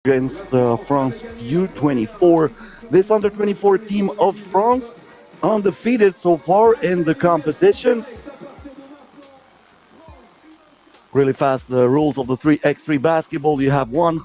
against France U24. This under 24 team of France, undefeated so far in the competition. Really fast, the rules of the 3x3 basketball. You have one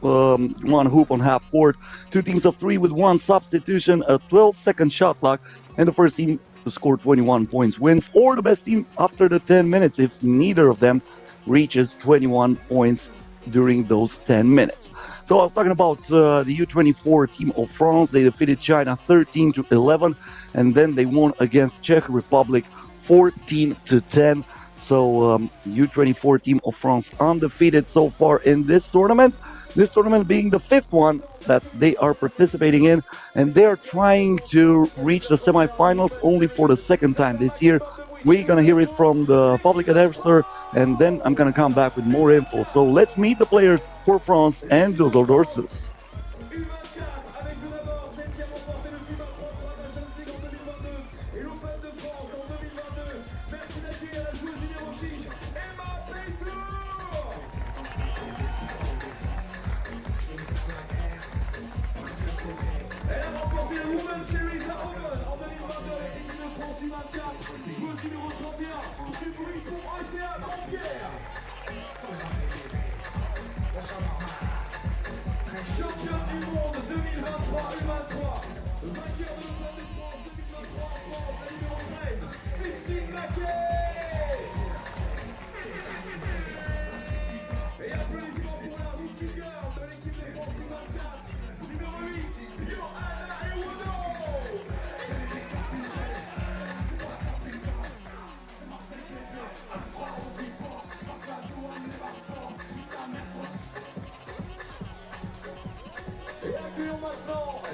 hoop on half court, two teams of three with one substitution, a 12-second shot clock, and the first team to score 21 points wins, or the best team after the 10 minutes if neither of them reaches 21 points during those 10 minutes. So I was talking about the U24 team of France. They defeated China 13-11, and then they won against Czech Republic 14-10. So U24 team of France undefeated so far in this tournament. This tournament being the fifth one that they are participating in, and they are trying to reach the semifinals only for the second time this year. We're gonna hear it from the public advisor, and then I'm gonna come back with more info. So let's meet the players for France and Düsseldorf.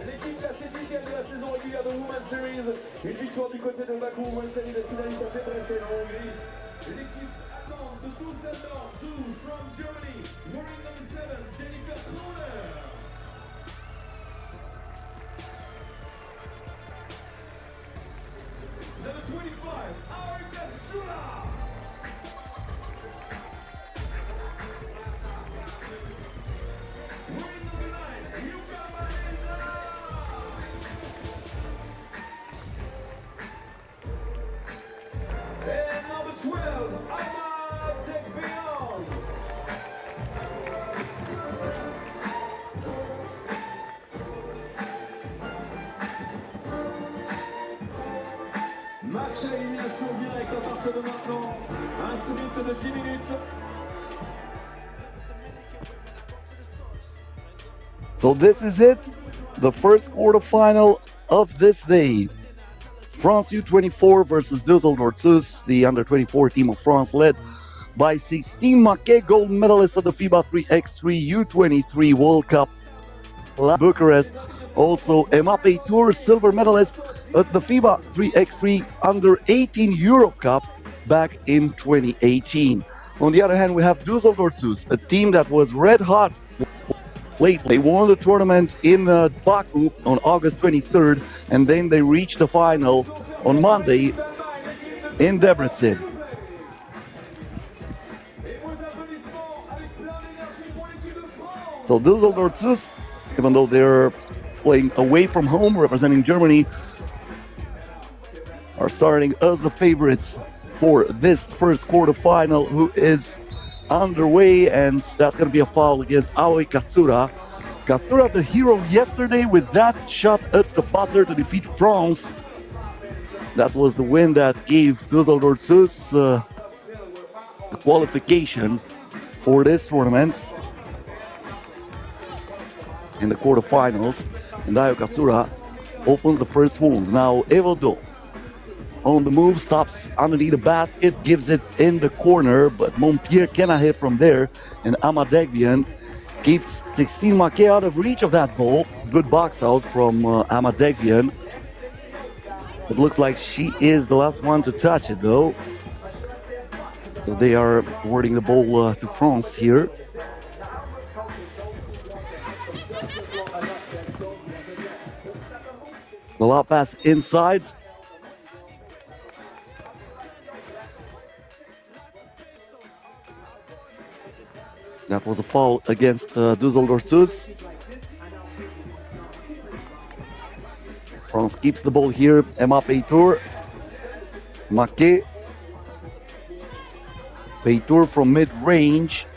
L'équipe classée 10e de la saison régulière de Women's Series. Une victoire du côté de Bakou, une série de finalistes à Debrecen en Hongrie. L'équipe allemande de Düsseldorf, 12 from Germany, wearing number 7, Jennifer Kroner. Number 25, Ari Katsura. Match à élimination directe à partir de maintenant. Un sprint de 6 minutes. So this is it, the first quarterfinal of this day. France U24 versus Düsseldorf, the under-24 team of France, led by 16 Maquet, gold medalist at the FIBA 3x3 U23 World Cup Bucharest. Also, Mbappé Tour silver medalist at the FIBA 3x3 under-18 Europe Cup back in 2018. On the other hand, we have Düsseldorf, a team that was red hot lately. They won the tournament in Baku on August 23rd, and then they reached the final on Monday in Debrecen. So Düsseldorf, even though they're playing away from home, representing Germany, are starting as the favorites for this first quarterfinal, who is underway, and that's going to be a foul against Aoi Katsura. Katsura, the hero yesterday with that shot at the buzzer to defeat France. That was the win that gave Düsseldorf the qualification for this tournament in the quarterfinals. And Aoi Katsura opens the first wound. Now Evaldo on the move, stops underneath the basket, gives it in the corner, but Montpierre cannot hit from there, and Amadegbian keeps 16 Maquet out of reach of that ball. Good box out from Amadegbian. It looks like she is the last one to touch it though. So they are awarding the ball to France here. The lob pass inside. That was a foul against Düsseldorf Sus. France keeps the ball here. Emma Peytour. Maquet. Peytour from mid-range.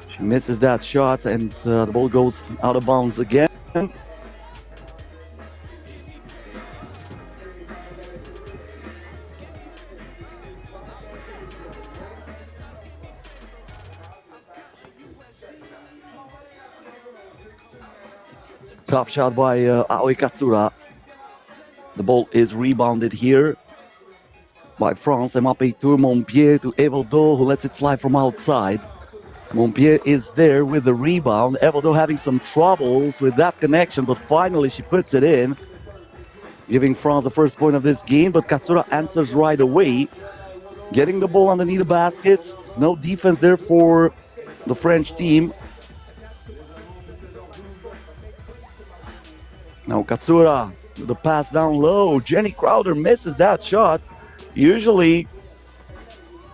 She misses that shot and the ball goes out of bounds again. Tough shot by Aoi Katsura. The ball is rebounded here by France. Emma Peytour, Montpied to Evaldo, who lets it fly from outside. Montpied is there with the rebound. Evaldo having some troubles with that connection, but finally she puts it in, giving France the first point of this game. But Katsura answers right away, getting the ball underneath the baskets. No defense there for the French team. Now Katsura, the pass down low. Jenny Crowder misses that shot. Usually,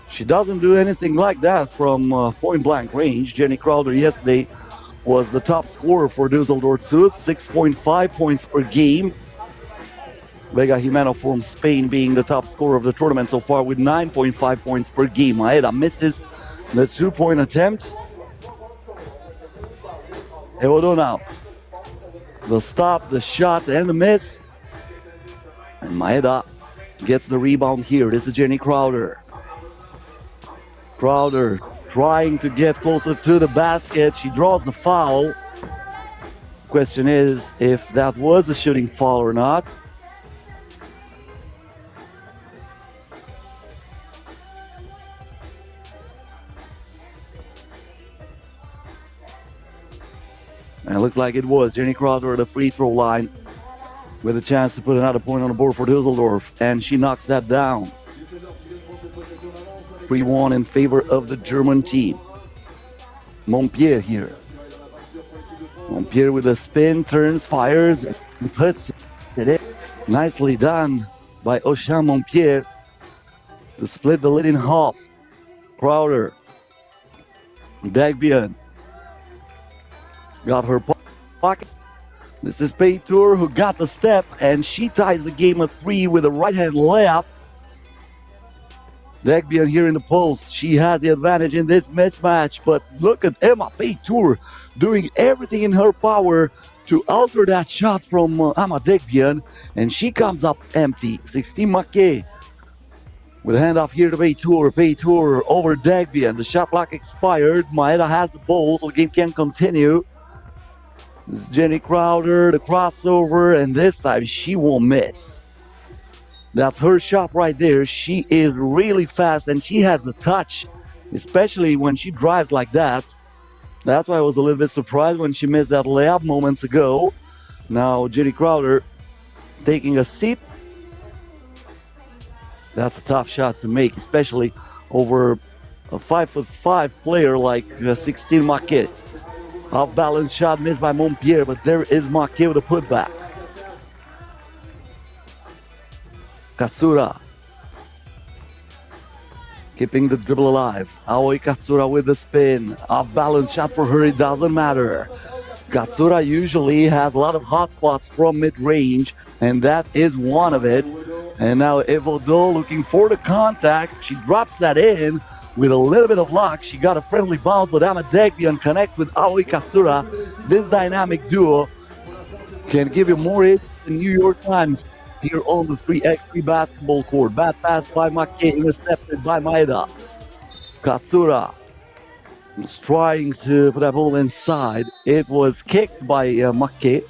she doesn't do anything like that from point-blank range. Jenny Crowder yesterday was the top scorer for Düsseldorf Sus, 6.5 points per game. Vega Jimeno from Spain being the top scorer of the tournament so far with 9.5 points per game. Maeda misses the two-point attempt. Evaldo now. The stop, the shot, and the miss. And Maeda gets the rebound here. This is Jenny Crowder. Crowder trying to get closer to the basket. She draws the foul. Question is if that was a shooting foul or not. And it looks like it was. Jenny Crowder at the free throw line with a chance to put another point on the board for Düsseldorf. And she knocks that down. 3-1 in favor of the German team. Montpied here. Montpied with a spin, turns, fires, and puts it in. Nicely done by Auchan Montpied to split the lead in half. Crowder. Dagbian. Got her pocket. This is Peytour who got the step, and she ties the game at 3 with a right-hand layup. Dagbian here in the post. She had the advantage in this mismatch, but look at Emma Peytour doing everything in her power to alter that shot from Emma Dagbian, and she comes up empty. 16 Maquet with a handoff here to Peytour. Peytour over Dagbian. The shot clock expired. Maeda has the ball, so the game can continue. This is Jenny Crowder, the crossover, and this time she won't miss. That's her shot right there. She is really fast and she has the touch, especially when she drives like that. That's why I was a little bit surprised when she missed that layup moments ago. Now Jenny Crowder taking a seat. That's a tough shot to make, especially over a 5'5" player like 16 Maquet. Off balance shot missed by Montpied, but there is Maquet with a putback. Katsura keeping the dribble alive. Aoi Katsura with the spin. Off balance shot for her, it doesn't matter. Katsura usually has a lot of hot spots from mid-range, and that is one of it. And now Evaldo looking for the contact. She drops that in. With a little bit of luck, she got a friendly bounce, but Emma Dagbian connects with Aoi Katsura. This dynamic duo can give you more hits than New York Times here on the 3x3 basketball court. Bad pass by Maquet, intercepted by Maeda. Katsura was trying to put that ball inside. It was kicked by Maquet.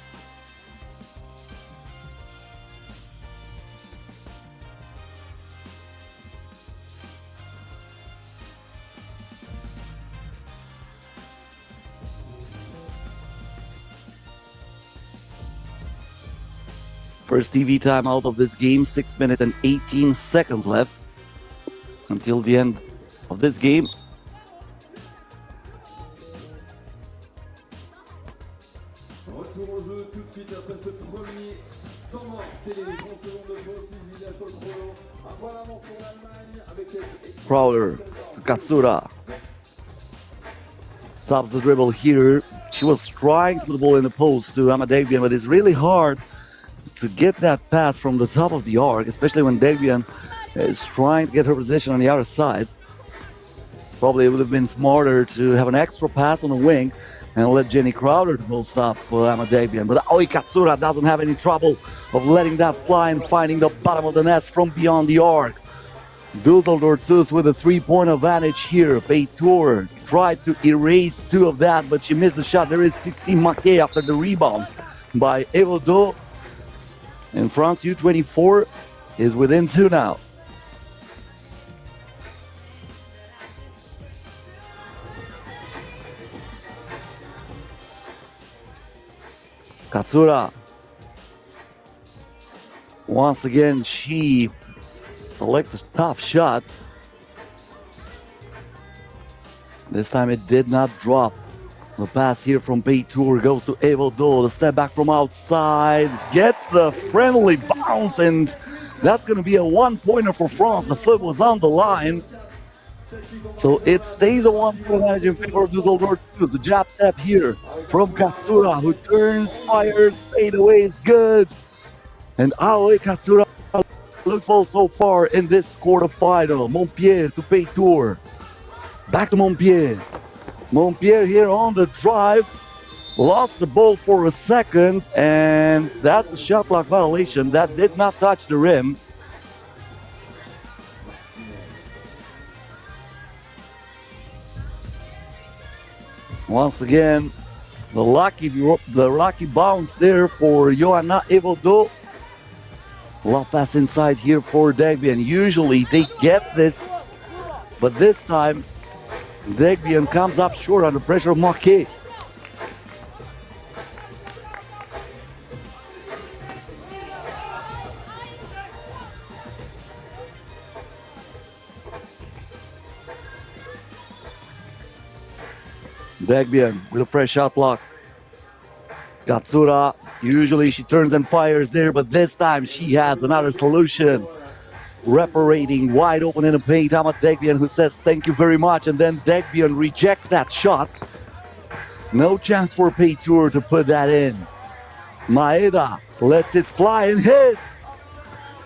First TV time out of this game, 6 minutes and 18 seconds left until the end of this game. Retour au jeu tout de suite après ce premier temps mort. C'est les 30 secondes de pause, 6 minutes sur le chrono. Un point d'avance pour l'Allemagne avec cette... Crowder, Katsura. stops the dribble here. She was trying to put the ball in the post to Amadebian, but it's really hard to get that pass from the top of the arc, especially when Debian is trying to get her position on the other side. Probably it would have been smarter to have an extra pass on the wing and let Jenny Crowder to post up Amadebian. But Aoi Katsura doesn't have any trouble of letting that fly and finding the bottom of the net from beyond the arc. Dusseldorf Sus with a 3-point advantage here. Peitor tried to erase 2 of that, but she missed the shot. There is 16 Maquet after the rebound by Evodo. And France U24 is within 2 now. Katsura. Once again, she selects a tough shot. This time it did not drop. The pass here from Peitor goes to Evodo. The step back from outside. Gets the friendly bounce, and that's going to be a 1-pointer for France. The foot was on the line. So it stays a 1-point advantage in favor of Dusseldorf. The jab step here from Katsura, who turns, fires, fade away is good. And Aoi Katsura looks well so far in this quarterfinal. Montpierre to Peitor. Back to Montpierre. Montpierre here on the drive. Lost the ball for a second, and that's a shot clock violation. That did not touch the rim. Once again, the lucky bounce there for Johanna Evodo. Lob pass inside here for Degbian. Usually they get this, but this time Degbian comes up short under pressure of Marquet. Degbian with a fresh shot block. Katsura, usually she turns and fires there, but this time she has another solution. Reparating wide open in the paint. Ahmad Degbian, who says thank you very much, and then Degbian rejects that shot. No chance for Peitor to put that in. Maeda lets it fly and hits.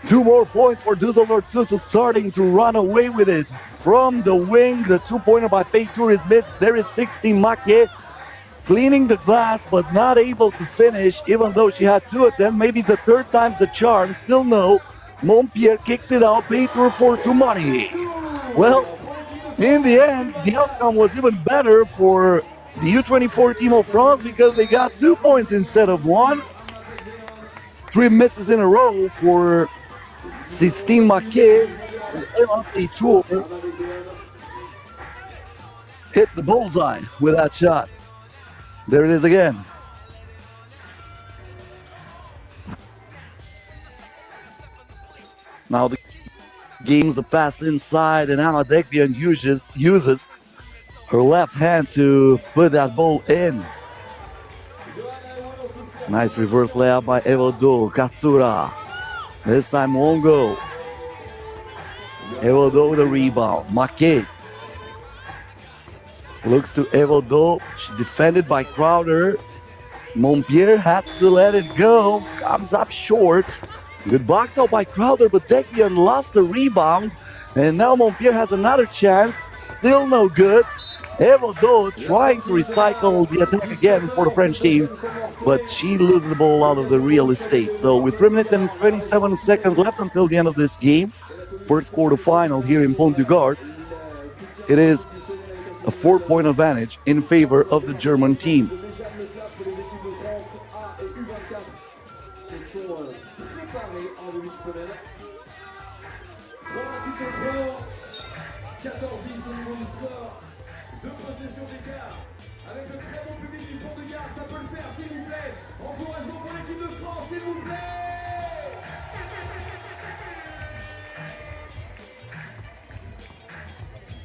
2 more points for Dusseldorf Sus, starting to run away with it. From the wing, the 2-pointer by Peitor is missed. There is 16 Maquet cleaning the glass, but not able to finish, even though she had 2 attempts. Maybe the 3rd time's the charm. Still no. Montpierre kicks it out. Peitor for 2 money. Well, in the end, the outcome was even better for the U24 team of France because they got 2 points instead of 1. 3 misses in a row for Sistine Maquet. Peitor hit the bullseye with that shot. There it is again. Now the game's the pass inside, and Ahmad Degbian uses her left hand to put that ball in. Nice reverse layup by Evodo. Katsura. This time won't go. Evodo with a rebound. Maquet looks to Evodo. She's defended by Crowder. Montpierre has to let it go. Comes up short. Good box out by Crowder, but Degbian lost the rebound. And now Montpierre has another chance. Still no good. Evodo trying to recycle the attack again for the French team, but she loses the ball out of the real estate. So with 3 minutes and 27 seconds left until the end of this game, first quarterfinal here in Pont-du-Gard, it is a 4-point advantage in favor of the German team. De possession d'écart avec le très bon public du Pont-du-Gard, ça peut le faire s'il vous plaît. Encouragement pour l'équipe de France, s'il vous plaît.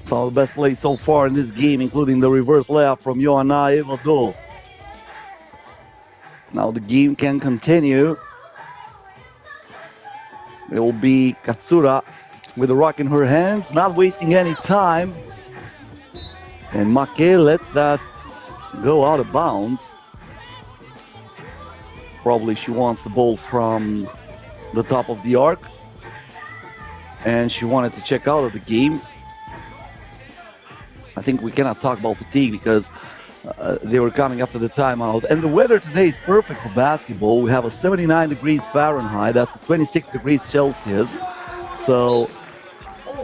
Some of the best plays so far in this game, including the reverse layup from Johanna Evodo. Now the game can continue. It will be Katsura with the rock in her hands, not wasting any time. And Maquet lets that go out of bounds. Probably she wants the ball from the top of the arc. And she wanted to check out of the game. I think we cannot talk about fatigue because they were coming after the timeout. And the weather today is perfect for basketball. We have a 79 degrees Fahrenheit. That's 26 degrees Celsius. So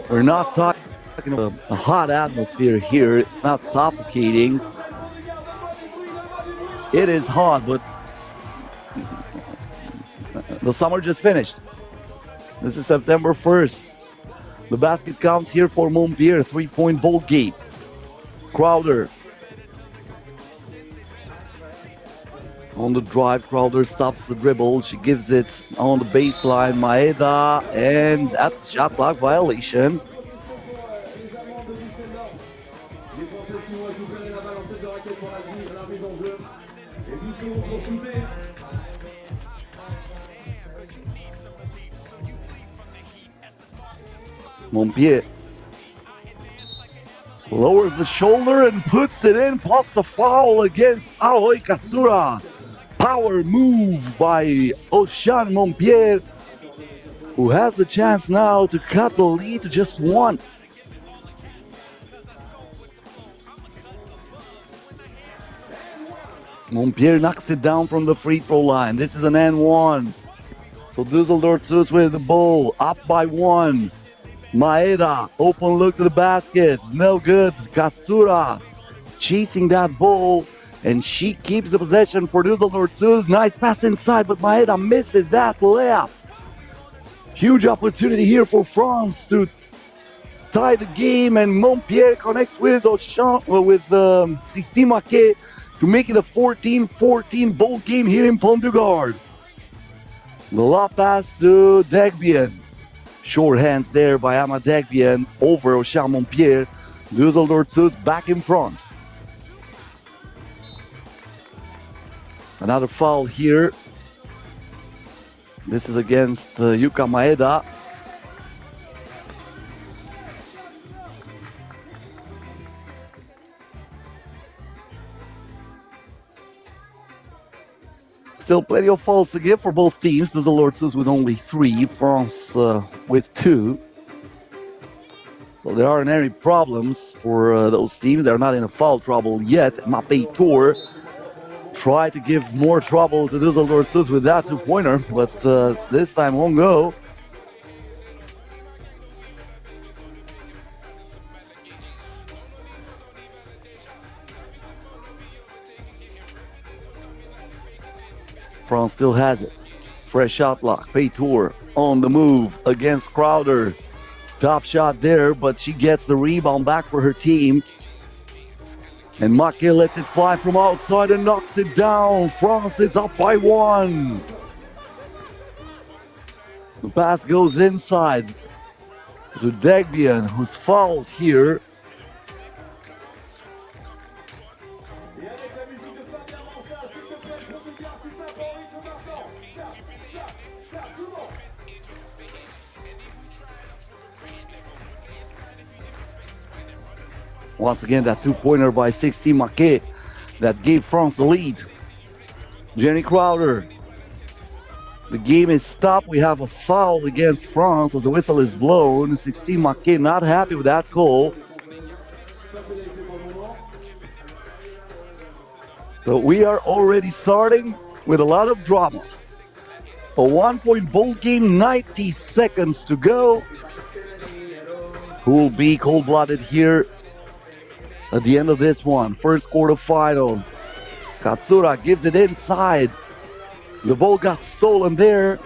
we're not talking about a hot atmosphere here. It's not suffocating. It is hot, but the summer just finished. This is September 1st. The basket counts here for Montpellier. 3-point ball game. Crowder. On the drive, Crowder stops the dribble. She gives it on the baseline. Maeda, and that's shot clock violation. Montpellier lowers the shoulder and puts it in, plus the foul against Aoi Katsura. Power move by Ocean Montpellier, who has the chance now to cut the lead to just one. Montpellier knocks it down from the free throw line. This is an N1. So Düsseldorf Sus with the ball, up by one. Maeda, open look to the basket, no good. Katsura chasing that ball, and she keeps the possession for Düsseldorf Sus. Nice pass inside, but Maeda misses that layup. Huge opportunity here for France to tie the game, and Montpellier connects with Sistine Maquet to make it a 14-14 ball game here in Pont-du-Gard. The lob pass to Degbian. Short hands there by Ama Degbian over Ocean Montpellier. Düsseldorf Sus back in front. Another foul here. This is against Yuka Maeda. Still plenty of fouls to give for both teams. Düsseldorf Sus with only 3, France with 2. So there aren't any problems for those teams. They're not in a foul trouble yet. Mapei Tour tried to give more trouble to Düsseldorf Sus with that two-pointer, but this time won't go. France still has it. Fresh shot block. Paytour on the move against Crowder. Top shot there, but she gets the rebound back for her team. And Maquet lets it fly from outside and knocks it down. France is up by 1. The pass goes inside to Degbian, who's fouled here. Once again, that two-pointer by Sistine Maquet that gave France the lead. Jenny Crowder. The game is stopped. We have a foul against France as the whistle is blown. Sistine Maquet not happy with that call. So we are already starting with a lot of drama. A 1-point ball game, 90 seconds to go. Who will be cold-blooded here at the end of this one? First quarter final. Katsura gives it inside. The ball got stolen there.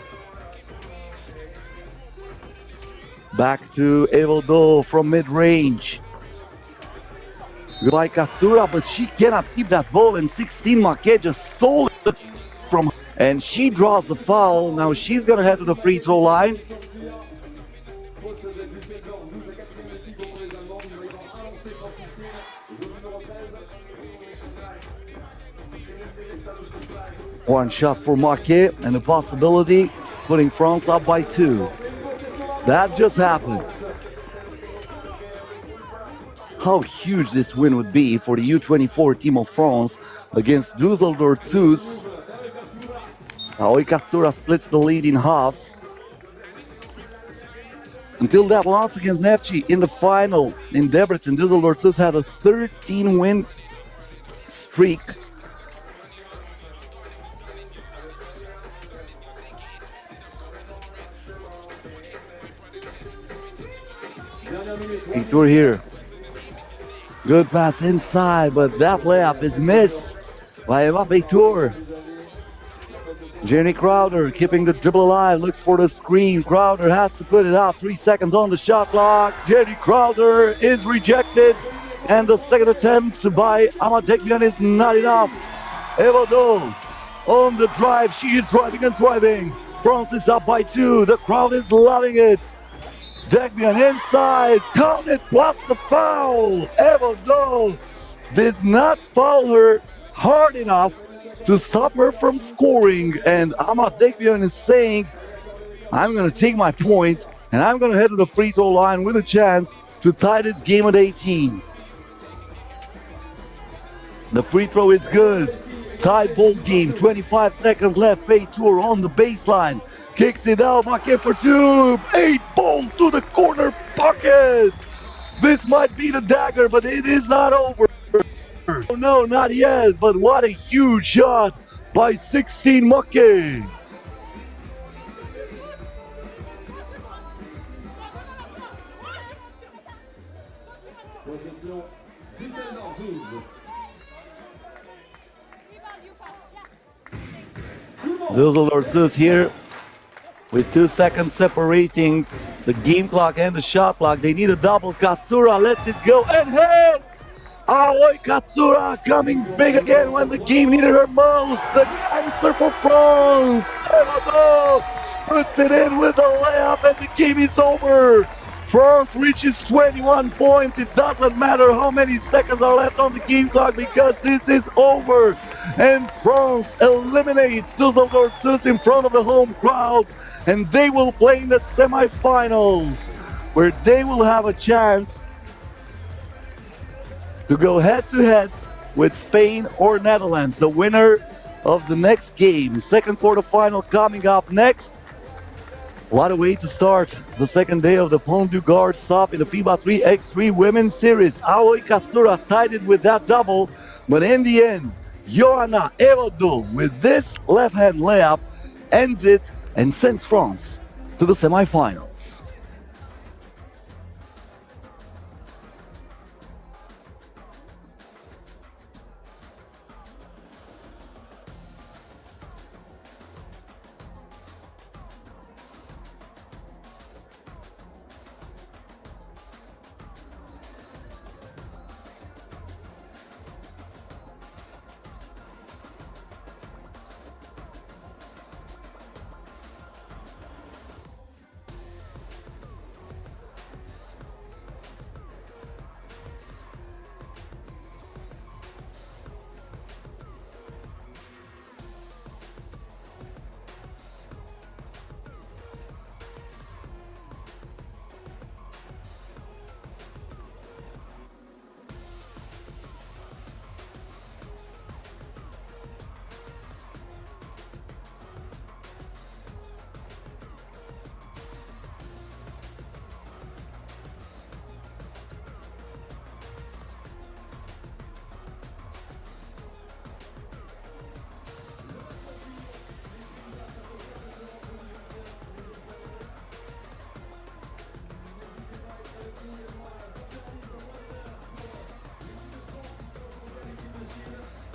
Back to Evodo from mid-range. By Katsura, but she cannot keep that ball, and Sistine Maquet just stole it from her. And she draws the foul. Now she's going to head to the free throw line. One shot for Maquet, and the possibility putting France up by 2. That just happened. how huge this win would be for the U24 team of France against Düsseldorf Zeus. Aoi Katsura splits the lead in half. Until that loss against Nefci in the final in Debrecen, Düsseldorf Zeus had a 13-win streak. Tour here. Good pass inside, but that layup is missed by Mbappe Tour. Jenny Crowder keeping the dribble alive, looks for the screen. Crowder has to put it out. 3 seconds on the shot clock. Jenny Crowder is rejected, and the second attempt by Amadekbian is not enough. Evodo on the drive. She is driving and driving. France is up by 2. The crowd is loving it. Degbian inside, counted plus the foul. Evodo did not foul her hard enough to stop her from scoring, and Ahmad Degbian is saying, I'm going to take my point and I'm going to head to the free throw line with a chance to tie this game at 18. The free throw is good. Tied ball game, 25 seconds left. Faye Tour on the baseline. Kicks it out, Maquet for 2. 8 ball to the corner pocket. This might be the dagger, but it is not over. Oh, no, not yet, but what a huge shot by 16 Maquet. Düsseldorf Zeus here with 2 seconds separating the game clock and the shot clock. They need a double. Katsura lets it go and hits! Aoi Katsura coming big again when the game needed her most. The answer for France. Evodo puts it in with a layup and the game is over. France reaches 21 points. It doesn't matter how many seconds are left on the game clock because this is over. And France eliminates Düsseldorf Zeus in front of the home crowd. And they will play in the semifinals, where they will have a chance to go head-to-head with Spain or Netherlands. The winner of the next game. Second quarterfinal coming up next. What a way to start the second day of the Pont-du-Gard stop in the FIBA 3x3 Women's Series. Aoi Katsura tied it with that double, but in the end, Johanna Evodo with this left-hand layup ends it and sends France to the semifinals.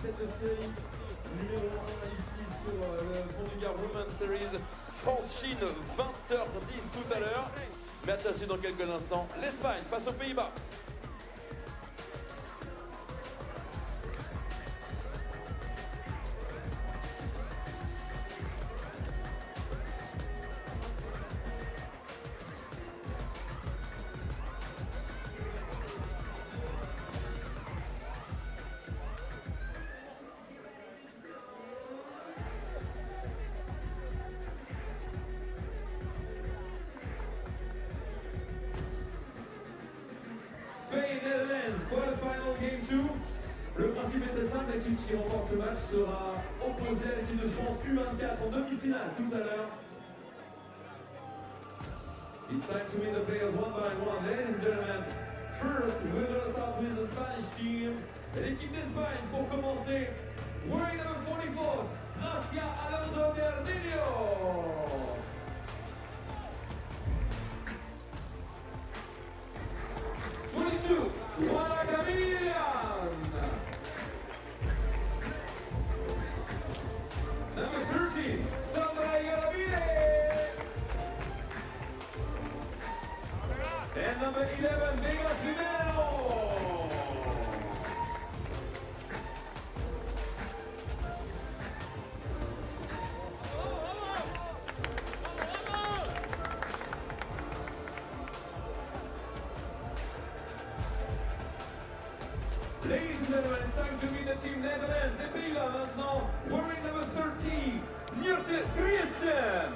De série numéro 1 ici sur le Pont-du-Gard Women's Series. France-Chine, 20h10 tout à l'heure. Mais attention, dans quelques instants, l'Espagne passe aux Pays-Bas. 22. Le principe est très simple, l'équipe qui remporte ce match sera opposée à l'équipe de France U24 en demi-finale tout à l'heure. It's time to meet the players one by one. Ladies and gentlemen, first we're going to start with the Spanish team. L'équipe d'Espagne pour commencer. Wearing number 44, Gracia Alonso Verdinho. 22, Juana Camillan. Number 13, Sandra Igaravide. And number 11, Vega Jimeno. Ladies and gentlemen, it's time to meet the team Netherlands. De Villa maintenant, wearing number 13, Newton Driesen.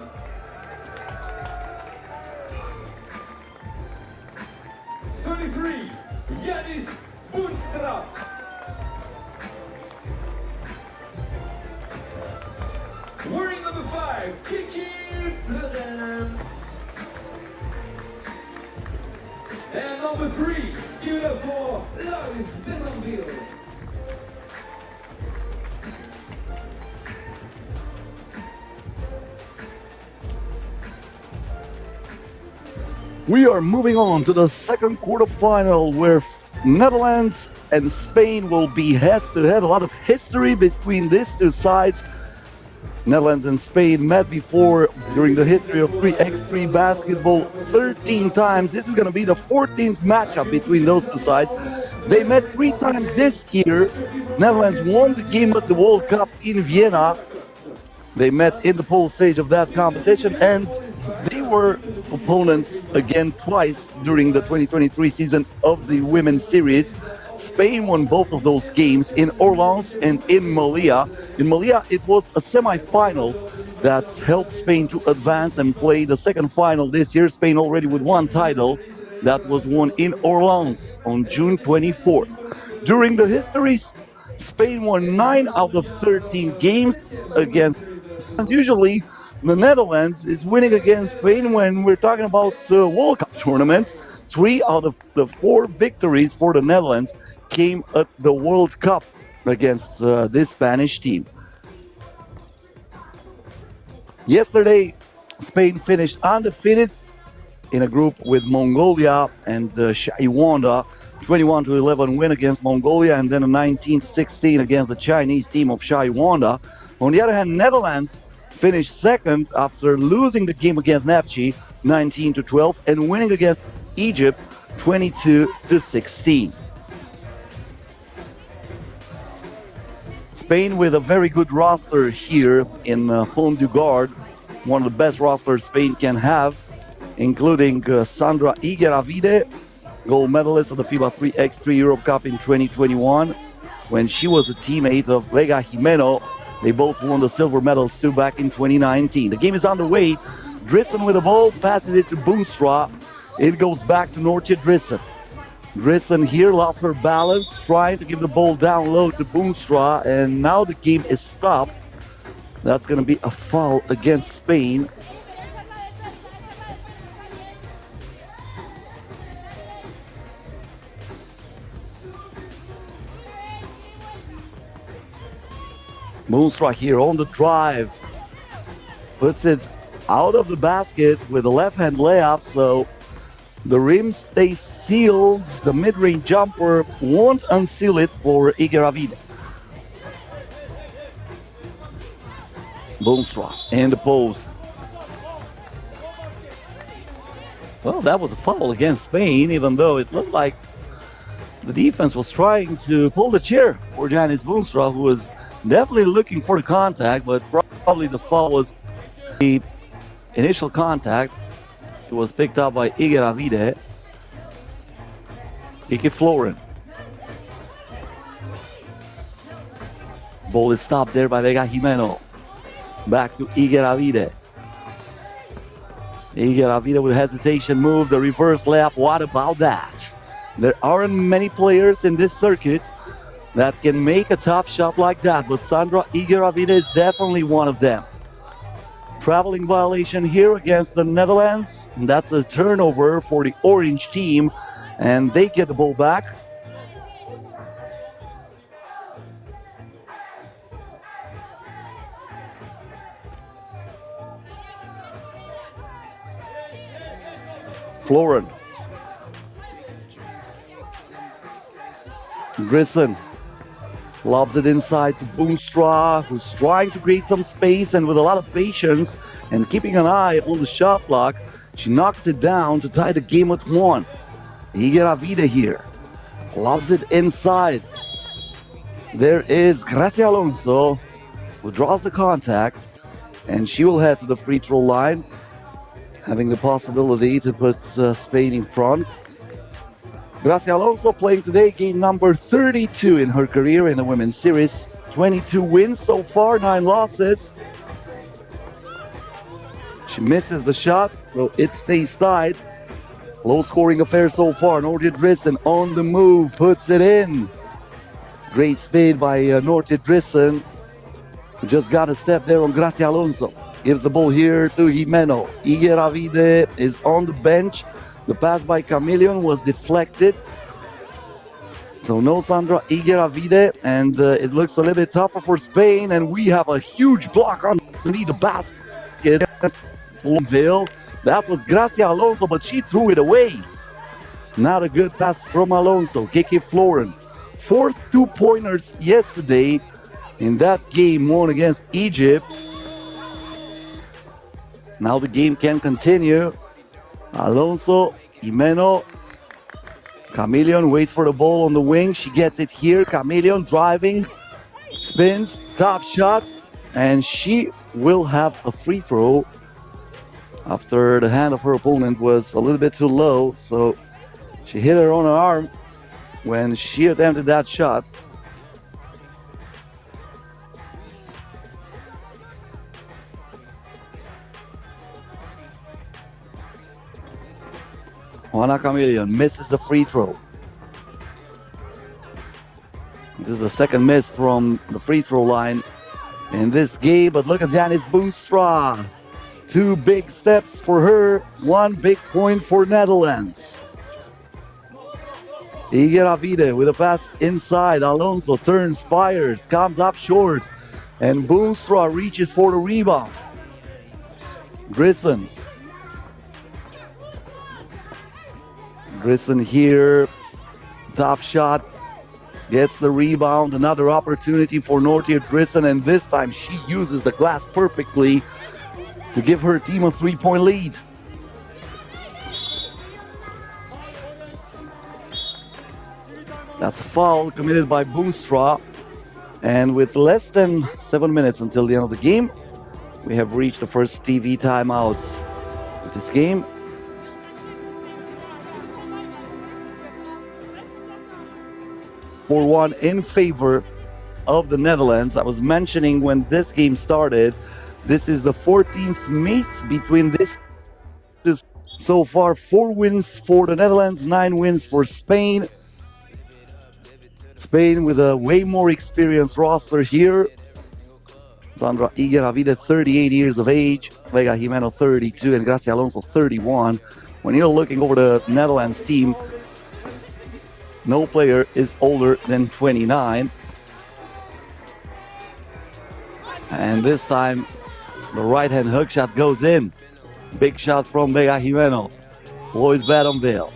33, Yanis Boonstra. Wearing number 5, Kiki Fleuren. And number 3, give it up for Lois Bezenville. We are moving on to the second quarterfinal where Netherlands and Spain will be head-to-head. A lot of history between these two sides. Netherlands and Spain met before during the history of 3x3 basketball 13 times. This is going to be the 14th matchup between those two sides. They met 3 times this year. Netherlands won the game at the World Cup in Vienna. They met in the pool stage of that competition, and they were opponents again twice during the 2023 season of the Women's Series. Spain won both of those games in Orleans and in Melilla. In Melilla, it was a semi-final that helped Spain to advance and play the second final this year. Spain already with one title that was won in Orleans on June 24th. During the history, Spain won 9 out of 13 games against. Usually, the Netherlands is winning against Spain when we're talking about World Cup tournaments. 3 out of the 4 victories for the Netherlands came at the World Cup against this Spanish team. Yesterday, Spain finished undefeated in a group with Mongolia and Shaiwanda. 21-11 win against Mongolia, and then a 19-16 against the Chinese team of Shaiwanda. On the other hand, Netherlands finished second after losing the game against Nefci 19-12 and winning against Egypt 22-16. Spain with a very good roster here in Pont-du-Gard, one of the best rosters Spain can have, including Sandra Igaravide, gold medalist of the FIBA 3x3 Europe Cup in 2021, when she was a teammate of Vega Jimeno. They both won the silver medals too back in 2019. The game is underway. Driesen with the ball, passes it to Boonstra. It goes back to Noortje Driesen. Driesen here lost her balance, trying to give the ball down low to Boonstra, and now the game is stopped. That's going to be a foul against Spain. Boonstra here on the drive, puts it out of the basket with a left-hand layup, so the rim stays sealed. The mid-range jumper won't unseal it for Igaravide. Boonstra in the post. Well, that was a foul against Spain, even though it looked like the defense was trying to pull the chair for Janice Boonstra, who was definitely looking for the contact, but probably the foul was the initial contact. It was picked up by Igaravide. Kiki Fleuren. Ball is stopped there by Vega Jimeno. Back to Igaravide. Igaravide with hesitation move, the reverse layup. What about that? There aren't many players in this circuit that can make a tough shot like that, but Sandra Igeravide is definitely one of them. Traveling violation here against the Netherlands. That's a turnover for the orange team, and they get the ball back. Floren. Grisson lobs it inside to Boomstra, who's trying to create some space, and with a lot of patience and keeping an eye on the shot clock, she knocks it down to tie the game at 1. Igeravide here lobs it inside. There is Gracia Alonso, who draws the contact, and she will head to the free throw line, having the possibility to put Spain in front. Gracia Alonso playing today game number 32 in her career in the women's series. 22 wins so far, 9 losses. She misses the shot, so it stays tied. Low scoring affair so far. Nortje Drissen on the move, puts it in. Great speed by Nortje Drissen, who just got a step there on Gracia Alonso. Gives the ball here to Jimeno. Igeravide is on the bench. The pass by Chameleon was deflected. So no Sandra Igeravide, and it looks a little bit tougher for Spain. And we have a huge block underneath the basket. That was Gracia Alonso, but she threw it away. Not a good pass from Alonso. Keke Floren. 4 2-pointers yesterday in that game won against Egypt. Now the game can continue. Alonso, Jimeno, Chameleon waits for the ball on the wing. She gets it here. Chameleon driving, spins, top shot, and she will have a free throw after the hand of her opponent was a little bit too low. So she hit her on her arm when she attempted that shot. Juana Chameleon misses the free throw. This is the second miss from the free throw line in this game, but look at Janice Boomstra. 2 big steps for her, 1 big point for Netherlands. Igeravide with a pass inside. Alonso turns, fires, comes up short, and Boomstra reaches for the rebound. Grisson here, top shot, gets the rebound. Another opportunity for Nortje Drissen, and this time she uses the glass perfectly to give her team a 3-point lead. That's a foul committed by Boomstra, and with less than 7 minutes until the end of the game, we have reached the first TV timeout of this game. For 1 in favor of the Netherlands. I was mentioning when this game started, this is the 14th meet between this. So far, 4 wins for the Netherlands, 9 wins for Spain. Spain with a way more experienced roster here. Sandra Igeravide, 38 years of age. Vega Jimeno, 32, and Gracia Alonso, 31. When you're looking over the Netherlands team, no player is older than 29. And this time, the right-hand hook shot goes in. Big shot from Vega Jimeno. Lois Badenville.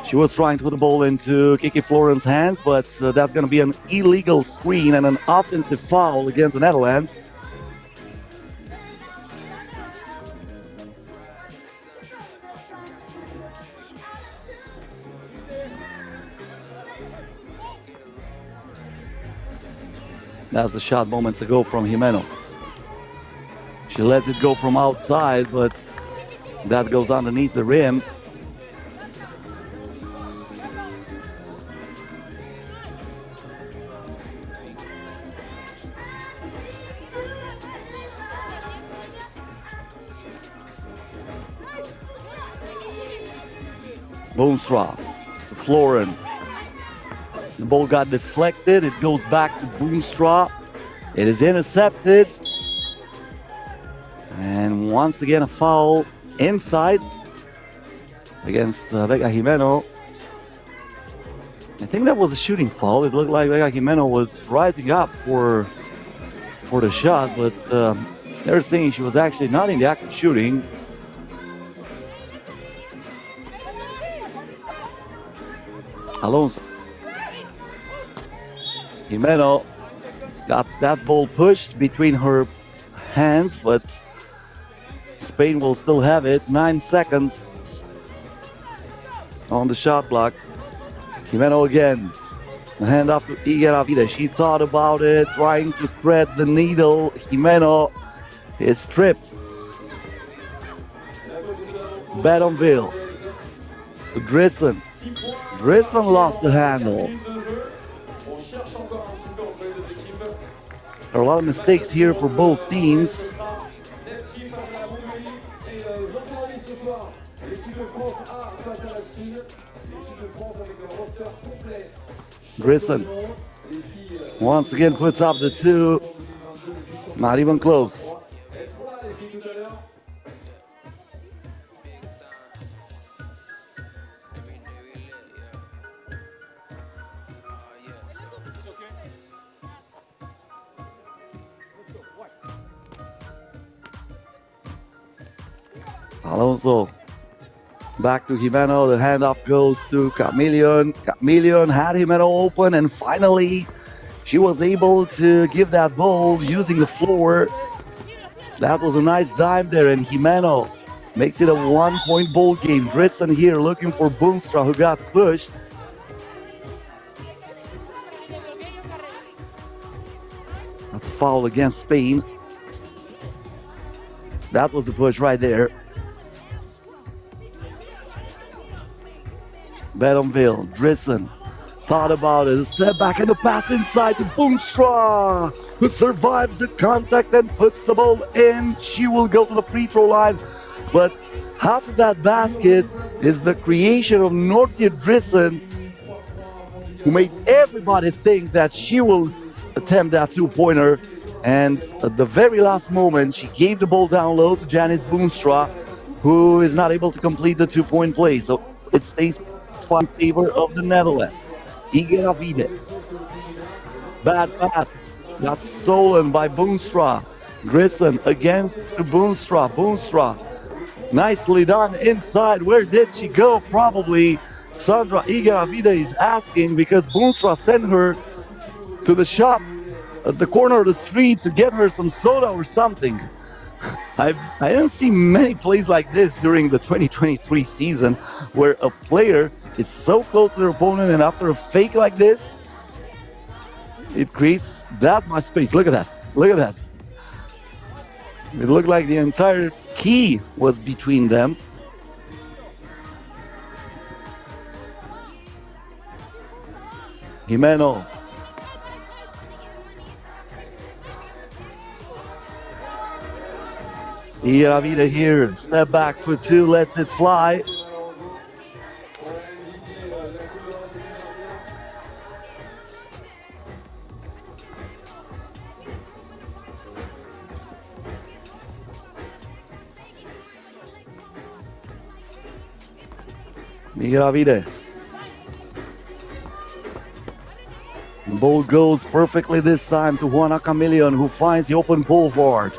She was trying to put the ball into Keke Floren's hands, but that's going to be an illegal screen and an offensive foul against the Netherlands. That's the shot moments ago from Jimeno. She lets it go from outside, but that goes underneath the rim. Boomstra to Florin. The ball got deflected. It goes back to Boomstra. It is intercepted. And once again, a foul inside against Vega Jimeno. I think that was a shooting foul. It looked like Vega Jimeno was rising up for the shot, but they're saying she was actually not in the act of shooting. Alonso. Jimeno got that ball pushed between her hands, but Spain will still have it. 9 seconds on the shot clock. Jimeno again. The hand up to Igueravide. She thought about it, trying to thread the needle. Jimeno is stripped. Bedonville to Drisson. Drisson lost the handle. There are a lot of mistakes here for both teams. Drisson once again puts up the two. Not even close. Alonso back to Jimeno. The handoff goes to Chameleon. Chameleon had Jimeno open, and finally she was able to give that ball using the floor. That was a nice dive there, and Jimeno makes it a 1-point ball game. Drisson here looking for Boomstra, who got pushed. That's a foul against Spain. That was the push right there. Bedonville, Drisson thought about it. A step back and a pass inside to Boomstra, who survives the contact and puts the ball in. She will go to the free throw line. But half of that basket is the creation of Nortia Drisson, who made everybody think that she will attempt that two-pointer. And at the very last moment, she gave the ball down low to Janice Boomstra, who is not able to complete the two-point play. So it stays in favor of the Netherlands. Igueravide. Bad pass. Got stolen by Boomstra. Drisson against Boomstra. Boomstra. Nicely done inside. Where did she go? Probably Sandra Igueravide is asking, because Boomstra sent her to the shop at the corner of the street to get her some soda or something. I didn't see many plays like this during the 2023 season, where a player is so close to their opponent, and after a fake like this, it creates that much space. Look at that. Look at that. It looked like the entire key was between them. Jimeno. Igueravide here, step back for two, lets it fly. Igueravide. The ball goes perfectly this time to Juana Chameleon, who finds the open boulevard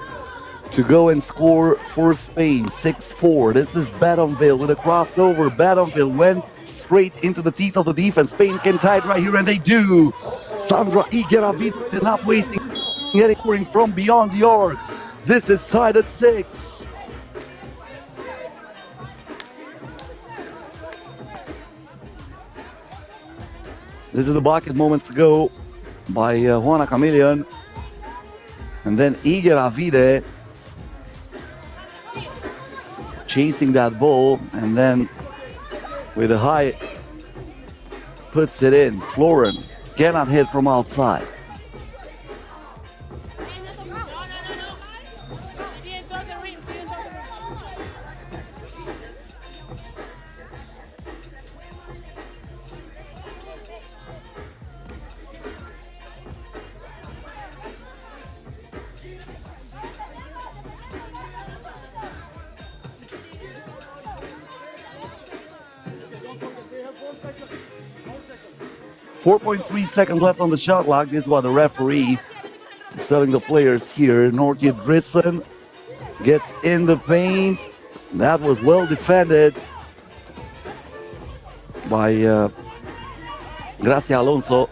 to go and score for Spain. 6-4. This is Bedonville with a crossover. Bedonville went straight into the teeth of the defense. Spain can tie it right here, and they do. Sandra Igueravide not wasting any scoring from beyond the arc. This is tied at 6. This is the bucket moments ago by Juana Chameleon. And then Igueravide chasing that ball, and then with a high puts it in. Florin cannot hit from outside. 4.3 seconds left on the shot clock. This is what the referee is telling the players here. Nortje Drissen gets in the paint. That was well defended by Gracia Alonso.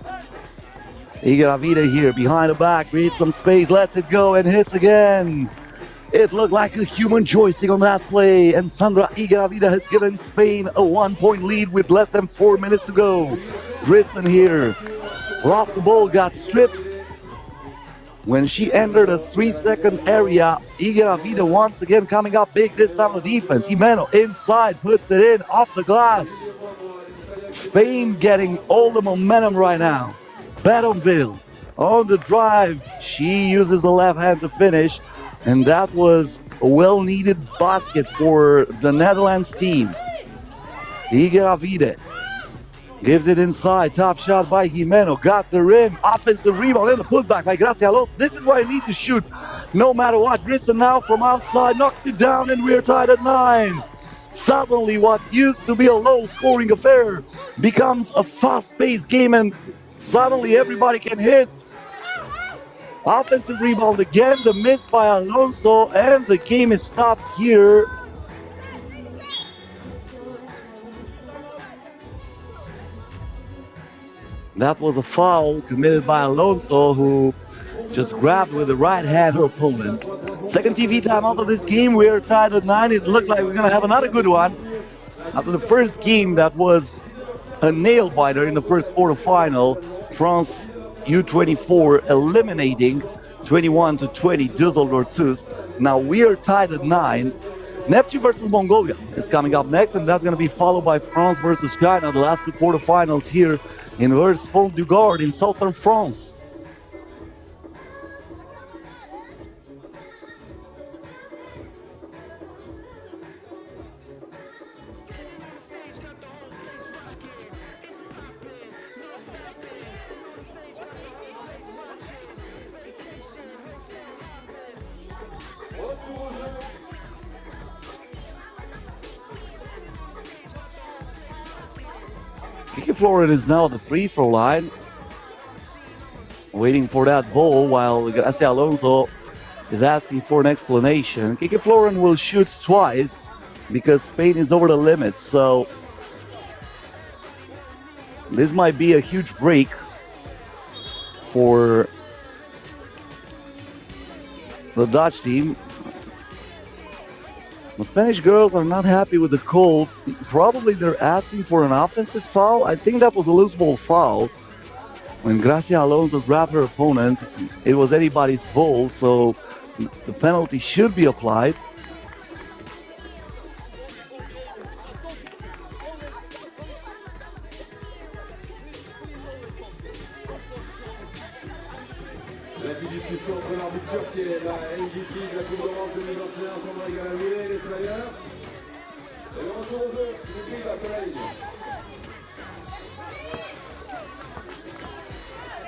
Igaravide here behind the back, creates some space, lets it go and hits again. It looked like a human joystick on that play, and Sandra Igaravide has given Spain a 1-point lead with less than 4 minutes to go. Drissen here lost the ball, got stripped. When she entered a 3-second area, Igaravide once again coming up big, this time on defense. Jimeno inside, puts it in, off the glass. Spain getting all the momentum right now. Bedonville on the drive. She uses the left hand to finish, and that was a well-needed basket for the Netherlands team. Igaravide gives it inside. Top shot by Jimeno. Got the rim. Offensive rebound and a putback by Gracia Alonso. This is why I need to shoot no matter what. Drissen now from outside knocks it down, and we're tied at 9. Suddenly what used to be a low-scoring affair becomes a fast-paced game, and suddenly everybody can hit. Offensive rebound again, the miss by Alonso, and the game is stopped here. That was a foul committed by Alonso, who just grabbed with the right hand her opponent. Second TV time out of this game. We are tied at 9. It looked like we're going to have another good one. After the first game, that was a nail biter in the first quarterfinal. France U24 eliminating 21-20 Düsseldorf Tüst. Now we are tied at 9. Neptune versus Mongolia is coming up next, and that's going to be followed by France versus China, the last two quarterfinals here in Vers-Pont-du-Gard in southern France. Kiki Florin is now at the free throw line, waiting for that ball while Gracia Alonso is asking for an explanation. Kiki Florin will shoot twice because Spain is over the limit, so this might be a huge break for the Dutch team. The Spanish girls are not happy with the call. Probably they're asking for an offensive foul. I think that was a loose ball foul. When Gracia Alonso grabbed her opponent, it was anybody's ball, so the penalty should be applied. La petite discussion entre l'arbitre qui est la MVP de la Coupe d'Europe 2021, Sandra Igaravide et les Flyers. Et le retour au jeu, les Pays-Bas, Soleil.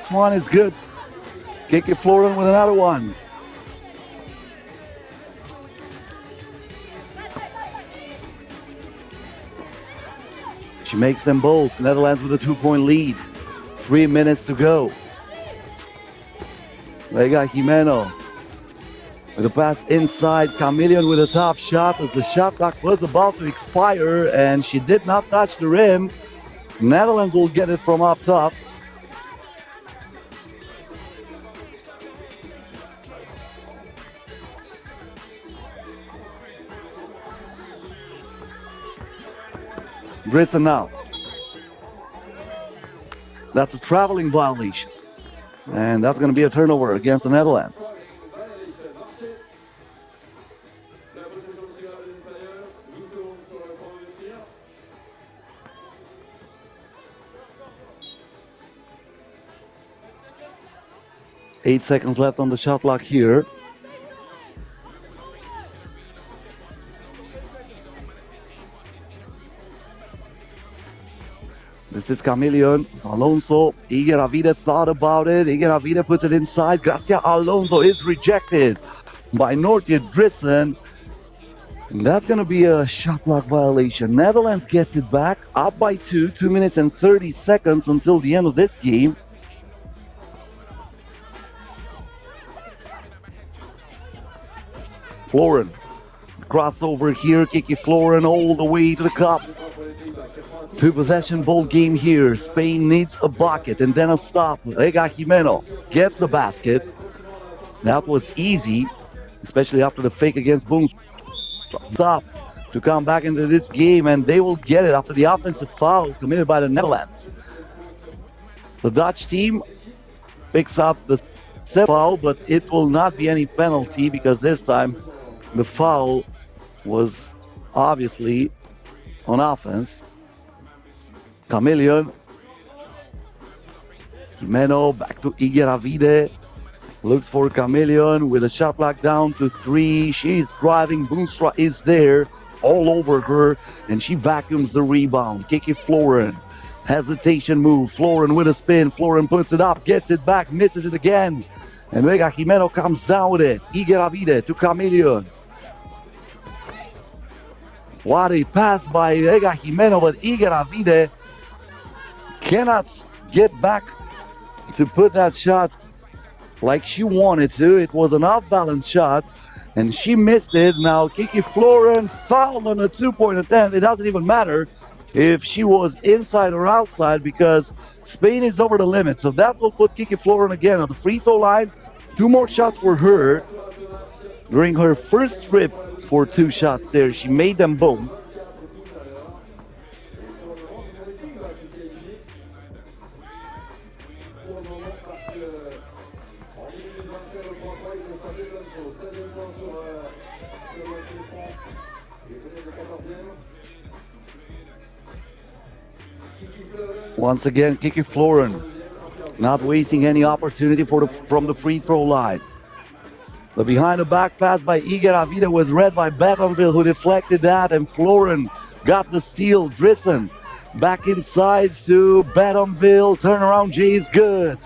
One is good. Kiki Florin with another one. She makes them both. Netherlands with a 2-point lead. 3 minutes to go. Vega Jimeno with a pass inside. Chameleon with a top shot as the shot clock was about to expire, and she did not touch the rim. Netherlands will get it from up top. Drissen now. That's a traveling violation. And that's going to be a turnover against the Netherlands. Eight seconds left on the shot clock here. This is Chameleon. Alonso. Igaravide thought about it. Igaravide puts it inside. Gracia Alonso is rejected by Nortje Drissen. And that's going to be a shot clock violation. Netherlands gets it back, up by 2 minutes and 30 seconds until the end of this game. Florin, crossover here, Kiki Florin all the way to the cup. Two possession ball game here. Spain needs a bucket and then a stop. Vega Jimeno gets the basket. That was easy, especially after the fake against Boom. Stop to come back into this game, and they will get it after the offensive foul committed by the Netherlands. The Dutch team picks up the foul, but it will not be any penalty because this time the foul was obviously on offense. Chameleon. Jimeno back to Igheravide. Looks for Chameleon with a shot clock down to 3. She's driving. Boonstra is there all over her, and she vacuums the rebound. Kiki Florin. Hesitation move. Florin with a spin. Florin puts it up, gets it back, misses it again. And Vega Jimeno comes down with it. Igheravide to Chameleon. What a pass by Vega Jimeno, but Igheravide cannot get back to put that shot like she wanted to. It was an off-balance shot, and she missed it. Now Kiki Florin fouled on a two-point attempt. It doesn't even matter if she was inside or outside because Spain is over the limit. So that will put Kiki Florin again on the free throw line. 2 more shots for her. During her first trip for 2 shots there, she made them both. Once again, Kiki Florin not wasting any opportunity from the free throw line. The behind the back pass by Igheravide was read by Bettonville, who deflected that, and Florin got the steal. Drissen back inside to Bettonville. Turnaround J is good.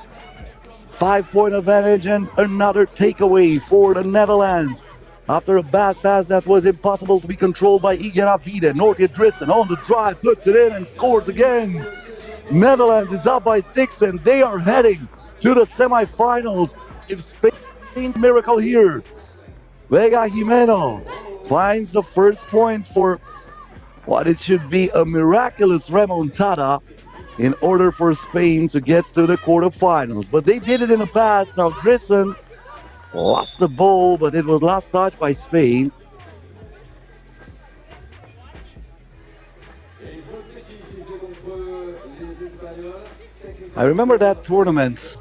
5-point advantage and another takeaway for the Netherlands. After a bad pass that was impossible to be controlled by Igheravide, Nortje Drissen on the drive, puts it in and scores again. Netherlands is up by 6 and they are heading to the semifinals. If Spain miracle here, Vega Jimeno finds the first point for what it should be a miraculous remontada in order for Spain to get to the quarterfinals. But they did it in the past. Now Drissen lost the ball, but it was last touched by Spain. I remember that tournament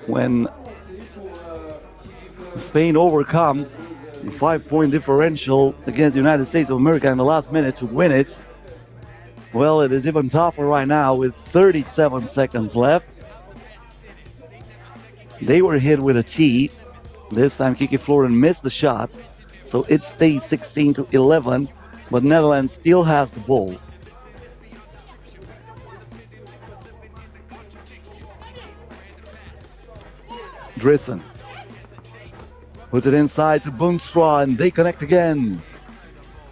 when Spain overcome a 5-point differential against the United States of America in the last minute to win it. Well, it is even tougher right now with 37 seconds left. They were hit with a tee. This time Kiki Florin missed the shot, so it stays 16-11, but Netherlands still has the ball. Drissen puts it inside to Boonstra, and they connect again.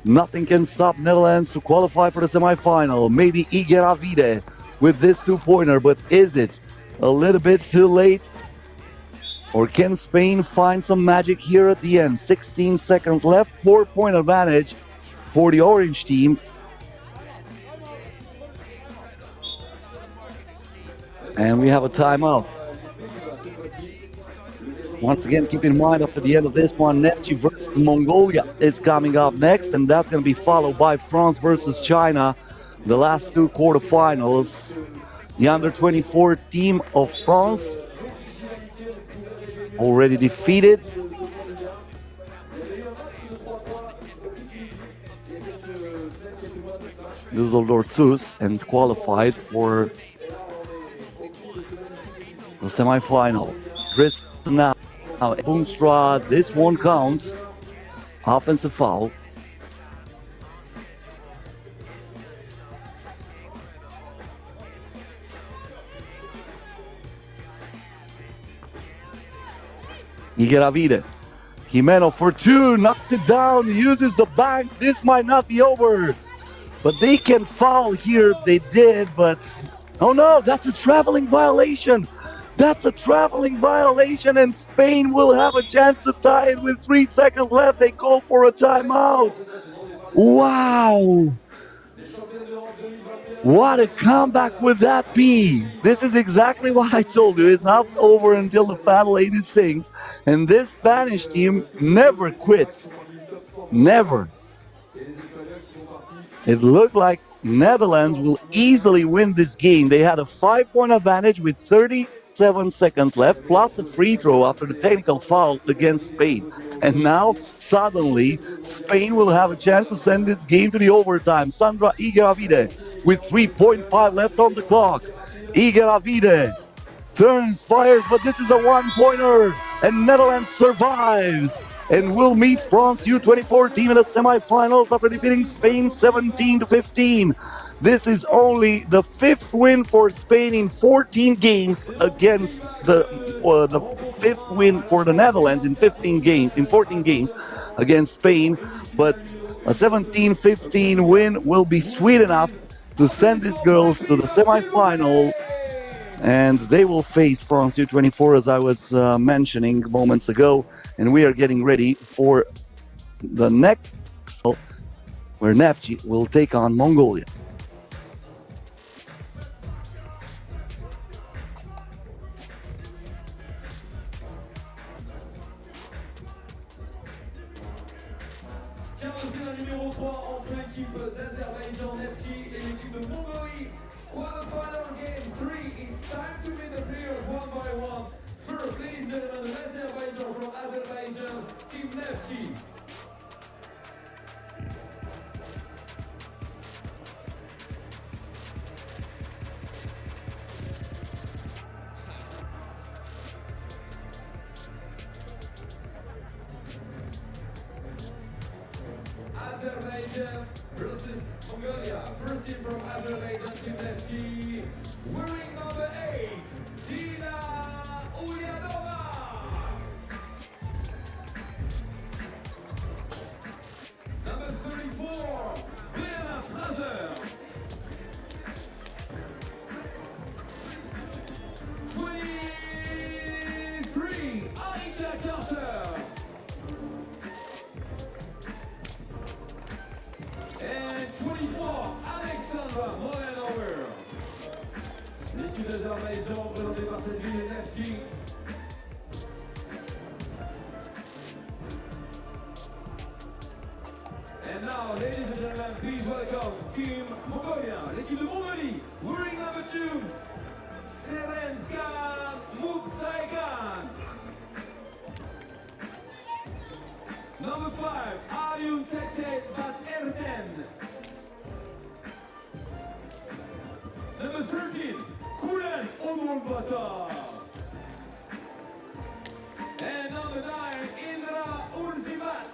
Nothing can stop Netherlands to qualify for the semifinal. Maybe Igheravide with this 2-pointer, but is it a little bit too late? Or can Spain find some magic here at the end? 16 seconds left, 4-point advantage for the orange team. And we have a timeout. Once again, keep in mind, after the end of this one, Neptune versus Mongolia is coming up next, and that's going to be followed by France versus China, the last 2 quarterfinals. The under-24 team of France already defeated. Düsseldorf Sus and qualified for the semifinal. Drissen now. Boonstra, this one counts. Offensive foul. Igheravide Jimeno for two, knocks it down, uses the bank. This might not be over. But they can foul here if they did, but oh no, that's a traveling violation. That's a traveling violation, and Spain will have a chance to tie it with 3 seconds left. They call for a timeout. Wow. What a comeback would that be? This is exactly what I told you. It's not over until the final 86. And this Spanish team never quits. Never. It looked like Netherlands will easily win this game. They had a 5-point advantage with 37 seconds left, plus a free throw after the technical foul against Spain. And now, suddenly, Spain will have a chance to send this game to the overtime. Sandra Igueravide with 3.5 left on the clock. Igueravide turns, fires, but this is a one-pointer, and Netherlands survives and will meet France U24 team in the semifinals after defeating Spain 17-15. This is only the 5th win for Spain in 14 games against the 5th win for the Netherlands in 14 games against Spain. But a 17-15 win will be sweet enough to send these girls to the semifinal, and they will face France U24 as I was mentioning moments ago. And we are getting ready for the next, where Nefci will take on Mongolia. Numéro 3 entre l'équipe d'Azerbaïdjan Nefti et l'équipe de Mongolie. Quarterfinal game 3. It's time to meet the players one by one. First, ladies and gentlemen, Azerbaïdjan from Azerbaijan, Team Nefti. Azerbaijan versus Mongolia. First team from Azerbaijan, Team Nefti. Wearing number 8, Dina Ulyadova. Number 34, Diana Fraser. 23, Aisha Carter. And 24, Alexandra Morenover. L'équipe d'Azerbaïdjan représentée par cette ville Nefti. And now, ladies and gentlemen, please welcome Team Mongolia. L'équipe de Mongolie, wearing number 2, Serenkan Muksaikan. Number 5, Ayun Sekset Bat Erden. Number 13, Kulen Omulbata. And number 9, Indra Ulzimat.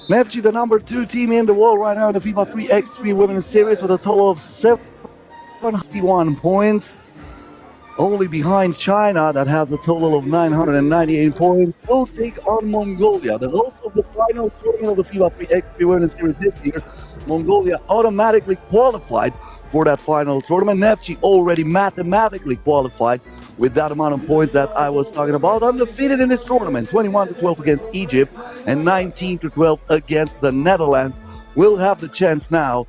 Nefci, the number 2 team in the world right now in the FIBA 3x3 Women's Series with a total of 751 points. Only behind China, that has a total of 998 points, will take on Mongolia. The host of the final tournament of the FIBA 3x3 Women's Series this year, Mongolia automatically qualified for that final tournament. Nefci already mathematically qualified with that amount of points that I was talking about. Undefeated in this tournament, 21-12 against Egypt and 19-12 against the Netherlands. Will have the chance now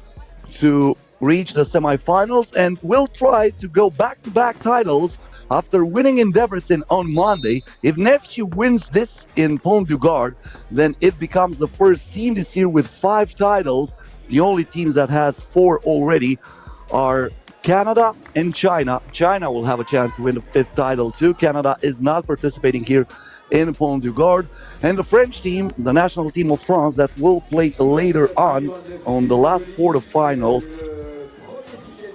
to reach the semifinals and will try to go back-to-back titles after winning in Debrecen on Monday. If Nefci wins this in Pont-du-Gard, then it becomes the first team this year with 5 titles. The only teams that has 4 already are Canada and China. China will have a chance to win the 5th title too. Canada is not participating here in Pont-du-Gard. And the French team, the national team of France, that will play later on the last quarterfinal,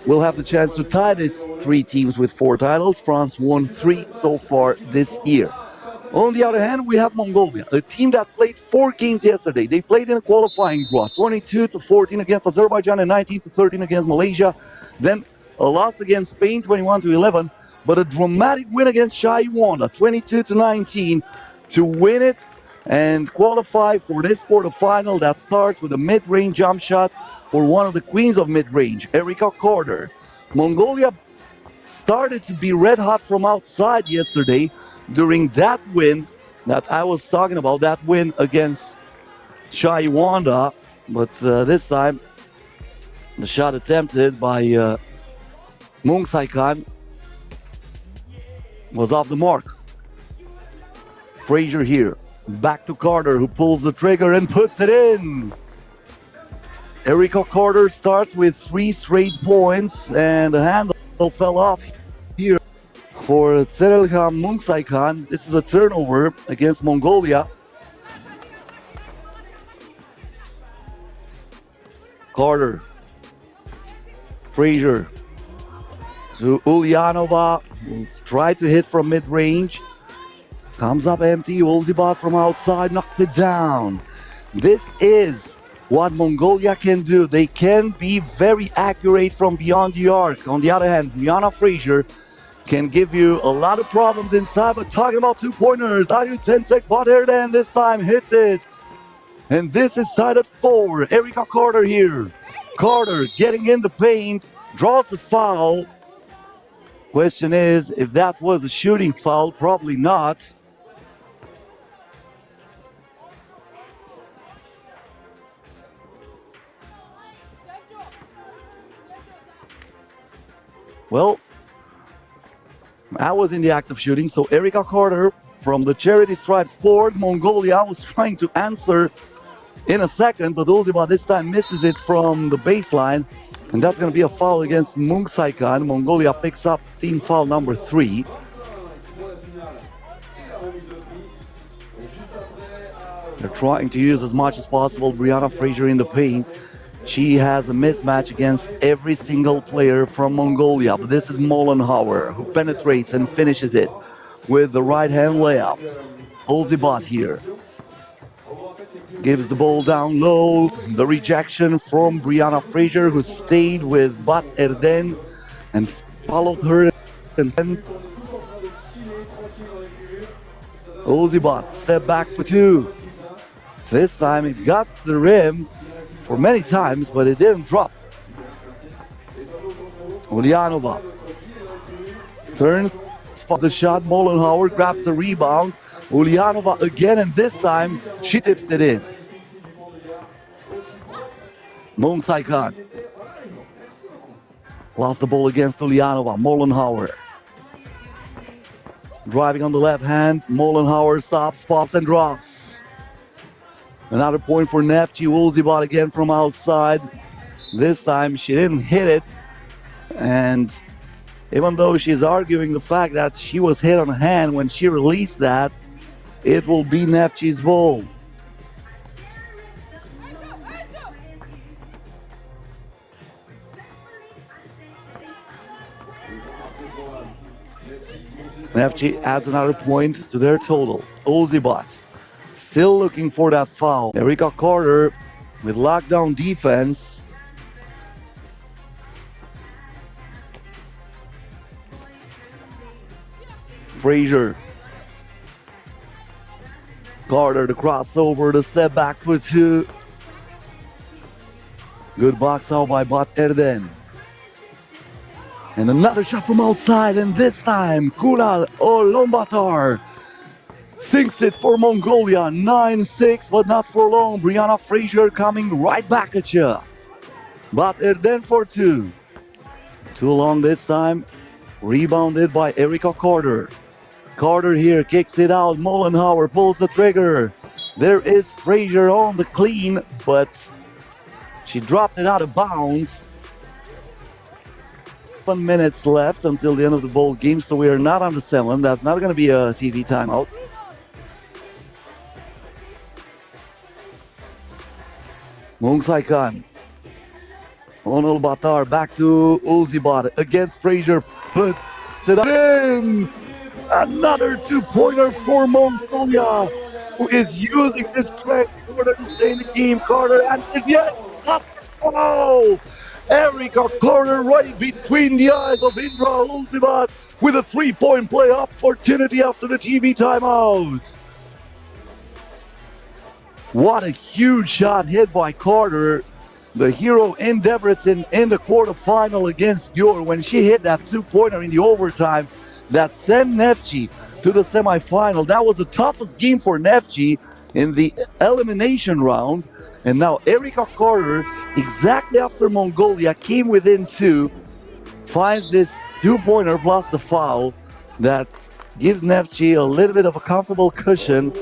will have the chance to tie these 3 teams with 4 titles. France won 3 so far this year. On the other hand, we have Mongolia, a team that played 4 games yesterday. They played in a qualifying draw, 22-14 against Azerbaijan and 19-13 against Malaysia. Then a loss against Spain, 21-11, but a dramatic win against Taiwan, 22-19, to win it and qualify for this quarterfinal that starts with a mid-range jump shot for one of the queens of mid-range, Erica Carter. Mongolia started to be red hot from outside yesterday during that win that I was talking about, that win against Chaiwanda. But this time, the shot attempted by Mung Saikan was off the mark. Fraser here, back to Carter, who pulls the trigger and puts it in. Erica Carter starts with 3 straight points, and the handle fell off here for Tserelham Mungsaikan. This is a turnover against Mongolia. Carter, Fraser to Ulyanova, who tried to hit from mid-range. Comes up empty, Olzibat from outside, knocked it down. This is what Mongolia can do. They can be very accurate from beyond the arc. On the other hand, Brianna Fraser can give you a lot of problems inside, but talking about 2-pointers, Ayut Tensek Baterden this time hits it. And this is tied at 4. Erica Carter here. Carter getting in the paint, draws the foul. Question is, if that was a shooting foul, probably not. Well, I was in the act of shooting, so Erica Carter from the Charity Stripe Sports Mongolia was trying to answer in a second, but Olzibat this time misses it from the baseline, and that's going to be a foul against Mung Saikan. Mongolia picks up team foul number 3. They're trying to use as much as possible Brianna Fraser in the paint. She has a mismatch against every single player from Mongolia, but this is Mollenhauer who penetrates and finishes it with the right-hand layup. Olzibat here gives the ball down low. The rejection from Brianna Fraser, who stayed with Bat Erden and followed her. And Olzibat step back for 2. This time it got the rim for many times, but it didn't drop. Ulyanova turns for the shot. Mollenhauer grabs the rebound. Ulyanova again, and this time she tips it in. Mung Saikan lost the ball against Ulyanova. Mollenhauer driving on the left hand. Mollenhauer stops, pops, and drops. Another point for Nefci. Olzibat again from outside. This time she didn't hit it. And even though she's arguing the fact that she was hit on the hand when she released that, it will be Nefci's ball. Nefci adds another point to their total. Olzibat still looking for that foul. Erica Carter with lockdown defense. Fraser. Carter, the crossover, the step back for 2. Good box out by Bat Erden. And another shot from outside, and this time Kunal Olombatar sinks it for Mongolia. 9-6, but not for long. Brianna Fraser coming right back at you. Bat Erden for 2. Too long this time. Rebounded by Erica Carter. Carter here kicks it out. Mollenhauer pulls the trigger. There is Fraser on the clean, but she dropped it out of bounds. 1 minute left until the end of the ball game, so we are not on the 7. That's not going to be a TV timeout. Mung Saikan. Onul Batar back to Olzibat against Fraser. Puts it in. Another two-pointer for Mongolia, who is using this strength in order to stay in the game. Carter answers yes, not foul. Erica Carter right between the eyes of Indra Ulzibat with a three-point play opportunity after the TV timeout. What a huge shot hit by Carter, the hero in Debrecen in the quarterfinal against Yor. When she hit that two-pointer in the overtime that sent Neftchi to the semifinal. That was the toughest game for Neftchi in the elimination round. And now Erica Carter, exactly after Mongolia came within two, finds this two-pointer plus the foul that gives Neftchi a little bit of a comfortable cushion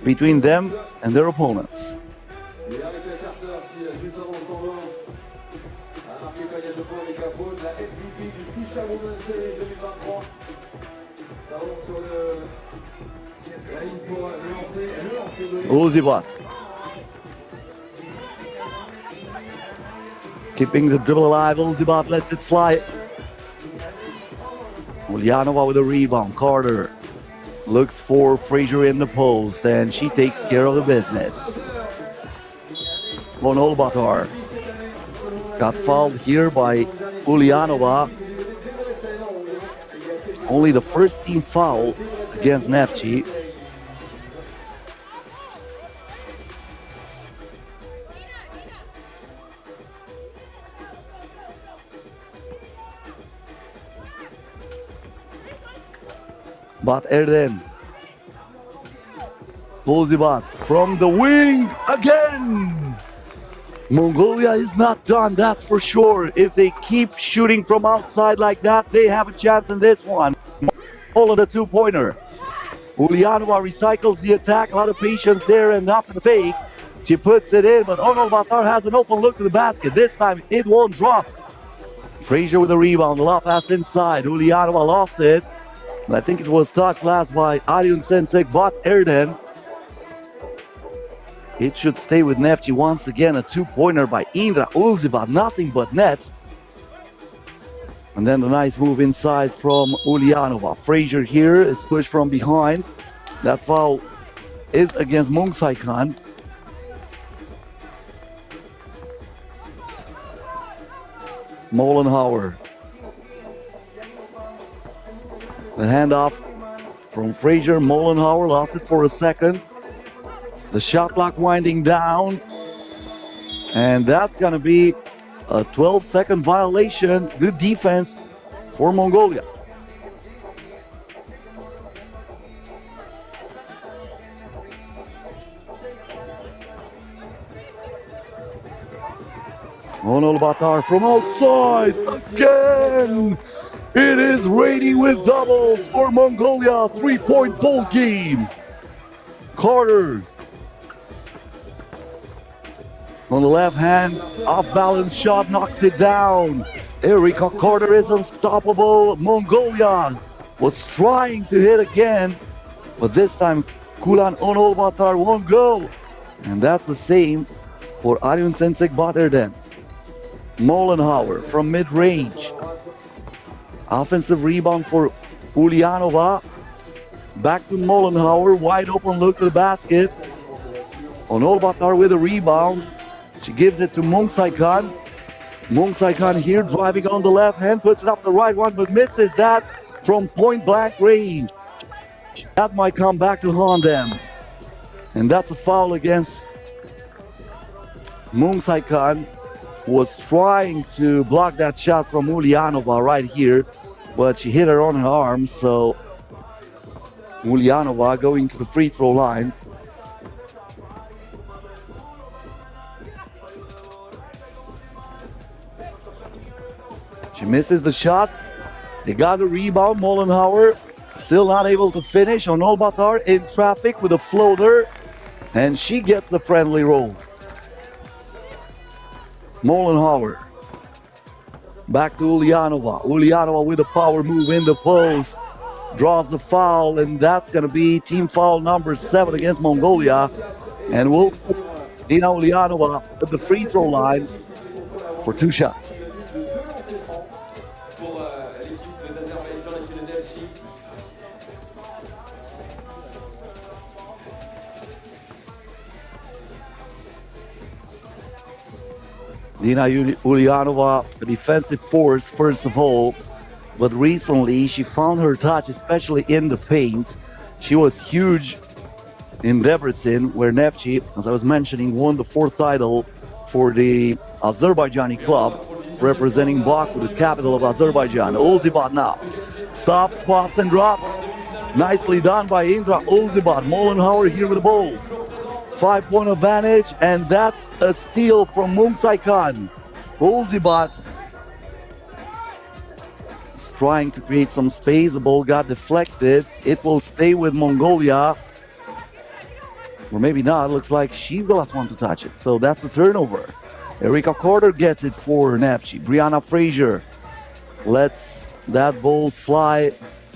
between them and their opponents. Ulzibat keeping the dribble alive. Ulzibat lets it fly. Ulyanova with a rebound. Carter looks for Frazier in the post, and she takes care of the business. Von Olbatar got fouled here by Ulyanova. Only the first team foul against Neftchi. But Erden Ulzibat from the wing again. Mongolia is not done, that's for sure. If they keep shooting from outside like that, they have a chance in this one. All of the two-pointer. Ulyanova recycles the attack, a lot of patience there, and after the fake, she puts it in, but Onol Batar has an open look to the basket. This time it won't drop. Frazier with a rebound, the lob pass inside. Ulyanova lost it. I think it was touched last by Arjun Sensek, but Erden. It should stay with Neftchi once again. A two-pointer by Indra Ulzibat, nothing but net. And then the nice move inside from Ulyanova. Frazier here is pushed from behind. That foul is against Mungsaikan. Molenhauer. The handoff from Frazier. Molenhauer lost it for a second. The shot clock winding down. And that's going to be a 12-second violation. Good defense for Mongolia. Onol Batar from outside again. It is raining with doubles for Mongolia. Three-point ball game. Carter on the left hand, off-balance shot knocks it down. Erica Carter is unstoppable. Mongolia was trying to hit again, but this time Kulan Onol Batar won't go. And that's the same for Arjun Sensek Baterden. Molenhauer from mid-range. Offensive rebound for Ulyanova. Back to Molenhauer. Wide open look to the basket. Onol Batar with a rebound. She gives it to Mungsaikan. Mungsaikan here driving on the left hand. Puts it up the right one, but misses that from point blank range. That might come back to haunt them. And that's a foul against Mungsaikan, who was trying to block that shot from Ulyanova right here, but she hit her on her arm, so Ulyanova going to the free throw line. She misses the shot. They got a rebound. Molenhauer still not able to finish. Onol Batar in traffic with a floater, and she gets the friendly roll. Molenhauer back to Ulyanova. Ulyanova with a power move in the post, draws the foul, and that's going to be team foul number 7 against Mongolia. And we'll put Dina Ulyanova at the free throw line for 2 shots. Dina Ulyanova, a defensive force, first of all, but recently she found her touch, especially in the paint. She was huge in Debrecen, where Neftchi, as I was mentioning, won the fourth title for the Azerbaijani club, representing Baku, the capital of Azerbaijan. Ulzibat now stops, spots, and drops. Nicely done by Indra Ulzibat. Mollenhauer here with the ball. 5-point advantage, and that's a steal from Mumsai Khan. Ulzibat is trying to create some space. The ball got deflected. It will stay with Mongolia. Or maybe not. Looks like she's the last one to touch it. So that's the turnover. Erika Carter gets it for Neftchi. Brianna Fraser lets that ball fly.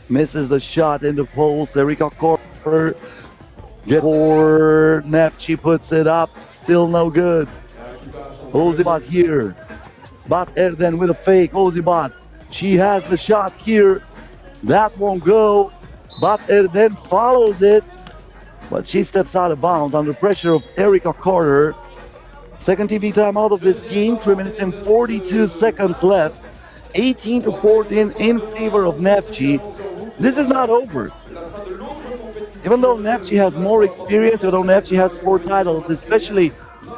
Misses the shot in the post. Erika Carter gets for Neftchi, puts it up. Still no good. Ulzibat here. Bat Erden with a fake. Ulzibat. She has the shot here. That won't go. Bat Erden follows it. But she steps out of bounds under pressure of Erika Carter. Second TV timeout of this game, 3 minutes and 42 seconds left. 18-14 in favor of Neftchi. This is not over. Even though Neftchi has more experience, even though Neftchi has 4 titles, especially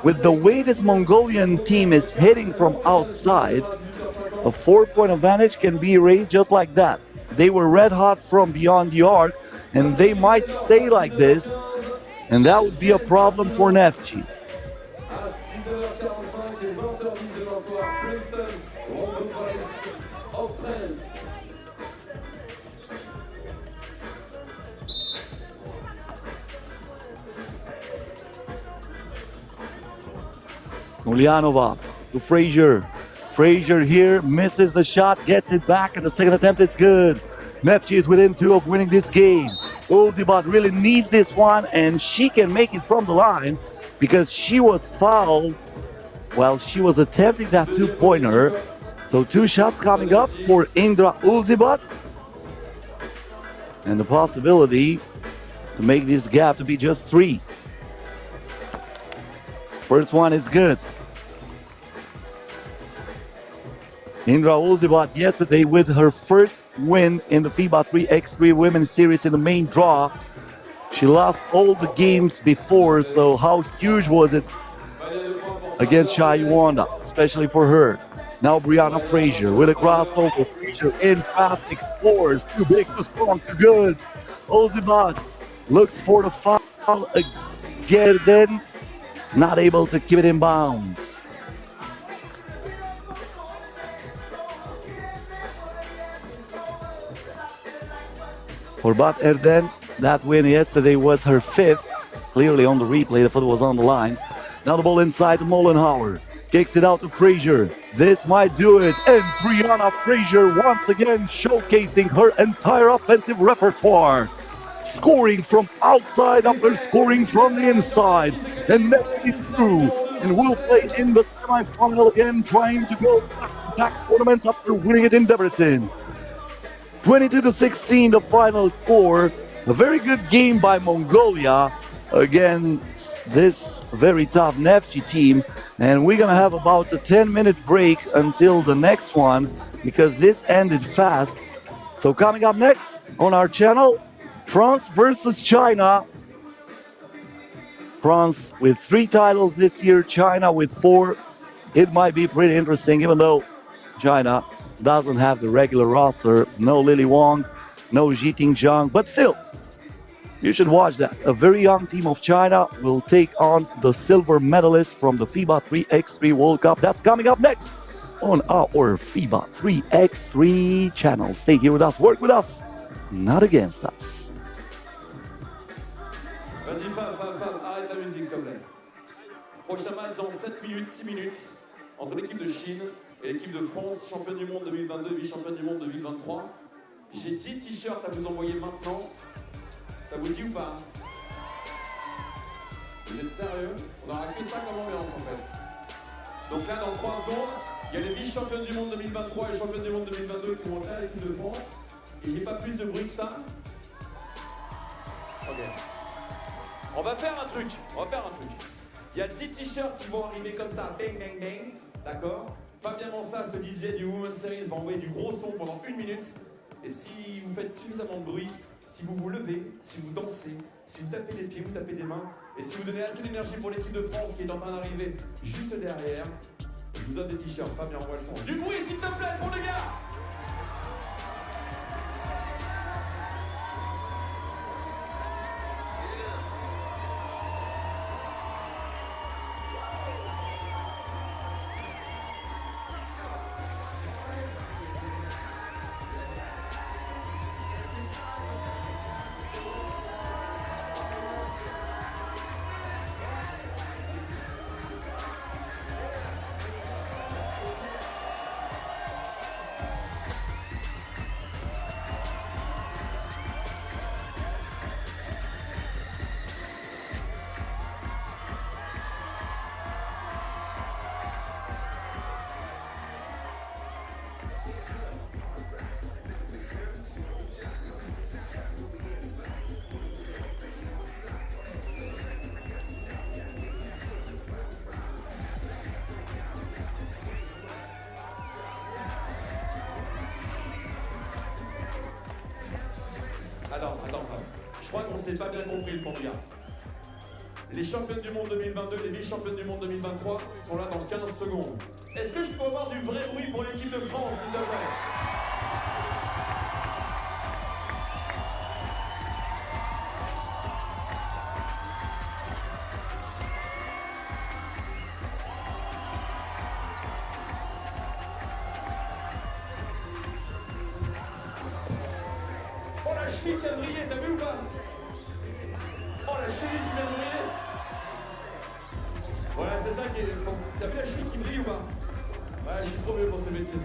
with the way this Mongolian team is hitting from outside, a 4-point advantage can be erased just like that. They were red hot from beyond the arc, and they might stay like this, and that would be a problem for Neftchi. Ulyanova to Fraser. Fraser here misses the shot, gets it back, and the second attempt is good. Neftchi is within 2 of winning this game. Ulzibat really needs this one, and she can make it from the line because she was fouled while she was attempting that 2-pointer. So 2 shots coming up for Indra Ulzibat, and the possibility to make this gap to be just 3. First one is good. Indra Ulzibat yesterday with her first win in the FIBA 3x3 Women's Series in the main draw. She lost all the games before, so how huge was it against Shai Wanda, especially for her. Now Brianna Fraser with a crossover. Fraser in traffic, scores. Too big, too strong, too good. Ulzibat looks for the foul again, then not able to keep it in bounds. For Bat Erden, that win yesterday was her 5th. Clearly on the replay, the foot was on the line. Now the ball inside to Mollenhauer. Kicks it out to Fraser. This might do it. And Brianna Fraser once again showcasing her entire offensive repertoire. Scoring from outside after scoring from the inside. And that is through. And will play in the semifinal again, trying to go back-to-back tournaments after winning it in Debrecen. 22-16, the final score. A very good game by Mongolia against this very tough Neftchi team. And we're going to have about a 10-minute break until the next one because this ended fast. So coming up next on our channel, France versus China. France with 3 titles this year, China with 4. It might be pretty interesting, even though China doesn't have the regular roster. No Lily Wong, no Jiting Zhang, but still, you should watch that. A very young team of China will take on the silver medalists from the FIBA 3x3 World Cup. That's coming up next on our FIBA 3x3 channel. Stay here with us, work with us, not against us. Vas-y, Fab, arrête la musique, s'il te plaît. Prochain match dans 7 minutes, 6 minutes, entre l'équipe de Chine et l'équipe de France, championne du monde 2022, vice-championne du monde 2023. J'ai 10 t-shirts à vous envoyer maintenant. Ça vous dit ou pas? Vous êtes sérieux? On n'aura que ça comme ambiance en fait. Donc là, dans 3 secondes, il y a les vice-championnes du monde 2023 et les championnes du monde 2022 qui vont entrer à l'équipe de France. Et j'ai pas plus de bruit que ça. Ok. On va faire un truc. Il y a 10 t-shirts qui vont arriver comme ça. Bang, bang, bang. D'accord? Fabien Mansal, ce DJ du Women's Series, va envoyer du gros son pendant 1 minute. Et si vous faites suffisamment de bruit, si vous vous levez, si vous dansez, si vous tapez des pieds, vous tapez des mains, et si vous donnez assez d'énergie pour l'équipe de France qui est en train d'arriver juste derrière, je vous donne des t-shirts. Fabien, envoie le son. Du bruit, s'il te plaît, pour les gars! Attends. Je crois qu'on s'est pas bien compris le Pont-du-Gard. Les championnes du monde 2022, les vice-championnes du monde 2023 sont là dans 15 secondes. Est-ce que je peux avoir du vrai bruit pour l'équipe de France, s'il te plaît? Oh la cheville qui a brillé, t'as vu ou pas? Oh la cheville qui vient de briller. Voilà, c'est ça qui est... T'as vu la cheville qui brille ou pas? Ouais, je suis trop vieux pour ces bêtises.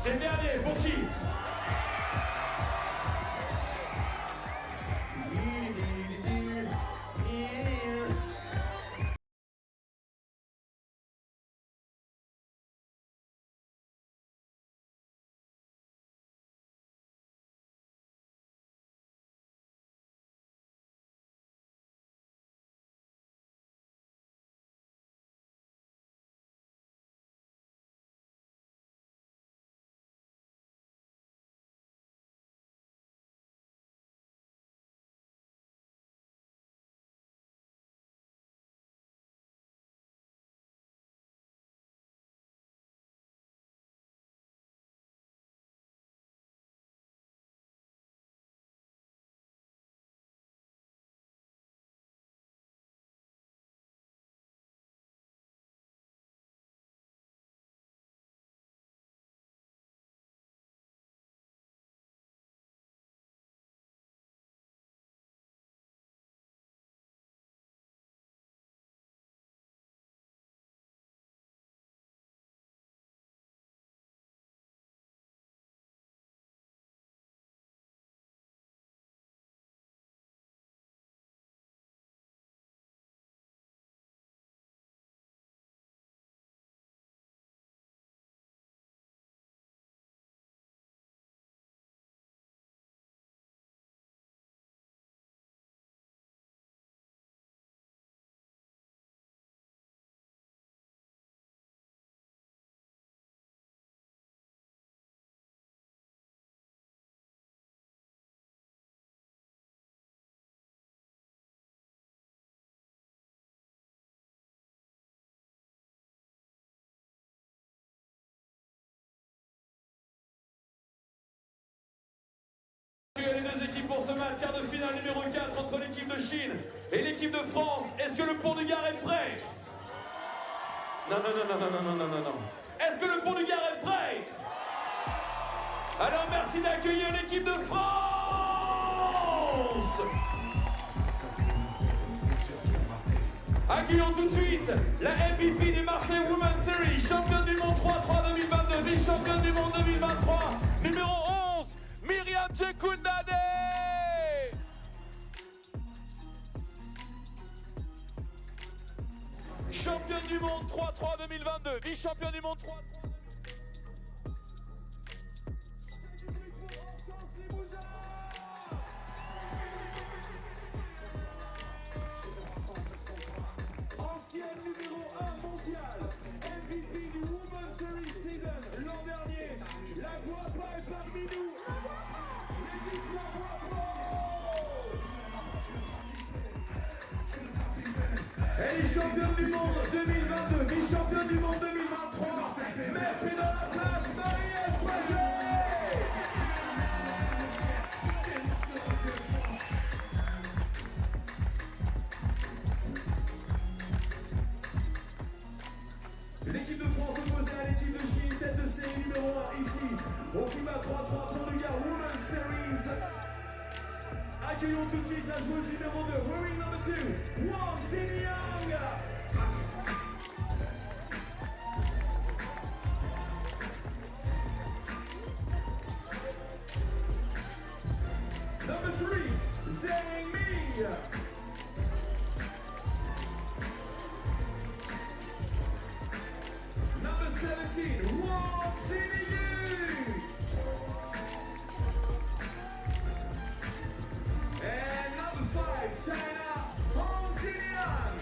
C'est le dernier, pour qui? pour ce match quart de finale numéro 4 entre l'équipe de Chine et l'équipe de France. Est-ce que le Pont-du-Gard est prêt? Non. Est-ce que le Pont-du-Gard est prêt? Alors merci d'accueillir l'équipe de France. Accueillons tout de suite la MVP des Marseille Women's Series, championne du monde 3x3 2022, vice-championne du monde 2023, numéro 11, Myriam Djekundade. Championne du monde 3x3 2022, vice-championne du monde 3x3. Ancienne numéro 1 mondial, MVP du Women's Series Season l'an dernier. La voix pas est parmi nous. Elle est championne du monde 2022, vice-championne du monde 2023. Mettez dans la place Marie-Ève Pagé. L'équipe de France opposée à l'équipe de Chine, tête de série numéro 1 ici, au FIBA 3x3 Pont-du-Gard Women's Series. Accueillons tout de suite la joueuse numéro 2, wearing number 2, Wang Xinjiang. Number 3, Zheng Mi. Number 17, Wang Xinjiang. And number 5, China, Hong Jinian.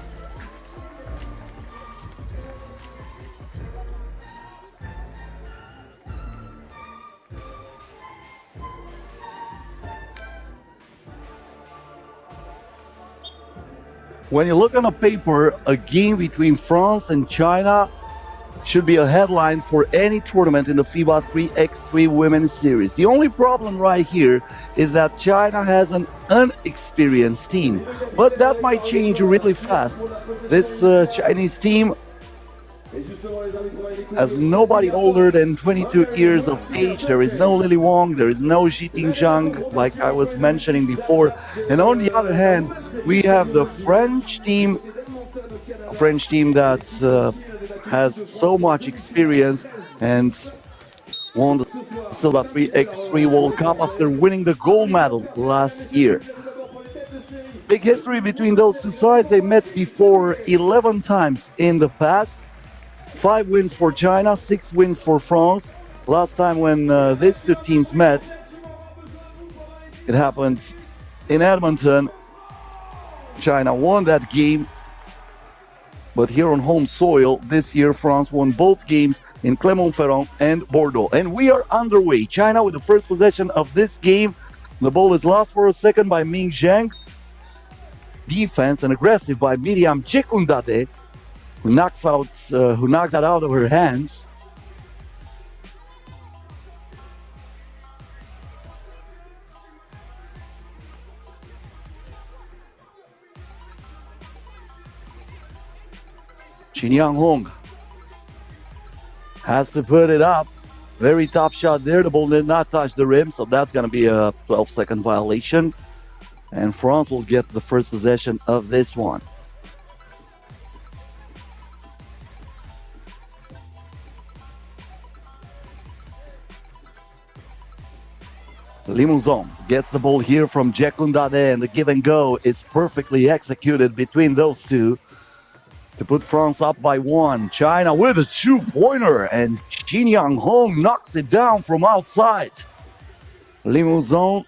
When you look on a paper, a game between France and China should be a headline for any tournament in the FIBA 3x3 Women's Series. The only problem right here is that China has an inexperienced team, but that might change really fast. This Chinese team has nobody older than 22 years of age. There is no Lily Wong, there is no Ji Zhang, like I was mentioning before. And on the other hand, we have the French team that has so much experience and won the FIBA 3x3 World Cup after winning the gold medal last year. Big history between those two sides. They met before 11 times in the past. 5 wins for China, 6 wins for France. Last time when these two teams met, it happened in Edmonton. China won that game. But here on home soil, this year, France won both games in Clermont-Ferrand and Bordeaux. And we are underway. China with the first possession of this game. The ball is lost for a second by Ming Zhang. Defense and aggressive by Myriam Djekundade, who knocks that out of her hands. Xinjiang Hong has to put it up. Very top shot there. The ball did not touch the rim, so that's going to be a 12-second violation. And France will get the first possession of this one. Limousin gets the ball here from Djekundade, and the give and go is perfectly executed between those two to put France up by 1. China with a 2-pointer, and Xinjiang Hong knocks it down from outside. Limousin,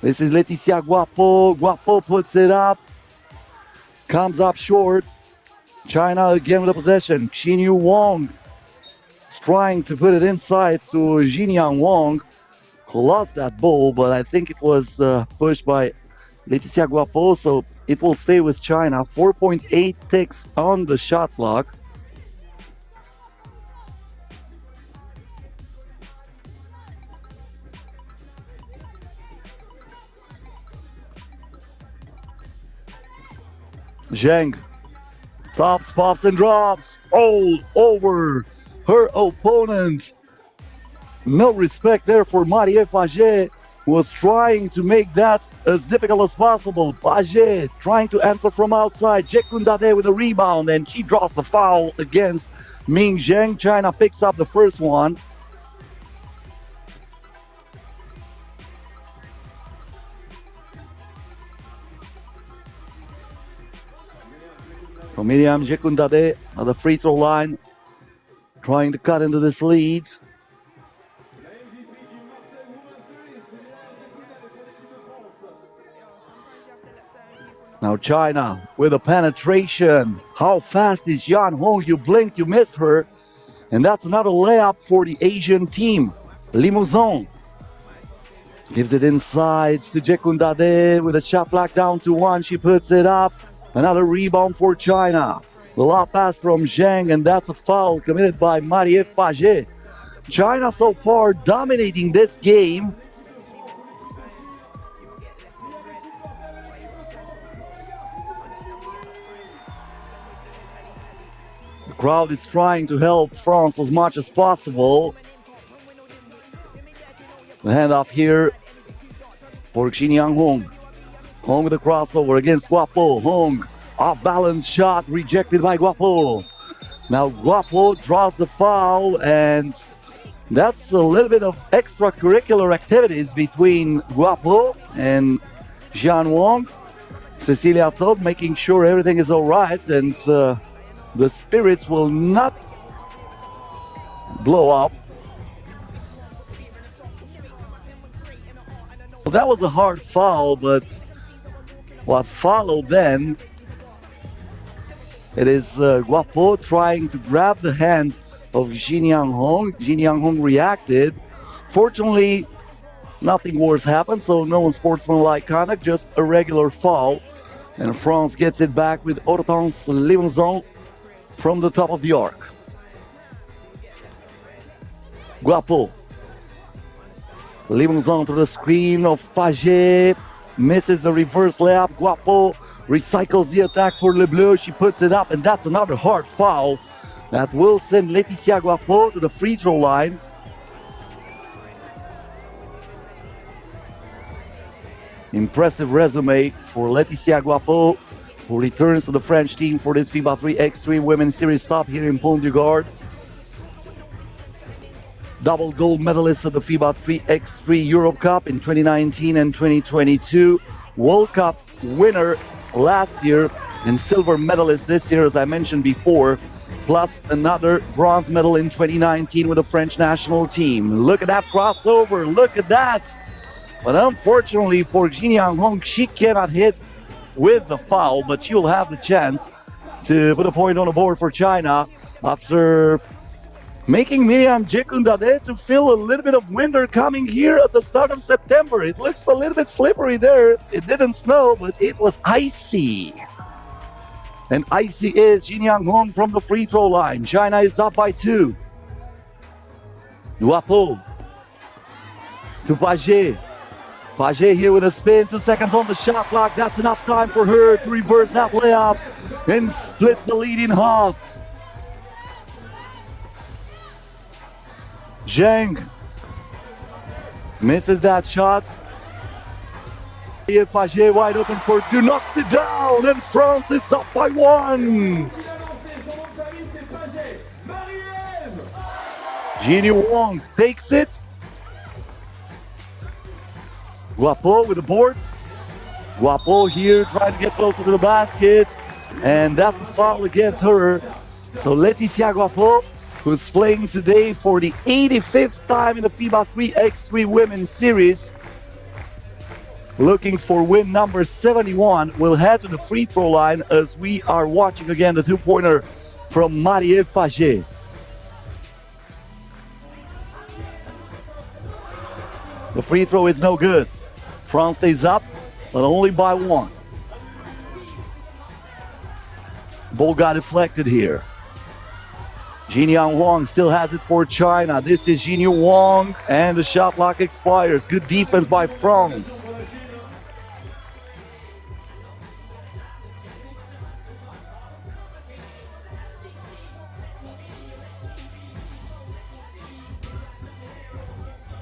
this is Laetitia Guapo. Guapo puts it up, comes up short. China again with the possession. Xinyu Wang is trying to put it inside to Xinjiang Wang, who lost that ball, but I think it was pushed by Laetitia Guapo, so it will stay with China. 4.8 ticks on the shot clock. Zheng stops, pops, and drops all over her opponent. No respect there for Marie Paget, who was trying to make that as difficult as possible. Paget trying to answer from outside. Jekundade with a rebound, and she draws the foul against Ming Zheng. China picks up the first one. So Miriam Jekundade at the free throw line, trying to cut into this lead. Now China with a penetration. How fast is Yan Hong? You blinked, you missed her. And that's another layup for the Asian team. Limousin gives it inside to Jekundade with a shot clock down to 1. She puts it up. Another rebound for China. The lob pass from Zheng, and that's a foul committed by Marie-Ève Paget. China so far dominating this game. The crowd is trying to help France as much as possible. The handoff here for Xinjiang Hong. Hong with a crossover against Guapo. Hong, off balance shot rejected by Guapo. Now Guapo draws the foul, and that's a little bit of extracurricular activities between Guapo and Jian Wang. Cecilia Todd making sure everything is all right, and the spirits will not blow up. Well, that was a hard foul, but what followed then, it is Guapo trying to grab the hand of Xinjiang Hong. Xinjiang Hong reacted. Fortunately, nothing worse happened, so no unsportsmanlike conduct, just a regular foul. And France gets it back with Hortense Limousin from the top of the arc. Guapo. Limousin to the screen of Paget. Misses the reverse layup. Guapo recycles the attack for Le Bleu. She puts it up, and that's another hard foul that will send Laetitia Guapo to the free throw line. Impressive resume for Laetitia Guapo, who returns to the French team for this FIBA 3x3 Women's Series stop here in Pont-du-Gard. Double gold medalist at the FIBA 3x3 Europe Cup in 2019 and 2022. World Cup winner last year and silver medalist this year, as I mentioned before, plus another bronze medal in 2019 with the French national team. Look at that crossover, look at that. But unfortunately for Xinjiang Hong, she cannot hit with the foul, but she will have the chance to put a point on the board for China after making Miriam Jekundade to feel a little bit of winter coming here at the start of September. It looks a little bit slippery there. It didn't snow, but it was icy. And icy is Xinjiang Hong from the free throw line. China is up by 2. Guapo to Paget. Paget here with a spin, 2 seconds on the shot clock. That's enough time for her to reverse that layup and split the lead in half. Zheng misses that shot. Paget wide open for 2, knocked it down, and France is up by 1. Xinjiang Wang takes it. Guapo with the board. Guapo here trying to get closer to the basket, and that's a foul against her. So Laetitia Guapo, who's playing today for the 85th time in the FIBA 3x3 Women's Series, looking for win number 71, will head to the free throw line as we are watching again the two-pointer from Marie-Ève Paget. The free throw is no good. France stays up, but only by 1. Ball got deflected here. Xinjiang Wang still has it for China. This is Xinjiang Wang, and the shot clock expires. Good defense by France.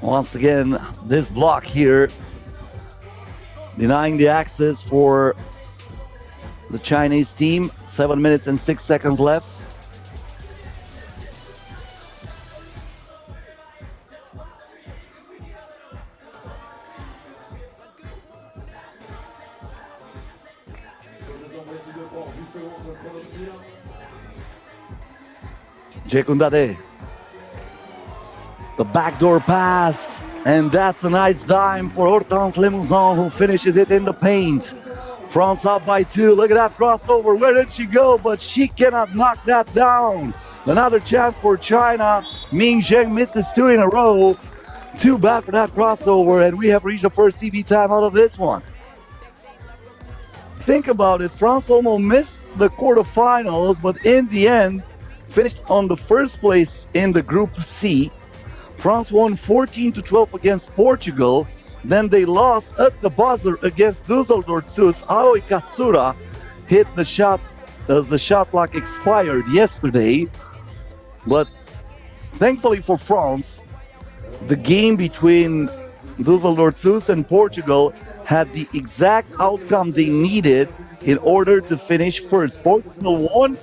Once again, this block here denying the access for the Chinese team. 7 minutes and 6 seconds left. Jekundade. The backdoor pass. And that's a nice dime for Hortense Limousin, who finishes it in the paint. France up by 2. Look at that crossover. Where did she go? But she cannot knock that down. Another chance for China. Ming Zheng misses 2 in a row. Too bad for that crossover. And we have reached the first TV time out of this one. Think about it. France almost missed the quarterfinals, but in the end, finished on the first place in the Group C. France won 14-12 against Portugal. Then they lost at the buzzer against Düsseldorf Sus. Aoi Katsura hit the shot as the shot clock expired yesterday. But thankfully for France, the game between Düsseldorf Sus and Portugal had the exact outcome they needed in order to finish first. Portugal won.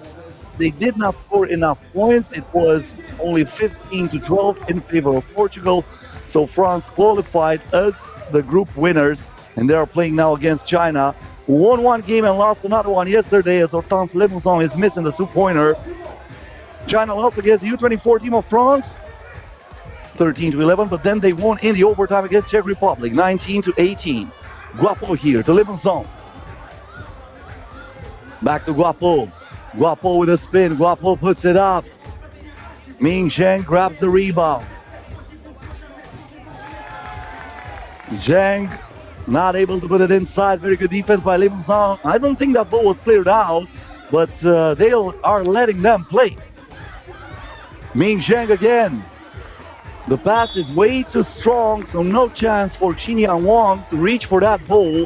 They did not score enough points. It was only 15-12 in favor of Portugal. So France qualified as the group winners, and they are playing now against China, who won one game and lost another one yesterday as Hortense Limousin is missing the 2-pointer. China lost against the U24 team of France, 13-11, but then they won in the overtime against Czech Republic, 19-18. Guapo here to Limousin. Back to Guapo. Guapo with a spin. Guapo puts it up. Ming Zheng grabs the rebound. Zheng not able to put it inside. Very good defense by Limousin. I don't think that ball was cleared out, but they are letting them play. Ming Zheng again. The pass is way too strong, so no chance for Xinyan Wang to reach for that ball.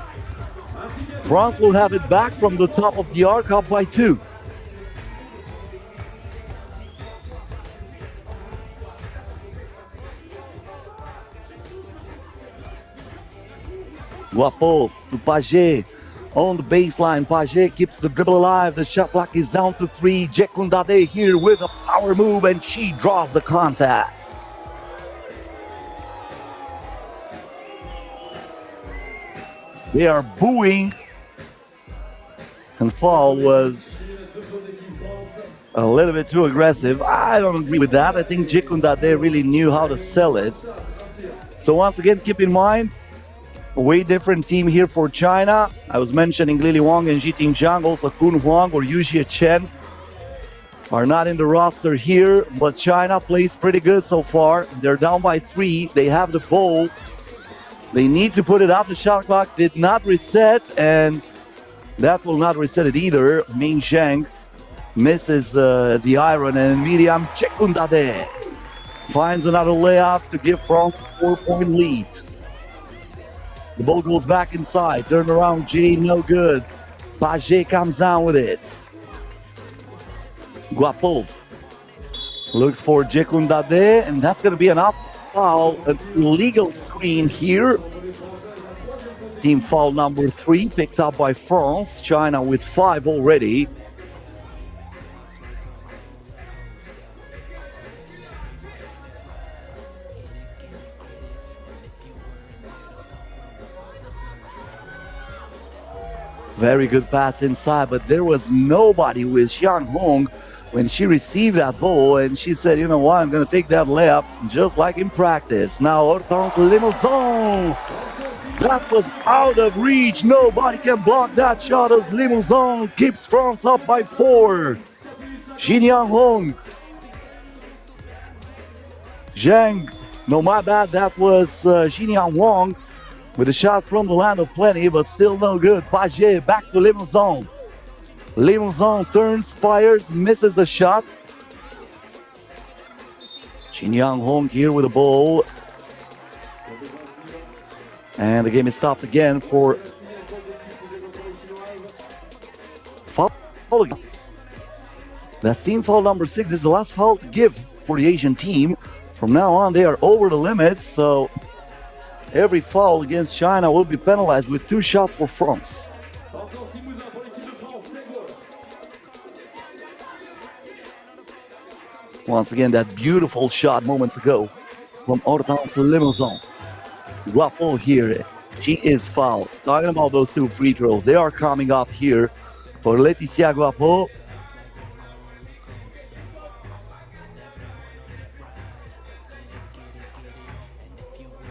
France will have it back from the top of the arc, up by 2. Guapo to Paget on the baseline. Paget keeps the dribble alive. The shot clock is down to 3. Jekundade here with a power move, and she draws the contact. They are booing, and foul was a little bit too aggressive. I don't agree with that. I think Jekundade really knew how to sell it. So once again, keep in mind, a way different team here for China. I was mentioning Lili Wang and Jiting Zhang, also Kun Huang or Yujie Chen are not in the roster here, but China plays pretty good so far. They're down by 3. They have the ball. They need to put it up. The shot clock did not reset, and that will not reset it either. Ming Zheng misses the iron, and Miriam Jekundade finds another layup to give France a 4-point lead. The ball goes back inside. Turn around, J, no good. Paget comes down with it. Guapo looks for Jekundade, and that's going to be an up foul, an illegal screen here. Team foul number 3 picked up by France. China with 5 already. Very good pass inside, but there was nobody with Xiang Hong when she received that ball, and she said, you know what, I'm going to take that layup just like in practice. Now Hortense Limousin. That was out of reach. Nobody can block that shot as Limousin keeps France up by 4. Xinyan Hong. Zhang. No, my bad. That was Xinyan Wang with a shot from the land of plenty, but still no good. Paget back to Limousin. Limousin turns, fires, misses the shot. Xinyan Hong here with the ball. And the game is stopped again for foul. That's team foul number 6. This is the last foul to give for the Asian team. From now on, they are over the limit, so every foul against China will be penalized with 2 shots for France. Encore 6 mousins pour l'équipe de France. C'est quoi? Once again, that beautiful shot moments ago from Hortense Limousin. Guapo here. She is fouled. Talking about those 2 free throws, they are coming up here for Laetitia Guapo.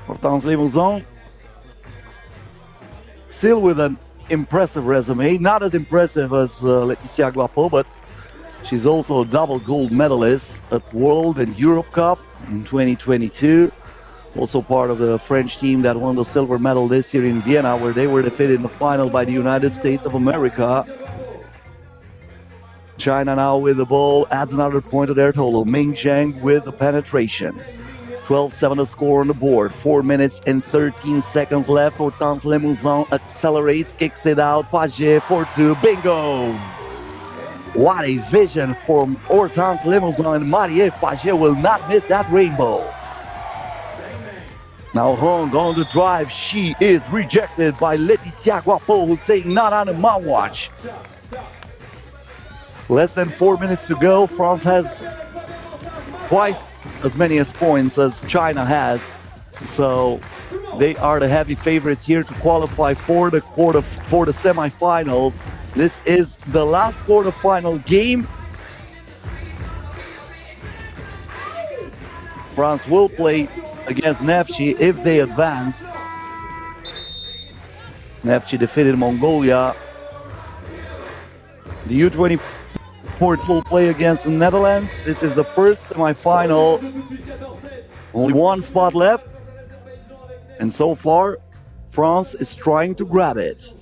Hortense Limousin still with an impressive resume. Not as impressive as Laetitia Guapo, but she's also a double gold medalist at World and Europe Cup in 2022. Also part of the French team that won the silver medal this year in Vienna, where they were defeated in the final by the United States of America. China now with the ball, adds another point to their total. Ming Zhang with the penetration. 12-7 the score on the board. 4 minutes and 13 seconds left. Hortense Limousin accelerates, kicks it out. Paget for 2. Bingo! What a vision from Hortense Limousin, and Marie Paget will not miss that rainbow. Now Hong on the drive. She is rejected by Laetitia Guapo, who's saying not on my watch. Less than 4 minutes to go. France has twice as many as points as China has, so they are the heavy favorites here to qualify for the semifinals. This is the last quarterfinal game. France will play against Neftchi if they advance. Neftchi defeated Mongolia. The U20 will play against the Netherlands. This is the first semi-final. Only 1 spot left. And so far, France is trying to grab it.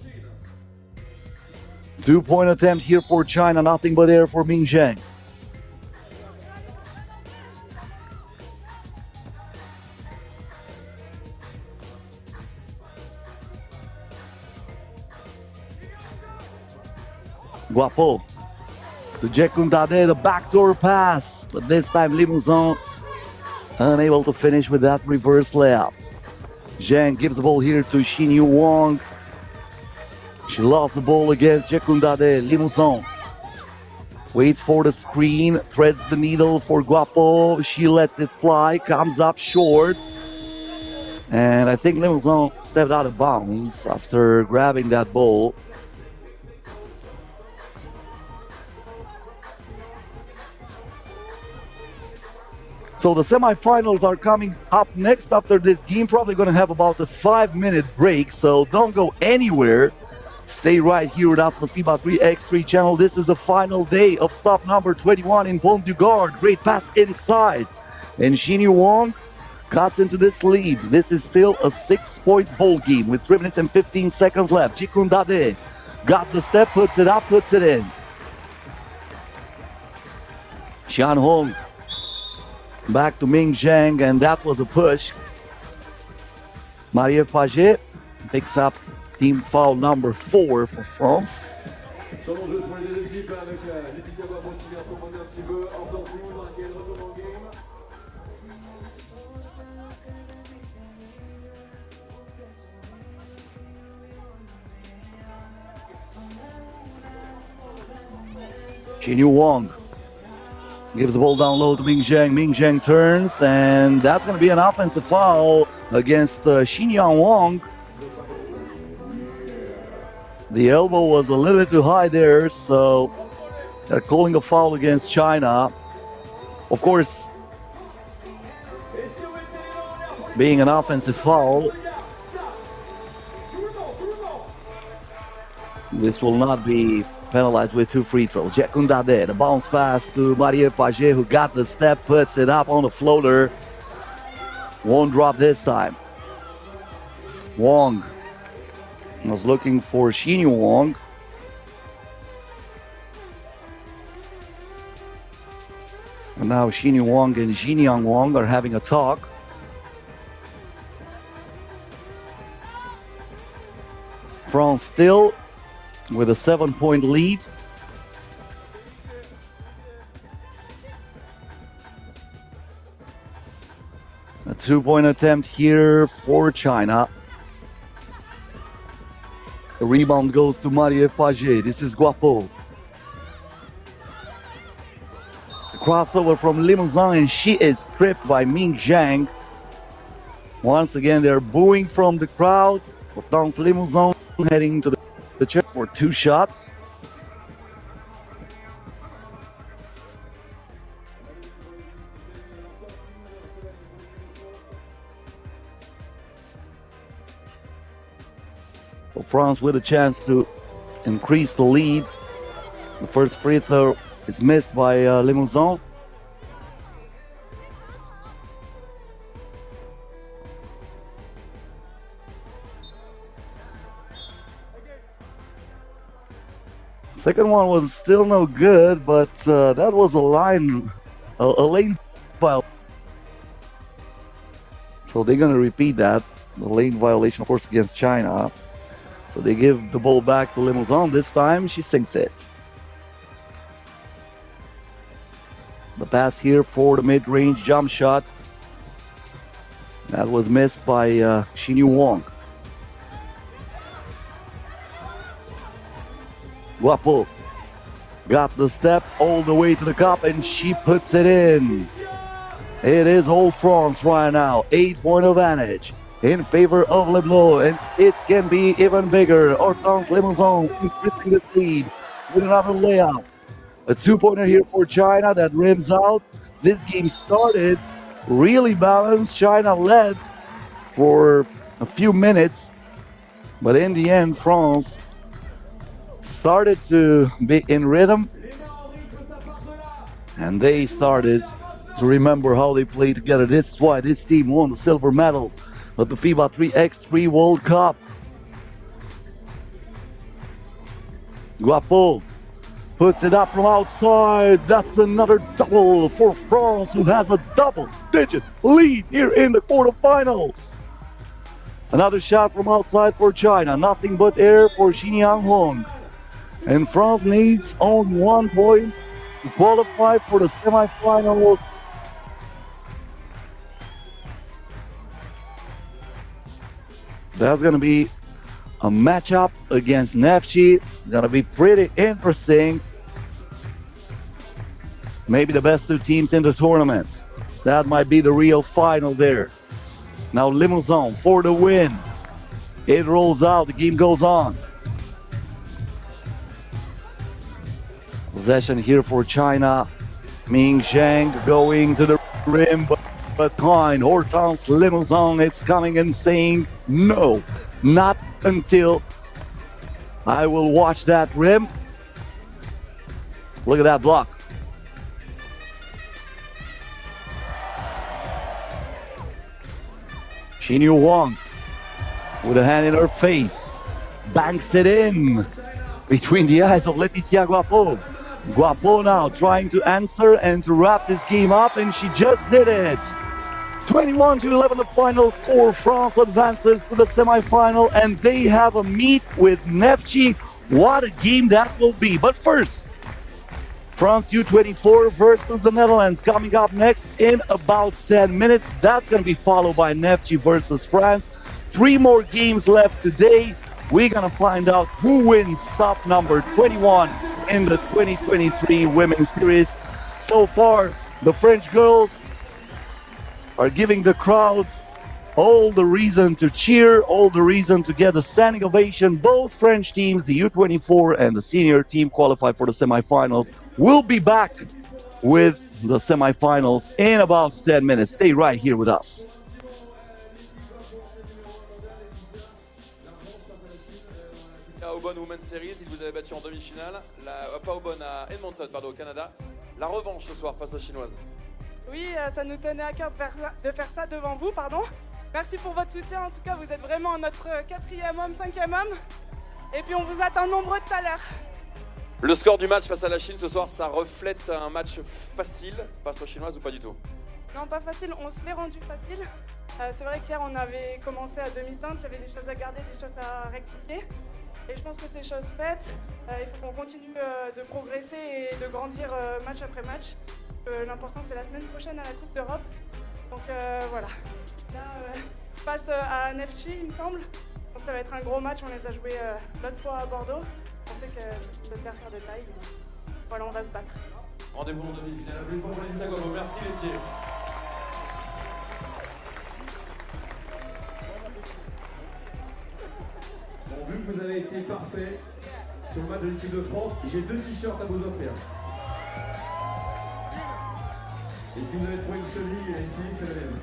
2-point attempt here for China, nothing but air for Ming Zhang. Guapo to Jekundade, the backdoor pass, but this time Limousin unable to finish with that reverse layup. Zhang gives the ball here to Xin Yu Wang. She lost the ball against Jekundade. Limousin waits for the screen, threads the needle for Guapo. She lets it fly, comes up short. And I think Limousin stepped out of bounds after grabbing that ball. So the semifinals are coming up next after this game. Probably going to have about a 5-minute break, so don't go anywhere. Stay right here with us on the FIBA 3x3 channel. This is the final day of stop number 21 in Pont-du-Gard. Great pass inside. And Xin Yu Wang cuts into this lead. This is still a 6-point ball game with 3 minutes and 15 seconds left. Jekundade got the step, puts it up, puts it in. Xian Hong back to Ming Zhang, and that was a push. Marie Paget picks up team foul number 4 for France. Changement de jeu pour les 2 équipes avec Laetitia Guapo qui vient se commander un petit peu. Hortense Limousin qui est de retour dans le game. Xin Yu Wang gives the ball down low to Ming Zhang. Ming Zhang turns, and that's going to be an offensive foul against Xin Yu Wang. The elbow was a little bit too high there, so they're calling a foul against China. Of course, being an offensive foul, this will not be penalized with 2 free throws. Jekundade, the bounce pass to Marie Paget, who got the step, puts it up on the floater. Won't drop this time. Wang was looking for Xin Yu Wang. And now Xin Yu Wang and Xin Yang Wang are having a talk. France still with a 7-point lead. A 2-point attempt here for China. The rebound goes to Marie Page. This is Guapo. The crossover from Limousin, and she is tripped by Ming Zhang. Once again, they're booing from the crowd. Hortense Limousin heading to the check for 2 shots. So France with a chance to increase the lead. The first free throw is missed by Limousin. Second one was still no good, but that was a lane foul. So they're gonna repeat that. The lane violation, of course, against China. So they give the ball back to Limousin. This time she sinks it. The pass here for the mid-range jump shot. That was missed by Xinyu Wang. Guapo got the step all the way to the cup, and she puts it in. It is all France right now. 8-point advantage in favor of Le Bleu, and it can be even bigger. Hortense Limousin increasing the lead with another layup. A 2-pointer here for China that rims out. This game started really balanced. China led for a few minutes, but in the end, France started to be in rhythm, and they started to remember how they play together. This is why this team won the silver medal at the FIBA 3x3 World Cup. Guapo puts it up from outside. That's another double for France, who has a double-digit lead here in the quarterfinals. Another shot from outside for China. Nothing but air for Xinyan Hong. And France needs only 1 point to qualify for the semifinals. That's going to be a matchup against Neftchi. Going to be pretty interesting. Maybe the best 2 teams in the tournament. That might be the real final there. Now Limousin for the win. It rolls out. The game goes on. Possession here for China. Ming Zhang going to the rim, but kind. Hortense Limousin is coming and saying, no, not until I will watch that rim. Look at that block. Xinyu Wang with a hand in her face. Banks it in between the eyes of Laetitia Guapo. Guapo now trying to answer and to wrap this game up, and she just did it. 21-11 the final score. France advances to the semifinal, and they have a meet with Neftchi. What a game that will be. But first, France U24 versus the Netherlands coming up next in about 10 minutes. That's going to be followed by Neftchi versus France. 3 more games left today. We're going to find out who wins stop number 21 in the 2023 Women's Series. So far, the French girls are giving the crowd all the reason to cheer, all the reason to get a standing ovation. Both French teams, the U24 and the senior team, qualify for the semifinals. We'll be back with the semifinals in about 10 minutes. Stay right here with us. Aubonne Women's Series, ils vous avaient battu en demi-finale, pas Aubonne à Edmonton, pardon, au Canada. La revanche ce soir face aux Chinoises. Oui, ça nous tenait à cœur de faire ça devant vous, pardon. Merci pour votre soutien, en tout cas vous êtes vraiment notre 4e homme, 5e homme. Et puis on vous attend nombreux tout à l'heure. Le score du match face à la Chine ce soir, ça reflète un match facile face aux Chinoises ou pas du tout? Non, pas facile, on se l'est rendu facile. C'est vrai qu'hier on avait commencé à demi-teinte, il y avait des choses à garder, des choses à rectifier. Et je pense que c'est chose faite. Il faut qu'on continue de progresser et de grandir match après match. L'important c'est la semaine prochaine à la Coupe d'Europe. Donc voilà. Là, face à Nefchi, il me semble. Donc ça va être un gros match. On les a joués l'autre fois à Bordeaux. On sait que c'est une adversaire de taille. Voilà, on va se battre. Rendez-vous en demi-finale. Plus pour Lisa Gobo. Merci les tiers. Bon, vu que vous avez été parfait sur le match de l'équipe de France, j'ai 2 t-shirts à vous offrir. Et si vous avez trouvé une cheville ici, c'est la même.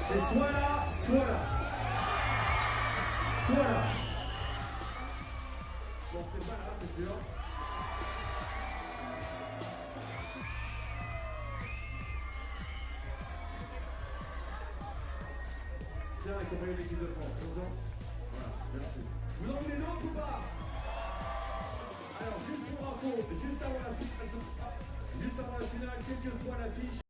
C'est soit là, soit là. Soit là. Bon, c'est pas là, c'est sûr. Tiens, accompagné de l'équipe de France, bonjour. Voilà, merci. Vous en voulez d'autres ou pas? Alors, juste pour info, juste avant la finale, quelle que soit la fiche.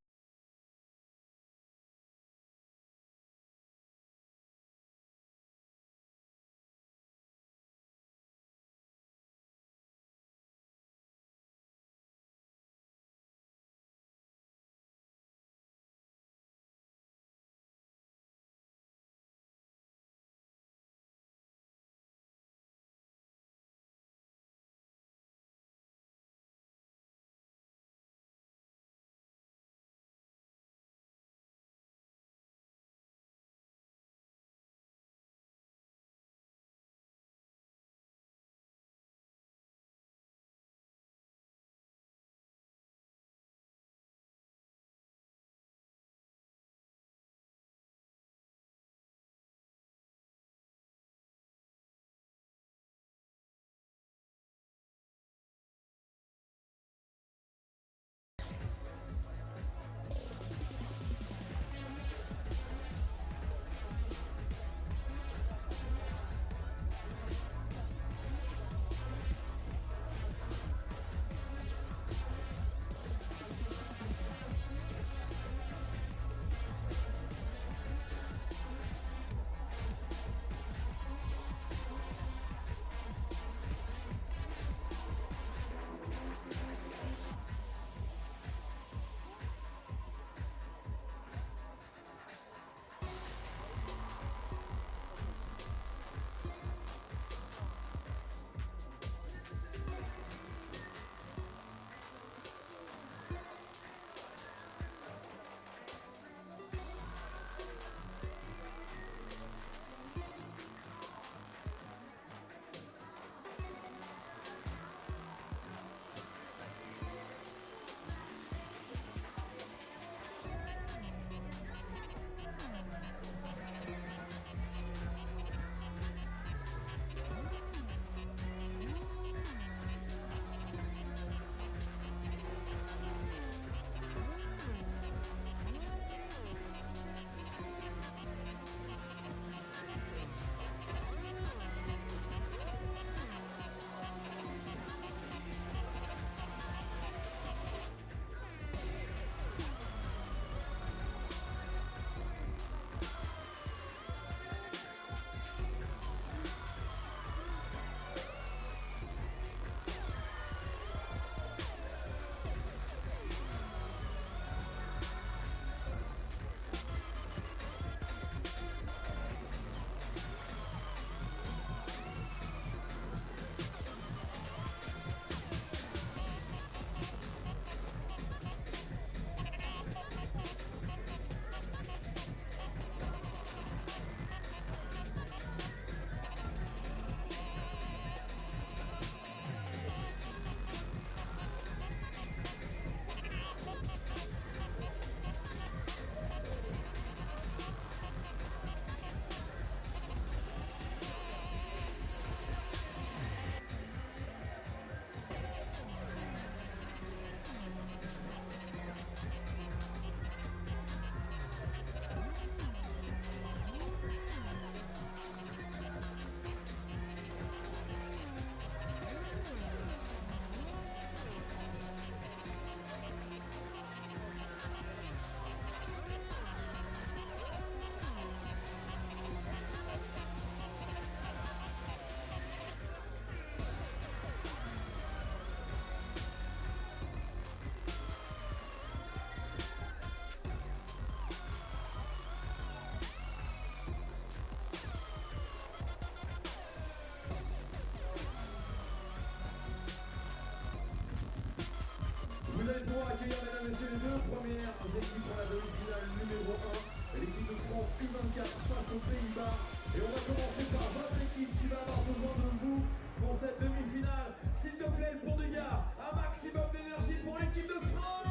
messieurs, les deux premières équipes pour la demi-finale numéro 1. L'équipe de France U24 face aux Pays-Bas. Et on va commencer par votre équipe qui va avoir besoin de vous pour cette demi-finale. S'il te plaît, le Pont-du-Gard, un maximum d'énergie pour l'équipe de France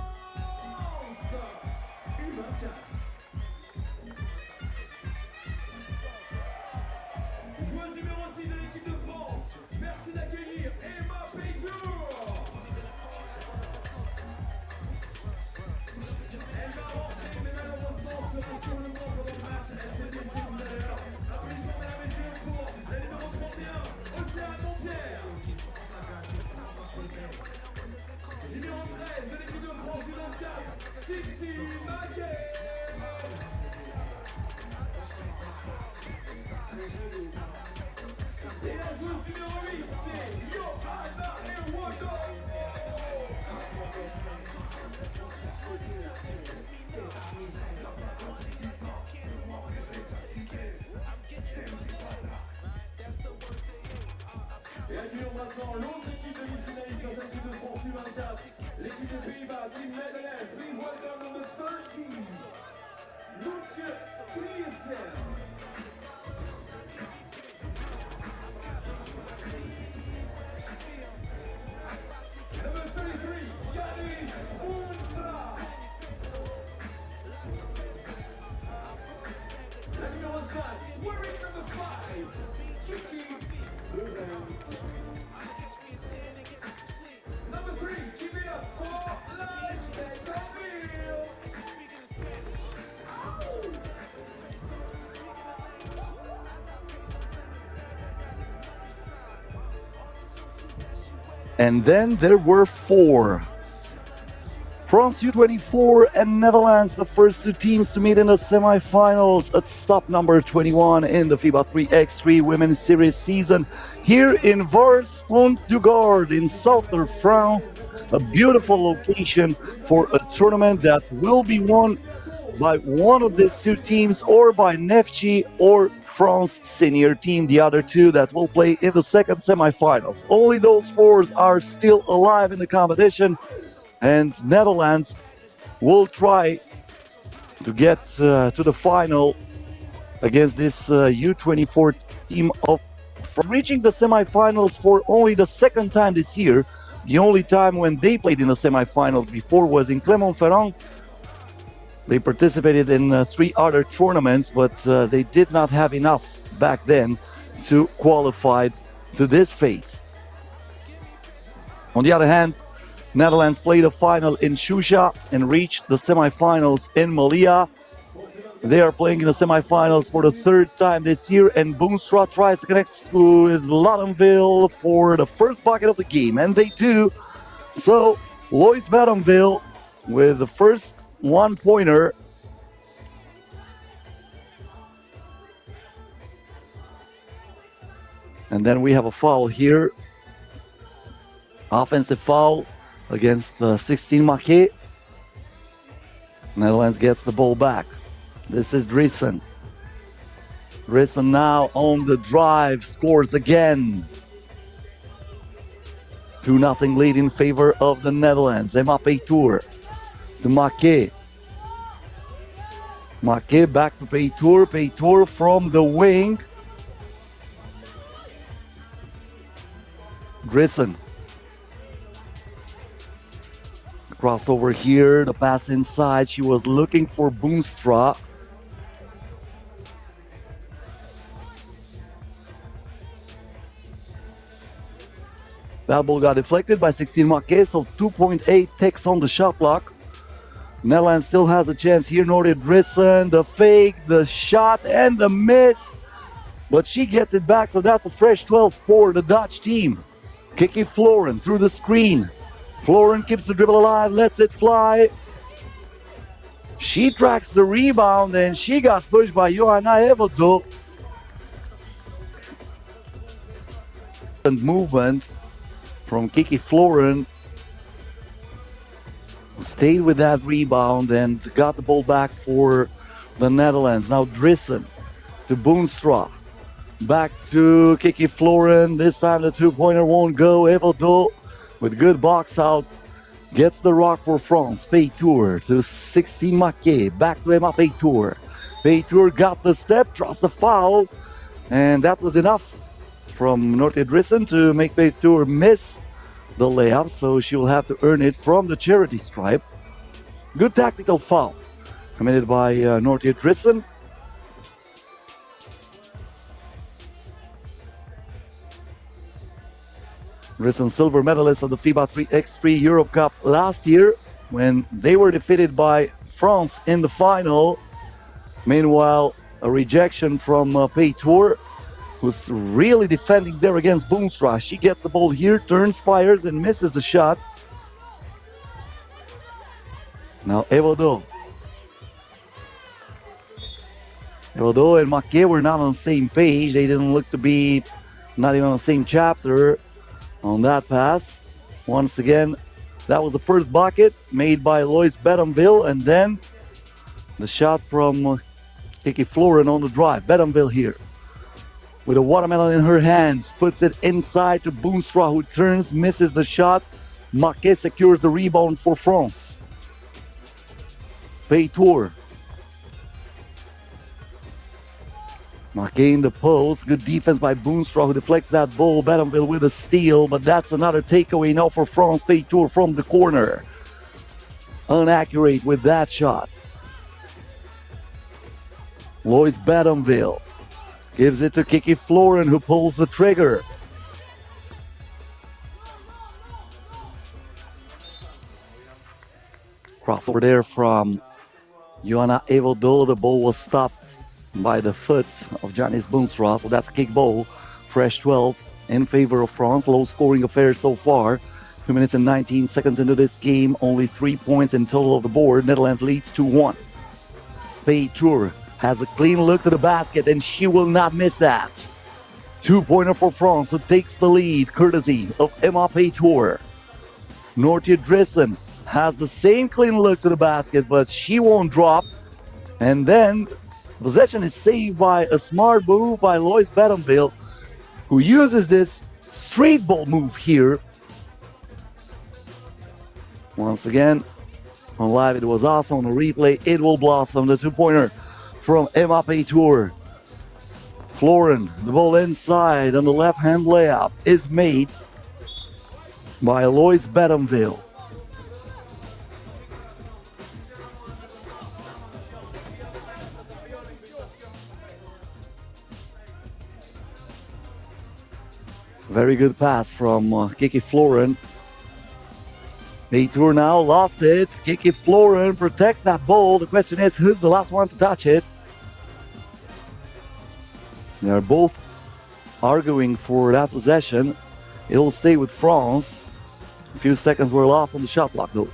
U24. Joueuse numéro 6 de l'équipe de France, merci d'accueillir Emma Paytour. Elle va avancer, mais malheureusement sera sur le banc pendant le match. Elle s'est blessée tout à l'heure. Applaudissements, mesdames et messieurs, pour la numéro 31, Océane Montpierre. Numéro 13 de l'équipe de France U24, Sixty Mackay. Et la joueuse numéro 8, c'est Johanna Ewado. Et accueillons maintenant l'autre équipe demi-finaliste sur cette équipe de France U24, l'équipe des Pays-Bas, Team Netherlands. Please welcome number 13, Lucia Kliesen. Number 33, Yanis Boonstra. La numéro 5, wearing number 5, Kiki Leuven. Number 3, keep it up for Light-Deville. And then there were four. France U24 and Netherlands, the first two teams to meet in the semifinals at stop number 21 in the FIBA 3x3 Women's Series season here in Vers-Pont-du-Gard in southern France. A beautiful location for a tournament that will be won by one of these two teams or by Neftchi or France senior team, the other two that will play in the second semifinals. Only those four are still alive in the competition, and Netherlands will try to get to the final against this U24 team of reaching the semifinals for only the second time this year. The only time when they played in the semifinals before was in Clermont-Ferrand. They participated in 3 other tournaments, but they did not have enough back then to qualify to this phase. On the other hand, Netherlands played a final in Shusha and reached the semifinals in Malia. They are playing in the semifinals for the 3rd time this year, and Boonstra tries to connect with Loudonville for the first bucket of the game, and they do. So, Lois Loudonville with the first one-pointer. And then we have a foul here. Offensive foul against 16 Mackay. Netherlands gets the ball back. This is Driessen. Driessen now on the drive, scores again. 2-0 lead in favor of the Netherlands. Emma Paytour to Mackay. Mackay back to Paytour. Paytour from the wing. Driessen. Crossover here, the pass inside. She was looking for Boonstra. That ball got deflected by 16 Mackay, so 2.8 ticks on the shot clock. Netherlands still has a chance here. Noted Driessen, the fake, the shot, and the miss. But she gets it back, so that's a fresh 12 for the Dutch team. Kiki Floren through the screen. Floren keeps the dribble alive, lets it fly. She tracks the rebound, and she got pushed by Johanna Ewado. And movement from Kiki Floren, who stayed with that rebound and got the ball back for the Netherlands. Now Driessen to Boonstra. Back to Kiki Floren. This time the two-pointer won't go. Ewado with good box out Gets the rock for France. Paytour to 16 Maquet. Back to Emma Paytour. Paytour got the step, draws the foul, and that was enough from Nortia Drissen to make Paytour miss the layup, so she will have to earn it from the charity stripe. Good tactical foul committed by Nortia Drissen. Drissen, silver medalist of the FIBA 3x3 Europe Cup last year when they were defeated by France in the final. Meanwhile, a rejection from Paytour, who's really defending there against Boonstra. She gets the ball here, turns, fires, and misses the shot. Now Evodo. Evodo and Maquet were not on the same page. They didn't look to be not even on the same chapter on that pass. Once again, that was the first bucket made by Lois Bedonville, and then the shot from Kiki Florin on the drive. Bedonville here with a watermelon in her hands, puts it inside to Boonstra, who turns, misses the shot. Maquet secures the rebound for France. Paytour. Maquet in the post. Good defense by Boonstra, who deflects that ball. Bedonville with a steal, but that's another takeaway now for France. Paytour from the corner. Inaccurate with that shot. Lois Bedonville gives it to Kiki Florin, who pulls the trigger. Crossover there from Joanna Evodo. The ball was stopped by the foot of Janice Boonstra, so that's a kick ball. Fresh 12 in favor of France. Low scoring affair so far. 2 minutes and 19 seconds into this game. Only 3 points in total of the board. Netherlands leads 2-1. Paytour has a clean look to the basket, and she will not miss that. 2-pointer for France, who takes the lead courtesy of Emma Paytour. Nortia Drissen has the same clean look to the basket, but she won't drop. And then possession is saved by a smart move by Lois Bedonville, who uses this straight ball move here. Once again, on live it was awesome. On the replay, it will blossom. The 2-pointer from Emma Paytour. Florin, the ball inside on the left-hand layup is made by Lois Bedonville. Very good pass from Kiki Florin. Paytour now lost it. Kiki Florin protects that ball. The question is, who's the last one to touch it? They are both arguing for that possession. It'll stay with France. A few seconds were lost on the shot clock though.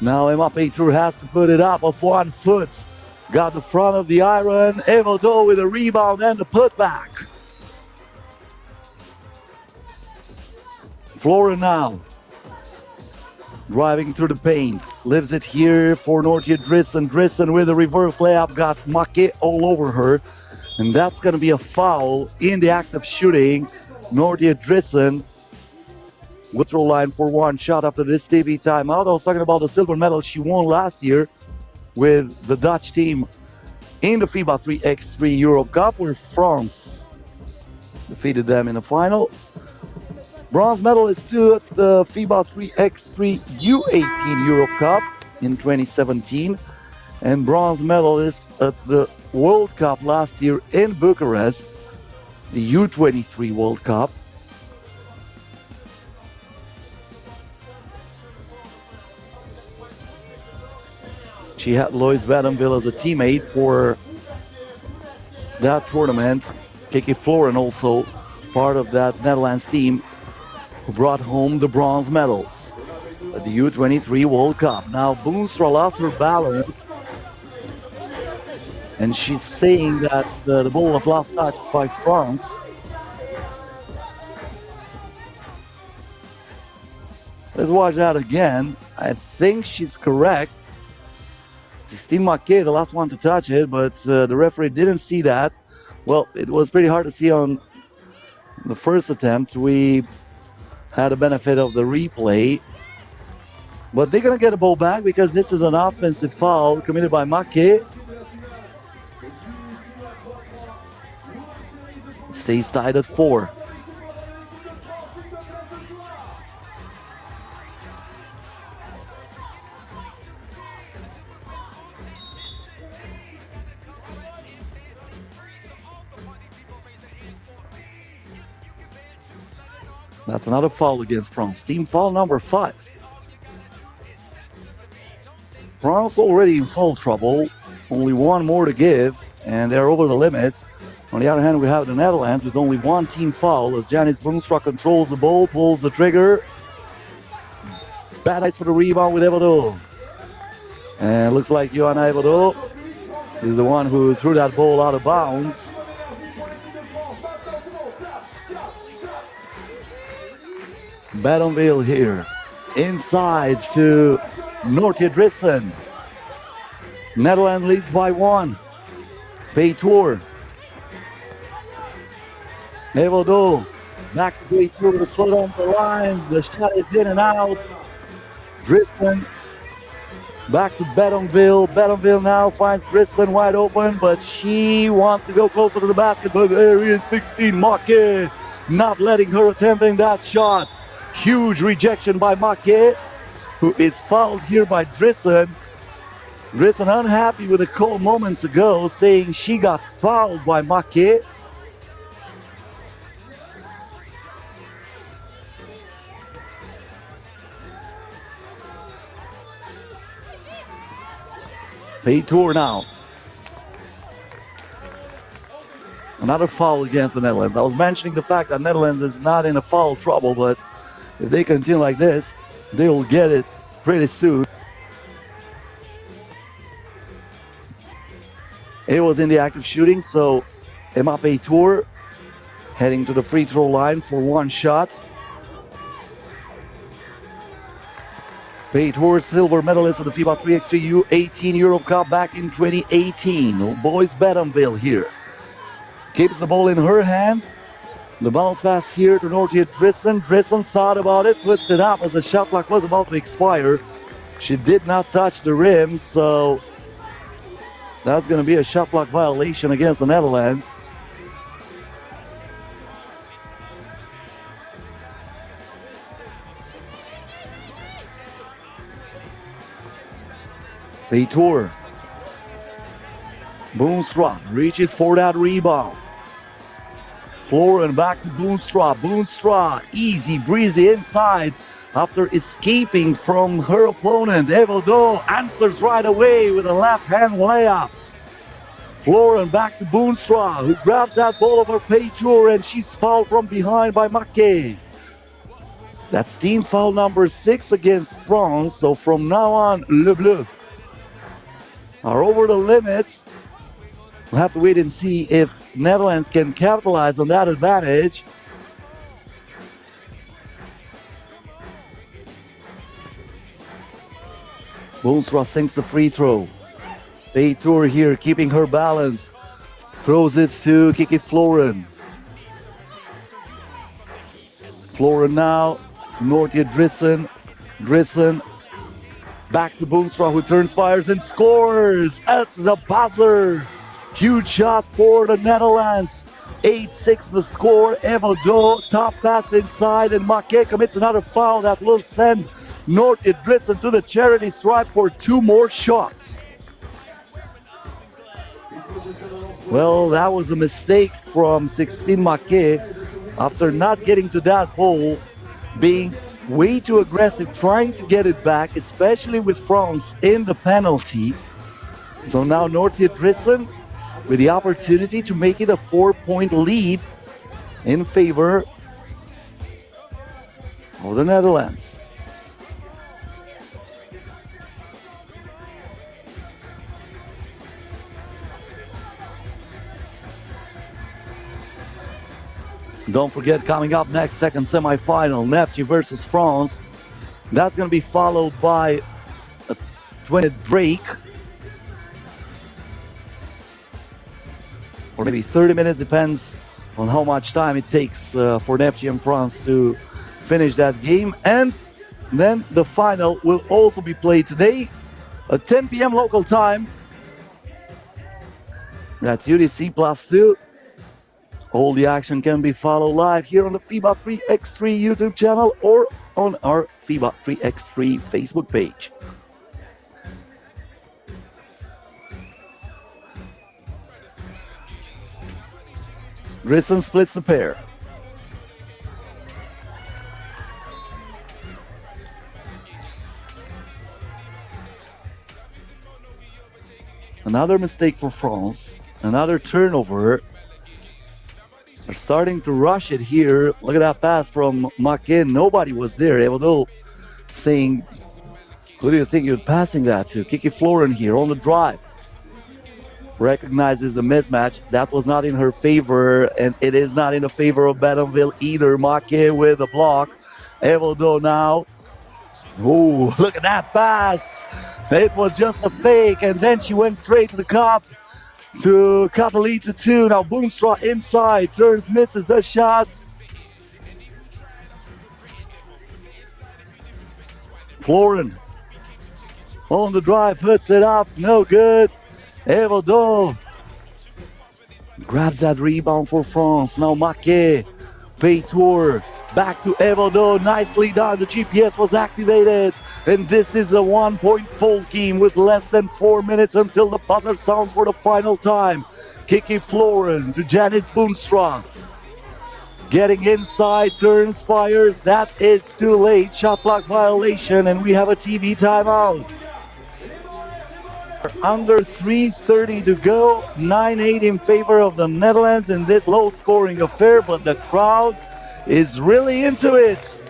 Now Emma Paytour has to put it up off 1 foot. Got the front of the iron. Evodo with a rebound and the putback. Florin now driving through the paint. Lives it here for Nortia Drissen. Drissen with a reverse layup. Got Maquet all over her. And that's going to be a foul in the act of shooting. Nortia Drissen would throw line for 1 shot after this TV timeout. I was talking about the silver medal she won last year with the Dutch team in the FIBA 3x3 Europe Cup, where France defeated them in the final. Bronze medalist too at the FIBA 3x3 U18 Europe Cup in 2017. And bronze medalist at the World Cup last year in Bucharest, the U23 World Cup. She had Lois Bedonville as a teammate for that tournament. Kiki Florin also part of that Netherlands team who brought home the bronze medals at the U23 World Cup. Now Boonstra lost her balance, and she's saying that the ball was last touched by France. Let's watch that again. I think she's correct. Steve Maquet, the last one to touch it, but the referee didn't see that. Well, it was pretty hard to see on the first attempt. We had the benefit of the replay. But they're going to get a ball back because this is an offensive foul committed by Make. Stays tied at 4. That's another foul against France. Team foul number 5. France already in foul trouble. Only one more to give, and they're over the limit. On the other hand, we have the Netherlands with only one team foul as Janis Boomstra controls the ball, pulls the trigger. Bad heights for the rebound with Evado. And it looks like Johanna Evado is the one who threw that ball out of bounds. Badonville here. Inside to Nortje Drissen. Netherlands leads by 1. Paytour. Evado. Back to Paytour with the foot on the line. The shot is in and out. Drissen. Back to Badonville. Badonville now finds Drissen wide open, but she wants to go closer to the basket. But there is 16. Make not letting her attempting that shot. Huge rejection by Make, who is fouled here by Drissen. Drissen unhappy with the call moments ago, saying she got fouled by Make. Paytour now. Another foul against the Netherlands. I was mentioning the fact that Netherlands is not in a foul trouble, but if they continue like this, they will get it pretty soon. It was in the act of shooting, so Emma Paytour heading to the free throw line for one shot. Paytour, silver medalist of the FIBA 3x3 U18 Europe Cup back in 2018. Boys Badonville here. Keeps the ball in her hand. The bounce pass here to Nortje Drissen. Drissen thought about it, puts it up as the shot clock was about to expire. She did not touch the rim, so that's going to be a shot clock violation against the Netherlands. Paytour. Boomstra reaches for that rebound. Florin back to Boomstra. Boomstra, easy breezy inside after escaping from her opponent. Evado answers right away with a left hand layup. Florin back to Boomstra, who grabs that ball over Paytour, and she's fouled from behind by Make. That's team foul number 6 against France. So from now on, Le Bleu are over the limit. We'll have to wait and see if Netherlands can capitalize on that advantage. Boomstra sinks the free throw. Paytour here keeping her balance. Throws it to Kiki Florin. Florin now. Nortje Drissen. Drissen back to Boomstra, who turns, fires, and scores at the buzzer. Huge shot for the Netherlands. 8-6 the score. Evado, top pass inside, and Make commits another foul that will send Nortje Drissen to the charity stripe for 2 more shots. Well, that was a mistake from 16 Make after not getting to that hole, being way too aggressive, trying to get it back, especially with France in the penalty. So now Nortje Drissen with the opportunity to make it a 4-point lead in favor of the Netherlands. Don't forget, coming up next, second semifinal, Neptune versus France. That's going to be followed by a 20-minute break. Or maybe 30 minutes, depends on how much time it takes for Neptune France to finish that game. And Then the final will also be played today at 10 p.m. local time. That's UTC +2. All the action can be followed live here on the FIBA 3x3 YouTube channel or on our FIBA 3x3 Facebook page. Grissom splits the pair. Another mistake for France. Another turnover. They're starting to rush it here. Look at that pass from Makin. Nobody was there. Evaldo saying, who do you think you're passing that to? Kiki Florin here on the drive. Recognizes the mismatch. That was not in her favor, and it is not in the favor of Bentonville either. Makin with a block. Evaldo now. Oh, look at that pass. It was just a fake, and then she went straight to the cup to cut the lead to 2. Now Boomstra inside, turns, misses the shot. Florin on the drive, puts it up, no good. Evaldo grabs that rebound for France. Now Maquet, Paytour, back to Evaldo, nicely done. The GPS was activated. And this is a 1-point full game with less than 4 minutes until the buzzer sounds for the final time. Kiki Florin to Janice Boomstra. Getting inside, turns, fires. That is too late. Shot clock violation, and we have a TV timeout. Under 3:30 to go. 9-8 in favor of the Netherlands in this low-scoring affair, but the crowd is really into it.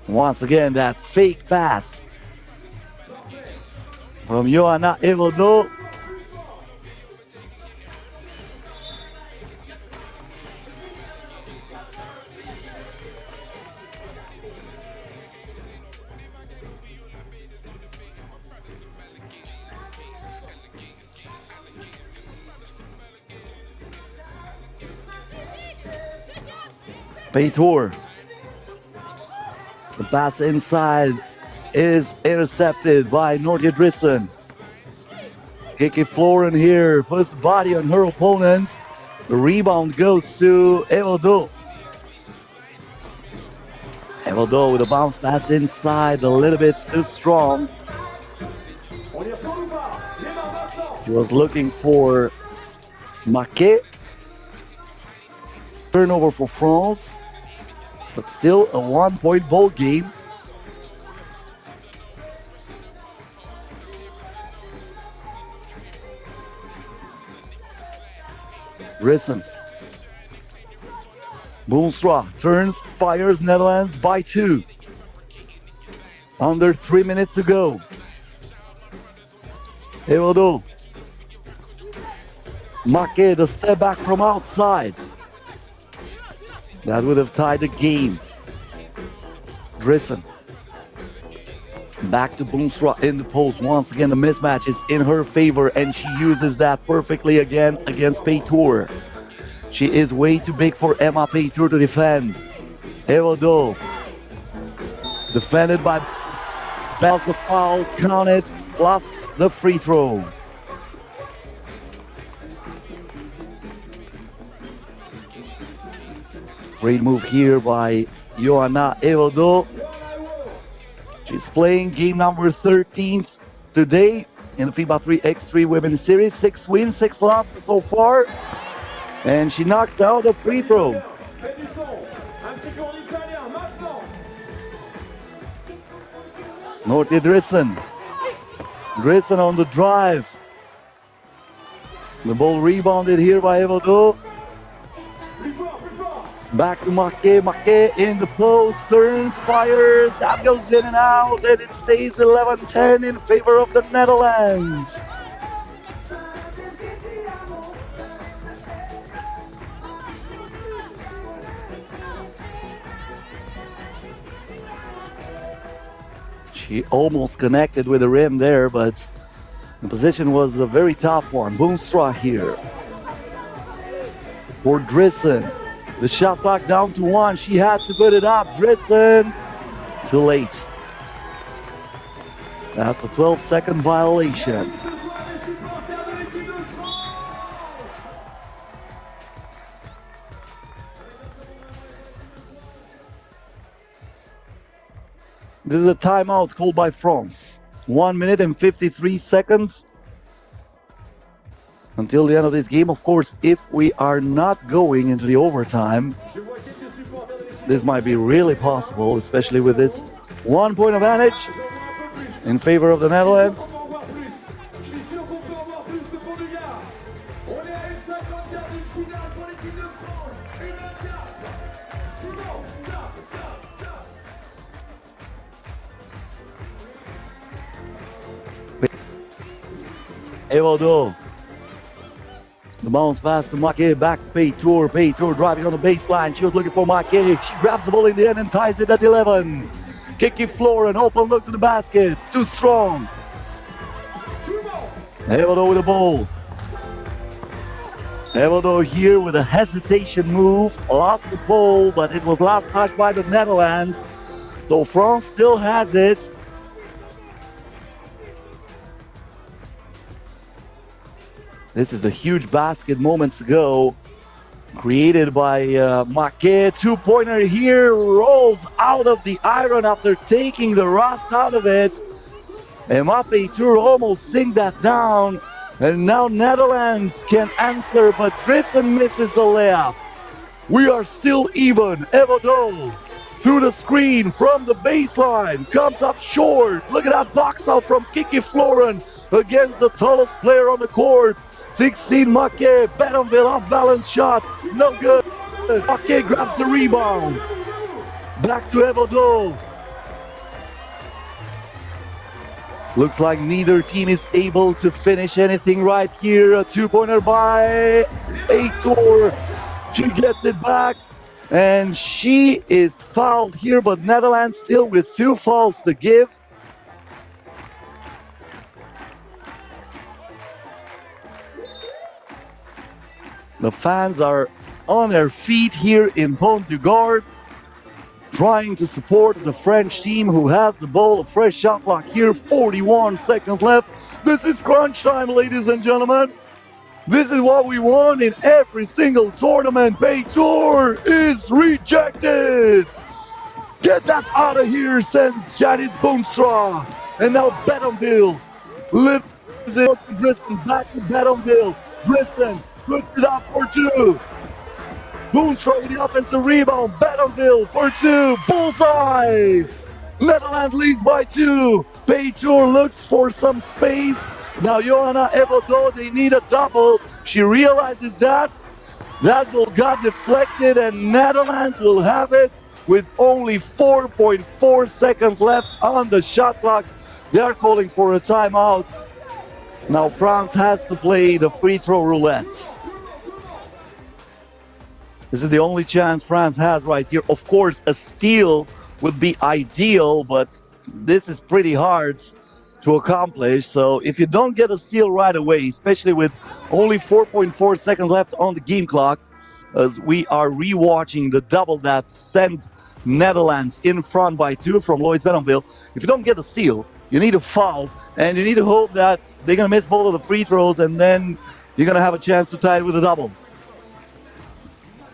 Once again, that fake pass from Johanna Evaldo. Paytour. The pass inside is intercepted by Nortje Drissen. Kiki Florin here puts the body on her opponent. The rebound goes to Evaldo. Evaldo with a bounce pass inside, a little bit too strong. He was looking for Maquet. Turnover for France. But still a 1-point ball game. Drissen. Boomstra turns, fires, Netherlands by 2. Under 3 minutes to go. Evaldo. Maquet, the step back from outside. That would have tied the game. Drissen. Back to Boomstra in the post. Once again, the mismatch is in her favor, and she uses that perfectly again against Paytour. She is way too big for Emma Paytour to defend. Evaldo. Defended by Bells, the foul counted, plus the free throw. Great move here by Johanna Evaldo. She's playing game number 13 today in the FIBA 3x3 Women's Series. 6 wins, 6 losses so far. And she knocks down the free throw. Nortje Drissen. Drissen on the drive. The ball rebounded here by Evaldo. Back to Maquet. Maquet in the post, turns, fires. That goes in and out, and it stays 11-10 in favor of the Netherlands. She almost connected with the rim there, but the position was a very tough one. Boomstra here for Drissen. The shot clock down to 1. She has to put it up. Drissen. Too late. That's a 12-second violation. This is a timeout called by France. 1 minute and 53 seconds until the end of this game. Of course, if we are not going into the overtime, this might be really possible, especially with this 1 point advantage in favor of the Netherlands. Evaldo. The bounce pass to Marquet, back to Paytour. Paytour driving on the baseline. She was looking for Marquet. She grabs the ball in the end and ties it at 11. Kiki Florin, open look to the basket. Too strong. Evaldo with the ball. Evaldo here with a hesitation move. Lost the ball, but it was last touched by the Netherlands. So France still has it. This is the huge basket moments ago, created by Marquet. Two-pointer here, rolls out of the iron after taking the rust out of it. And Paytour almost sink that down. And now Netherlands can answer, but Drissen misses the layup. We are still even. Evaldo through the screen from the baseline, comes up short. Look at that box out from Kiki Florin against the tallest player on the court. 16 Marquet, Betonville off balance shot, no good. Marquet grabs the rebound. Back to Evaldo. Looks like neither team is able to finish anything right here. A two-pointer by Paytour. She gets it back and she is fouled here, but Netherlands still with 2 fouls to give. The fans are on their feet here in Pont-du-Gard, trying to support the French team who has the ball. A fresh shot clock here, 41 seconds left. This is crunch time, ladies and gentlemen. This is what we want in every single tournament. Paytour is rejected. Get that out of here, sends Janice Boonstra. And now Betonville lifts it to Drissen, back to Betonville. Drissen puts it up for 2. Boonstra with the offensive rebound. Betonville for 2. Bullseye! Netherlands leads by 2. Paytour looks for some space. Now Johanna Evaldo, they need a double. She realizes that. That ball got deflected and Netherlands will have it with only 4.4 seconds left on the shot clock. They are calling for a timeout. Now France has to play the free throw roulette. This is the only chance France has right here. Of course, a steal would be ideal, but this is pretty hard to accomplish. So if you don't get a steal right away, especially with only 4.4 seconds left on the game clock, as we are rewatching the double that sent Netherlands in front by 2 from Lois Betonville. If you don't get a steal, you need a foul, and you need to hope that they're going to miss both of the free throws, and then you're going to have a chance to tie it with a double.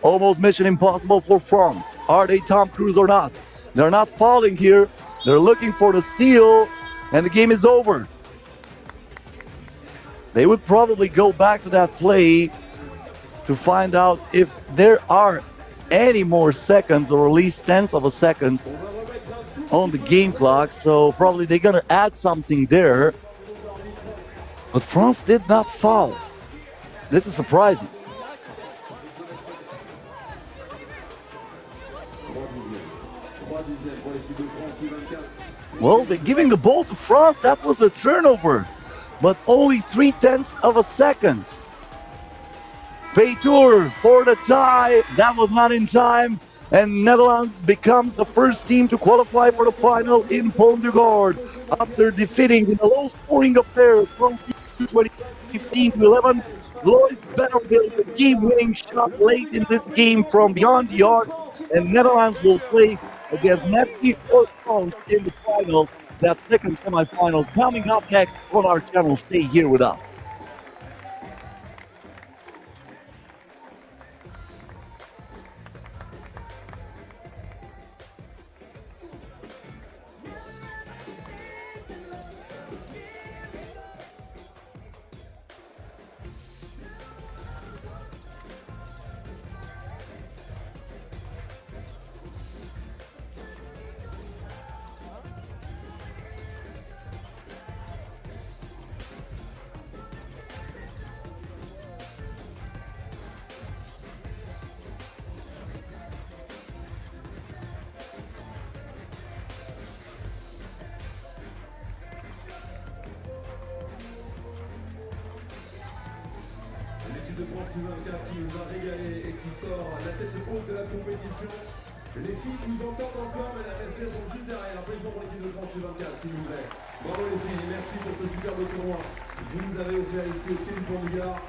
Almost mission impossible for France. Are they Tom Cruise or not? They're not falling here. They're looking for the steal, and the game is over. They would probably go back to that play to find out if there are any more seconds, or at least tenths of a second on the game clock. So probably they're going to add something there. But France did not foul. This is surprising. Well, they're giving the ball to France. That was a turnover, but only 0.3 of a second. Paytour for the tie. That was not in time. And Netherlands becomes the first team to qualify for the final in Pont-du-Gard after defeating in a low-scoring affair from 2015 to 11 Lois Belleville, the game-winning shot late in this game from beyond the arc, and Netherlands will play against Neptune or France in the final, that second semi-final coming up next on our channel. Stay here with us. L'équipe de France U24 qui nous a régalé et qui sort la tête haute de la compétition. Les filles nous entendent encore, mais la messieurs sont juste derrière. Applaudissements pour l'équipe de France U24, s'il vous plaît. Bravo les filles, merci pour ce superbe tournoi. Vous nous avez offert ici au Vers-Pont-du-Gard.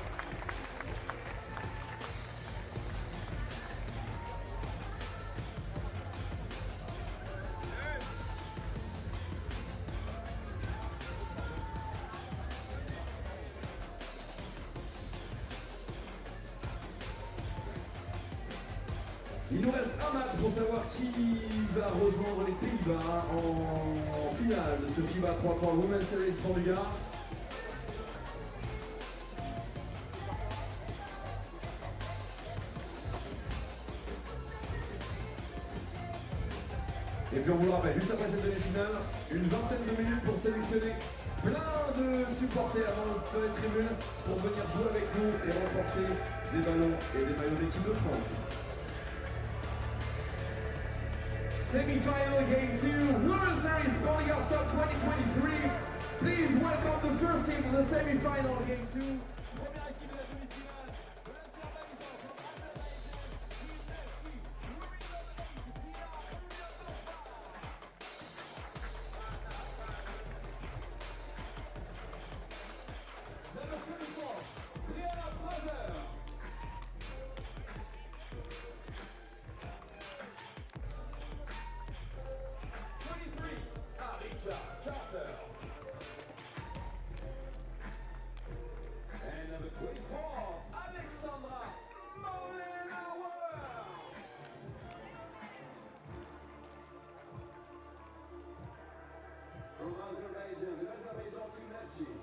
Il nous reste un match pour savoir qui va rejoindre les Pays-Bas en finale de ce FIBA 3x3 Women's Series Pont-du-Gard. Et puis on vous le rappelle, juste après cette demi-finale, une vingtaine de minutes pour sélectionner plein de supporters dans les tribunes pour venir jouer avec nous et remporter des ballons et des maillots d'équipe de France. Semi-final game 2, Women's Series Pont-du-Gard Stop 2023. Please welcome the first team to the semi-final game 2. Première équipe de la demi-finale. And number 24, Alexandra Molenauer. From Azerbaijan, the Azerbaijan team Neptune.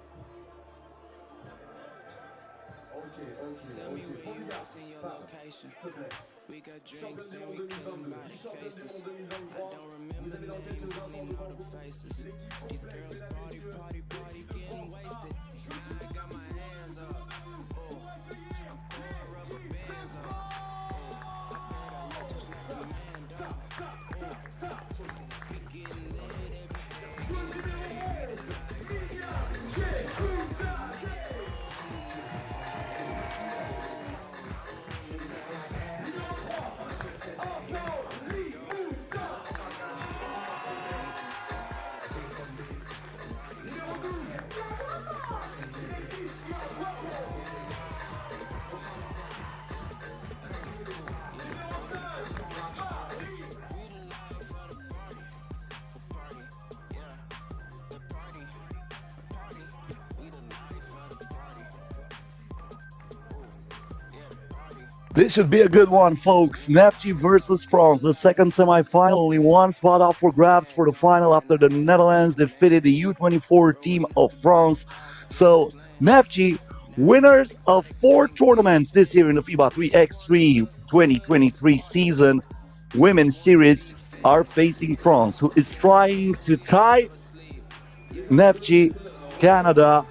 Tell me where you at in your location. We got drinks and we killing by the cases. I don't remember names, only know the faces. These girls party, party, party, getting wasted. Now I got my hands up. Oh, I'm pouring rubber bands up. Oh, I bet I look just like a man dog. Oh, we getting lit every day. This should be a good one, folks. Neptune versus France, the second semi-final. Only one spot up for grabs for the final after the Netherlands defeated the U24 team of France. So, Neptune, winners of 4 tournaments this year in the FIBA 3x3 2023 season Women's Series, are facing France, who is trying to tie Neptune, Canada,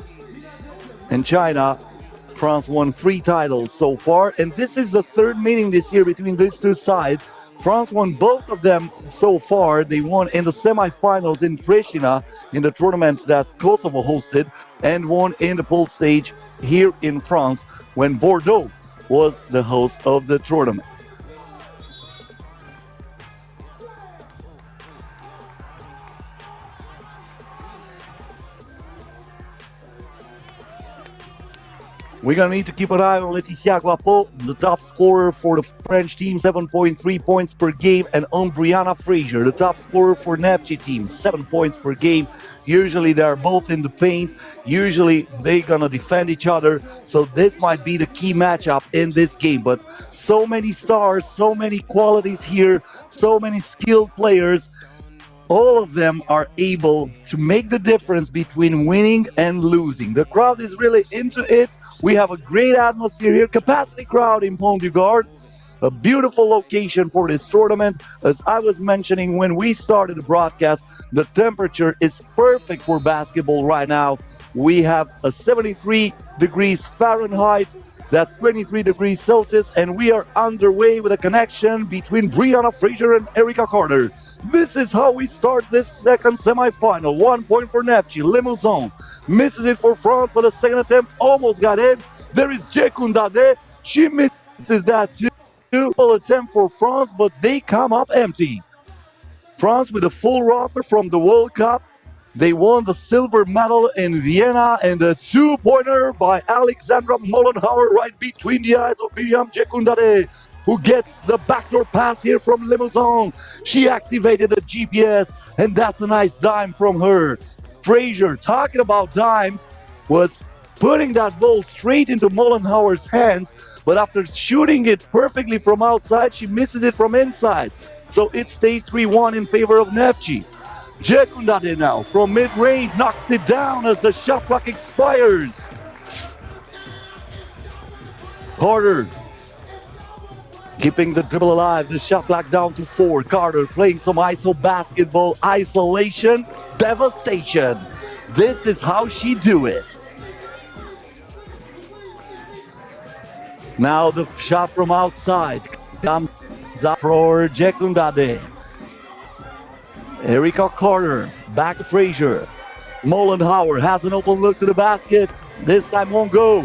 and China. France won 3 titles so far, and this is the third meeting this year between these two sides. France won both of them so far. They won in the semi-finals in Pristina in the tournament that Kosovo hosted, and won in the pool stage here in France when Bordeaux was the host of the tournament. We're gonna need to keep an eye on Laetitia Guapo, the top scorer for the French team, 7.3 points per game, and on Brianna Fraser, the top scorer for Nefci team, 7 points per game. Usually they are both in the paint. Usually they're gonna defend each other. So this might be the key matchup in this game. But so many stars, so many qualities here, so many skilled players. All of them are able to make the difference between winning and losing. The crowd is really into it. We have a great atmosphere here, capacity crowd in Pont-du-Gard. A beautiful location for this tournament. As I was mentioning when we started the broadcast, the temperature is perfect for basketball right now. We have a 73 degrees Fahrenheit, that's 23 degrees Celsius, and we are underway with a connection between Brianna Fraser and Erica Carter. This is how we start this second semifinal. 1 point for Nefci. Limousin misses it for France, but the second attempt almost got in. There is Jekundade. She misses that too. Attempt for France, but they come up empty. France with a full roster from the World Cup. They won the silver medal in Vienna, and the two-pointer by Alexandra Mollenhauer right between the eyes of Miriam Jekundade, who gets the backdoor pass here from Limousin. She activated the GPS, and that's a nice dime from her. Fraser, talking about dimes, was putting that ball straight into Mollenhauer's hands, but after shooting it perfectly from outside, she misses it from inside. So it stays 3-1 in favor of Nefci. Jekundade now from mid-range knocks it down as the shot clock expires. Carter keeping the dribble alive, the shot clock down to 4. Carter playing some ISO basketball, isolation, devastation. This is how she do it. Now the shot from outside comes up for Jekundade. Erica Carter, back to Fraser. Mollenhauer has an open look to the basket. This time won't go.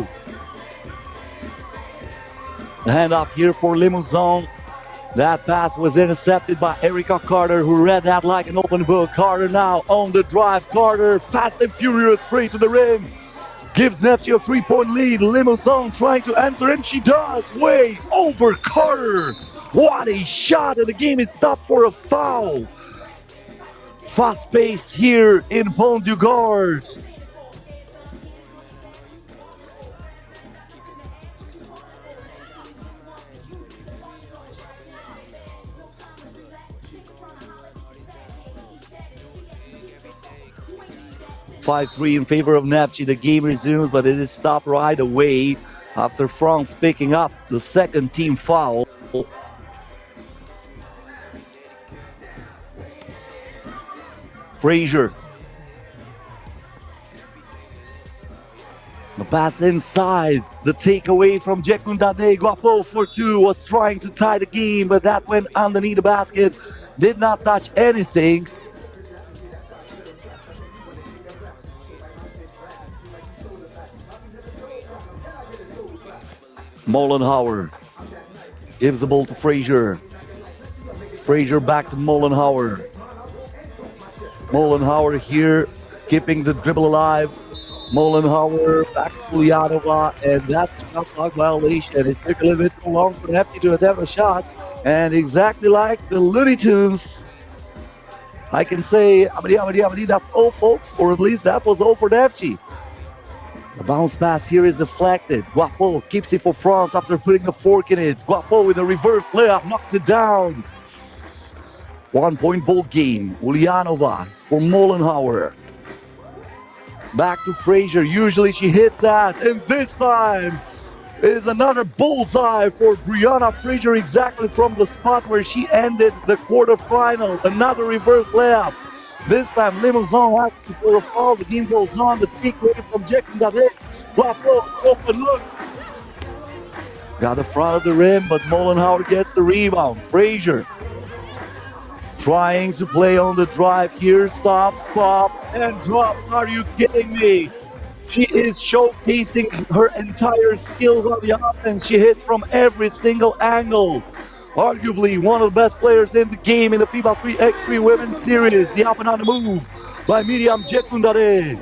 Hand up here for Limousin. That pass was intercepted by Erica Carter, who read that like an open book. Carter now on the drive. Carter, fast and furious, straight to the rim. Gives Nefci a 3-point lead. Limousin trying to answer, and she does. Way over Carter. What a shot, and the game is stopped for a foul. Fast-paced here in Pont-du-Gard. (5-3) in favor of Nefci. The game resumes, but it is stopped right away after France picking up the second team foul. Fraser. The pass inside. The takeaway from Jekundade. Guapo for 2 was trying to tie the game, but that went underneath the basket. Did not touch anything. Mollenhauer gives the ball to Fraser. Fraser back to Mollenhauer. Mollenhauer here, keeping the dribble alive. Mollenhauer back to Ulyanova, and that shot clock violation. It took a little bit too long for Nefci to attempt a shot, and exactly like the Looney Tunes, I can say, Amadi, that's all, folks, or at least that was all for Nefci. The bounce pass here is deflected. Guapo keeps it for France after putting a fork in it. Guapo with a reverse layup knocks it down. 1 point ball game. Ulyanova for Mollenhauer. Back to Fraser. Usually she hits that, and this time is another bullseye for Brianna Fraser, exactly from the spot where she ended the quarterfinal. Another reverse layup. This time Limousin has to for a foul. The game goes on. The takeaway from Jekundade. Guapo, open look. Got the front of the rim, but Mollenhauer gets the rebound. Fraser trying to play on the drive here. Stop, and drop. Are you kidding me? She is showcasing her entire skills on the offense. She hits from every single angle. Arguably one of the best players in the game in the FIBA 3x3 Women's Series. The up and on the move by Miriam Jekundade.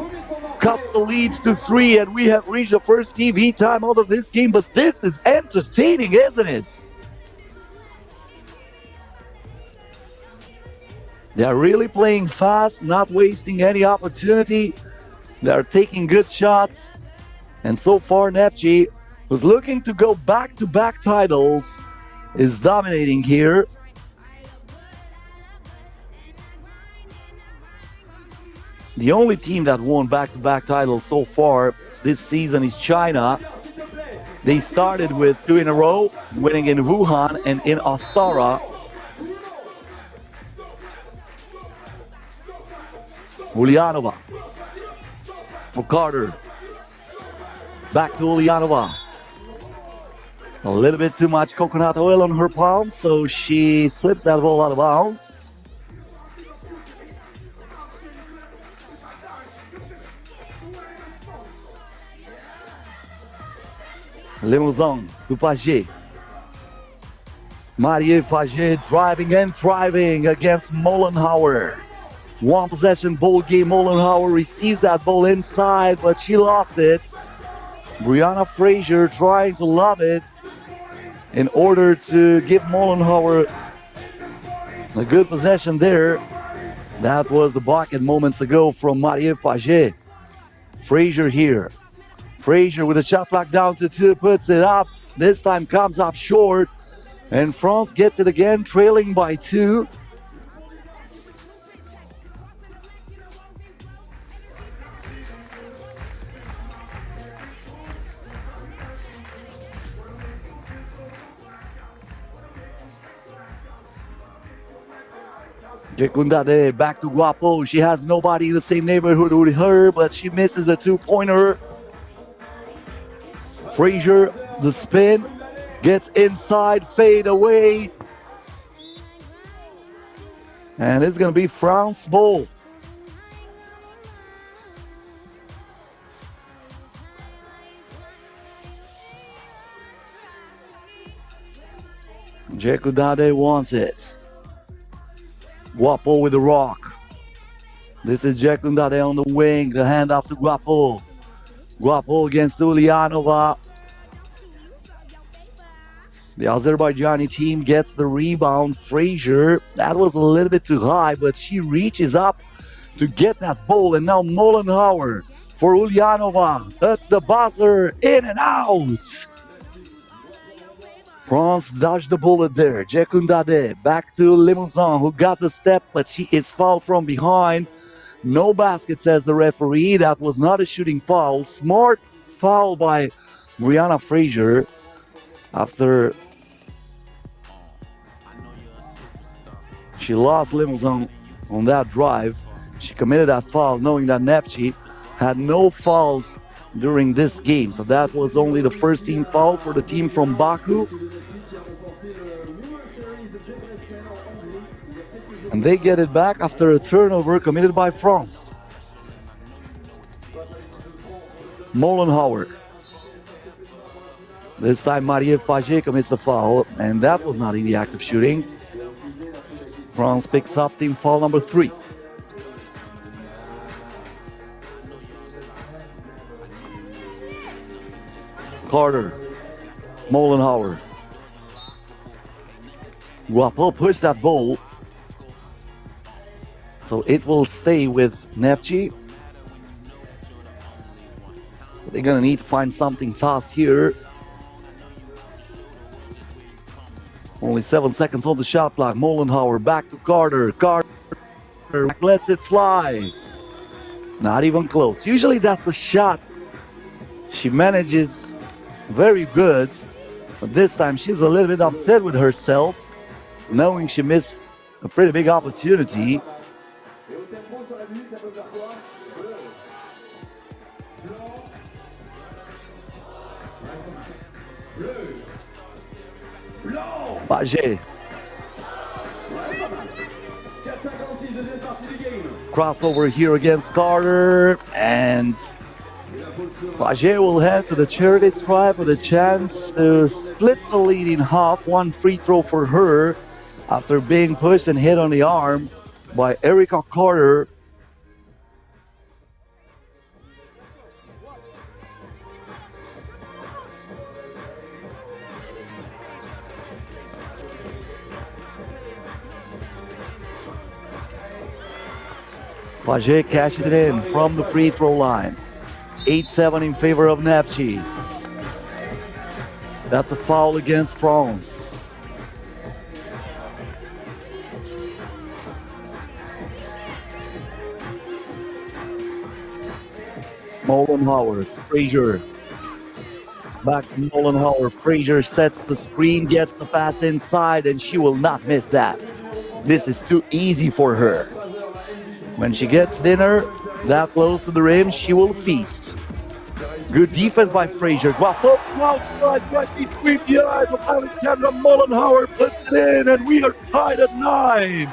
cut the leads to 3, and we have reached the first TV time out of this game. But this is entertaining, isn't it? They are really playing fast, not wasting any opportunity. They are taking good shots. And so far, Nefci, who's looking to go back-to-back titles, is dominating here. The only team that won back-to-back titles so far this season is China. They started with 2 in a row, winning in Wuhan and in Astara. Ulyanova for Carter. Back to Ulyanova. A little bit too much coconut oil on her palm, so she slips that ball out of bounds. Limousin to Paget. Marie Paget driving and thriving against Mollenhauer. One possession ball game. Mollenhauer receives that ball inside, but she lost it. Brianna Fraser trying to lob it in order to give Mollenhauer a good possession there. That was the bucket moments ago from Marie Paget. Fraser here. Fraser with a shot clock down to 2, puts it up. This time comes up short. And France gets it again, trailing by 2. Jekundade back to Guapo. She has nobody in the same neighborhood with her, but she misses a 2-pointer. Fraser, the spin, gets inside, fade away. And it's going to be France ball. Jekundade wants it. Guapo with the rock. This is Jekundade on the wing. The handoff to Guapo. Guapo against Ulyanova. The Azerbaijani team gets the rebound. Fraser, that was a little bit too high, but she reaches up to get that ball. And now Mollenhauer for Ulyanova. That's the buzzer, in and out. France dodged the bullet there. Jekundade back to Limousin, who got the step, but she is fouled from behind. No basket, says the referee. That was not a shooting foul. Smart foul by Brianna Fraser after she lost Limousin on that drive. She committed that foul knowing that Nefci had no fouls during this game. So that was only the first team foul for the team from Baku. And they get it back after a turnover committed by France. Mollenhauer. This time Marie Paget commits the foul, and that was not in the act of shooting. France picks up team foul number 3. Carter, Mollenhauer. Guapo pushed that ball. So it will stay with Nefci. They're gonna need to find something fast here. Only 7 seconds on the shot clock. Mollenhauer back to Carter. Carter lets it fly. Not even close. Usually that's a shot she manages very good, but this time she's a little bit upset with herself, knowing she missed a pretty big opportunity. Paget. Crossover here against Carter, and Paget will head to the charity stripe with a chance to split the lead in half. One free throw for her after being pushed and hit on the arm by Erica Carter. Paget cashes it in from the free throw line. 8-7 in favor of Nefci. That's a foul against France. Mollenhauer, Frazier. Back to Mollenhauer. Frazier sets the screen, gets the pass inside, and she will not miss that. This is too easy for her. When she gets thinner, that close to the rim, she will feast. Good defense by Frazier. Guapo outside right between the eyes of Alexandra Mollenhauer puts it in, and we are tied at 9.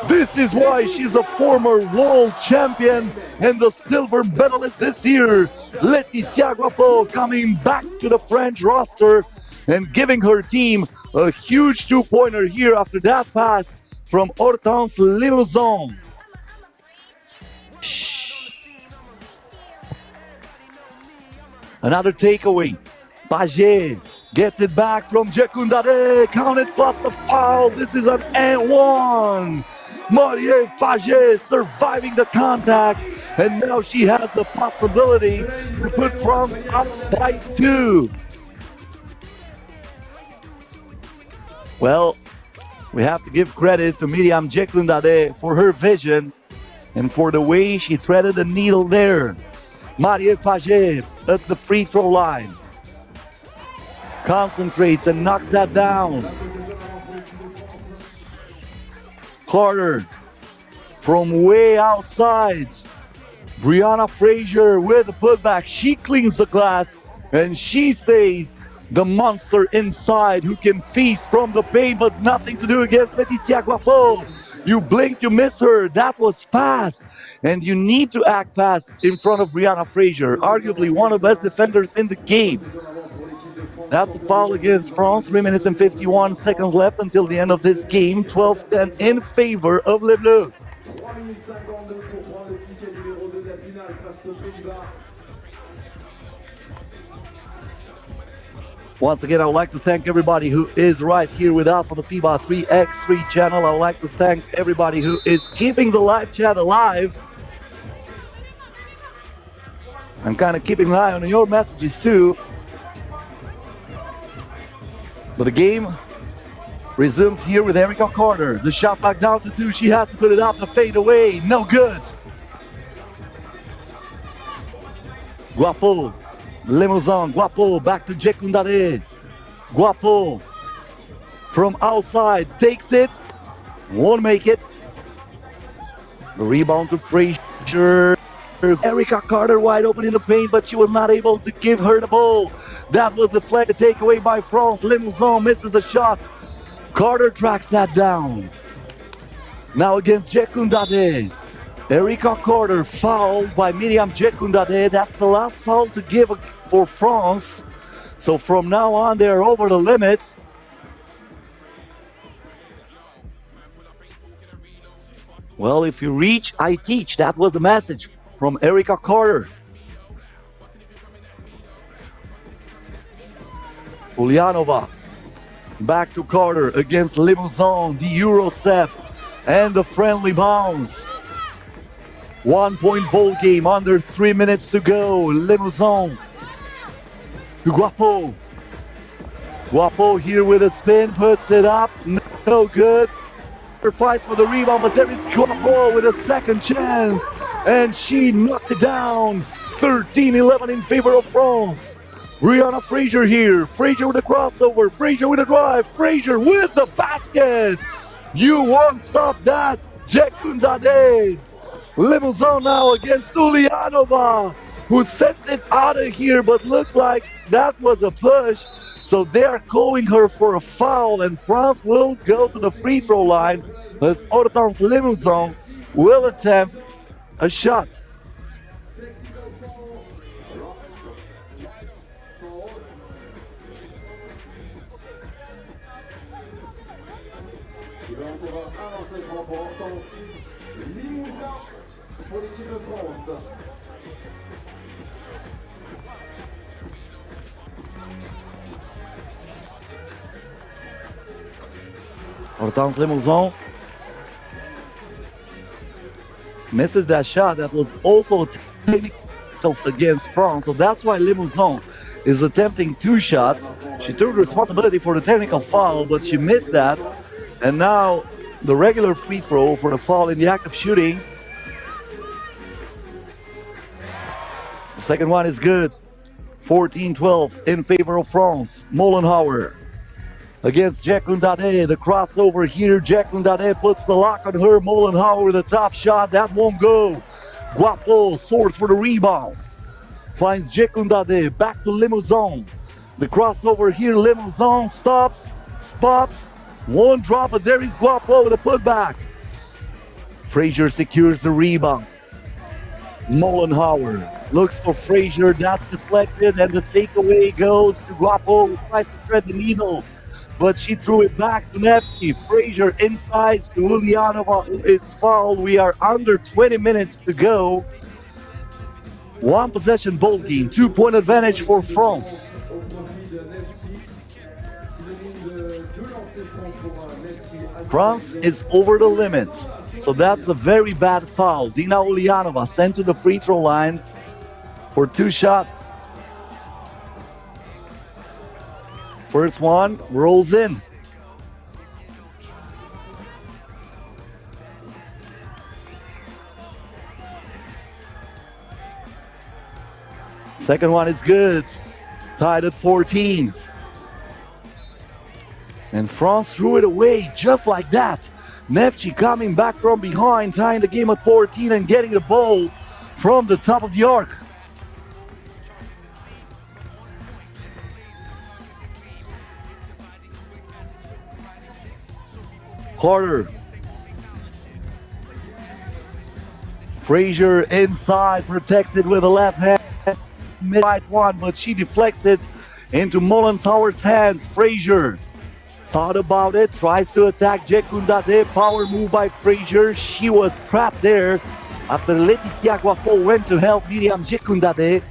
This is why she's a former world champion and the silver medalist this year. Laetitia Guapo coming back to the French roster and giving her team a huge two-pointer here after that pass from Hortense Limousin. Another takeaway. Paget gets it back from Jekundade. Counted plus the foul. This is an and-one. Marie Paget surviving the contact, and now she has the possibility to put France up by 2. Well, we have to give credit to Miriam Jekundade for her vision and for the way she threaded the needle there. Marie Paget at the free throw line. Concentrates and knocks that down. Carter from way outside. Brianna Frazier with the putback. She cleans the glass and she stays the monster inside who can feast from the paint, but nothing to do against Laetitia Guapo. You blink, you miss her. That was fast. And you need to act fast in front of Brianna Frazier, arguably one of the best defenders in the game. That's a foul against France. 3 minutes and 51 seconds left until the end of this game. 12-10 in favor of Les Bleus. 3 minutes 52 pour prendre le ticket numéro 2 de la finale face aux Pays-Bas. Once again, I would like to thank everybody who is right here with us on the FIBA 3x3 channel. I would like to thank everybody who is keeping the live chat alive. I'm kind of keeping an eye on your messages too. But the game resumes here with Erica Carter. The shot back down to 2. She has to put it up. The fade away. No good. Guapo. Limousin. Guapo back to Jekundade. Guapo from outside. Takes it. Won't make it. The rebound to Frazier. Erica Carter wide open in the paint, but she was not able to give her the ball. That was deflected, takeaway by France. Limousin misses the shot. Carter tracks that down. Now against Jekundade. Erica Carter fouled by Miriam Jekundade. That's the last foul to give for France. So from now on, they're over the limits. Well, if you reach, I teach. That was the message from Erica Carter. Ulyanova back to Carter against Limousin, the Euro step and the friendly bounce. 1 point ball game, under 3 minutes to go. Limousin to Guapo. Guapo here with a spin, puts it up, no good. Fights for the rebound, but there is Guapo with a second chance, and she knocks it down. 13-11 in favor of France. Brianna Frazier here. Frazier with a crossover. Frazier with a drive. Frazier with the basket. You won't stop that. Jekundade. Limousin now against Ulyanova, who sets it out of here, but looked like that was a push. So they're calling her for a foul, and France will go to the free throw line as Hortense Limousin will attempt a shot. Il va encore avoir un seul point pour Hortense Limousin pour l'équipe de France. Hortense Limousin misses that shot. That was also technical against France. So that's why Limousin is attempting 2 shots. She took responsibility for the technical foul, but she missed that. And now the regular free throw for the foul in the act of shooting. The second one is good. 14-12 in favor of France. Molenhauer against Jekundade. The crossover here. Jekundade puts the lock on her. Molenhauer with a top shot. That won't go. Guapo soars for the rebound. Finds Jekundade. Back to Limousin. The crossover here. Limousin stops. Won't drop it. There is Guapo with a putback. Frazier secures the rebound. Molenhauer looks for Frazier. That's deflected, and the takeaway goes to Guapo, who tries to thread the needle, but she threw it back to Nevsky. Frazier inside to Ulyanova, who is fouled. We are under 20 minutes to go. 1 possession ball game, 2-point advantage for France. France is over the limit. So that's a very bad foul. Dina Ulyanova sent to the free throw line for 2 shots. First one rolls in. Second one is good. Tied at 14. And France threw it away just like that. Nevci coming back from behind, tying the game at 14 and getting the ball from the top of the arc. Carter. Frazier inside, protects it with a left hand. Right one, but she deflects it into Molenhauer's hands. Frazier thought about it, tries to attack Jekundade. Power move by Frazier. She was trapped there after Laetitia Guapo went to help Miriam Jekundade.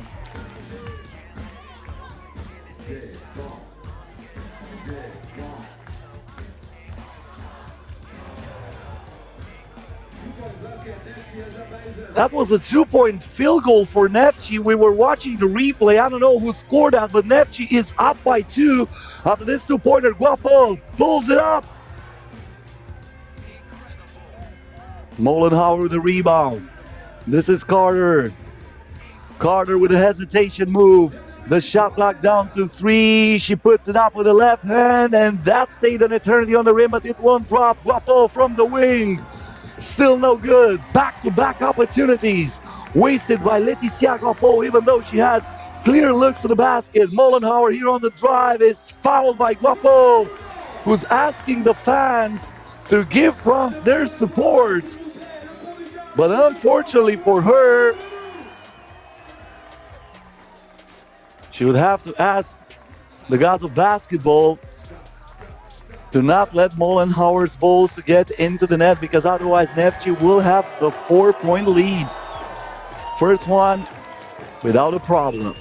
That was a 2-point field goal for Nevci. We were watching the replay. I don't know who scored that, but Nevci is up by 2 after this 2-pointer. Guapo pulls it up. Molenhauer with the rebound. This is Carter. Carter with a hesitation move. The shot clock down to 3. She puts it up with the left hand, and that stayed an eternity on the rim, but it won't drop. Guapo from the wing. Still no good. Back-to-back opportunities wasted by Laetitia Guapo, even though she had clear looks to the basket. Molenhauer here on the drive is fouled by Guapo, who's asking the fans to give France their support. But unfortunately for her, she would have to ask the gods of basketball to not let Molenhauer's balls to get into the net, because otherwise Nevci will have the 4-point lead. First one without a problem.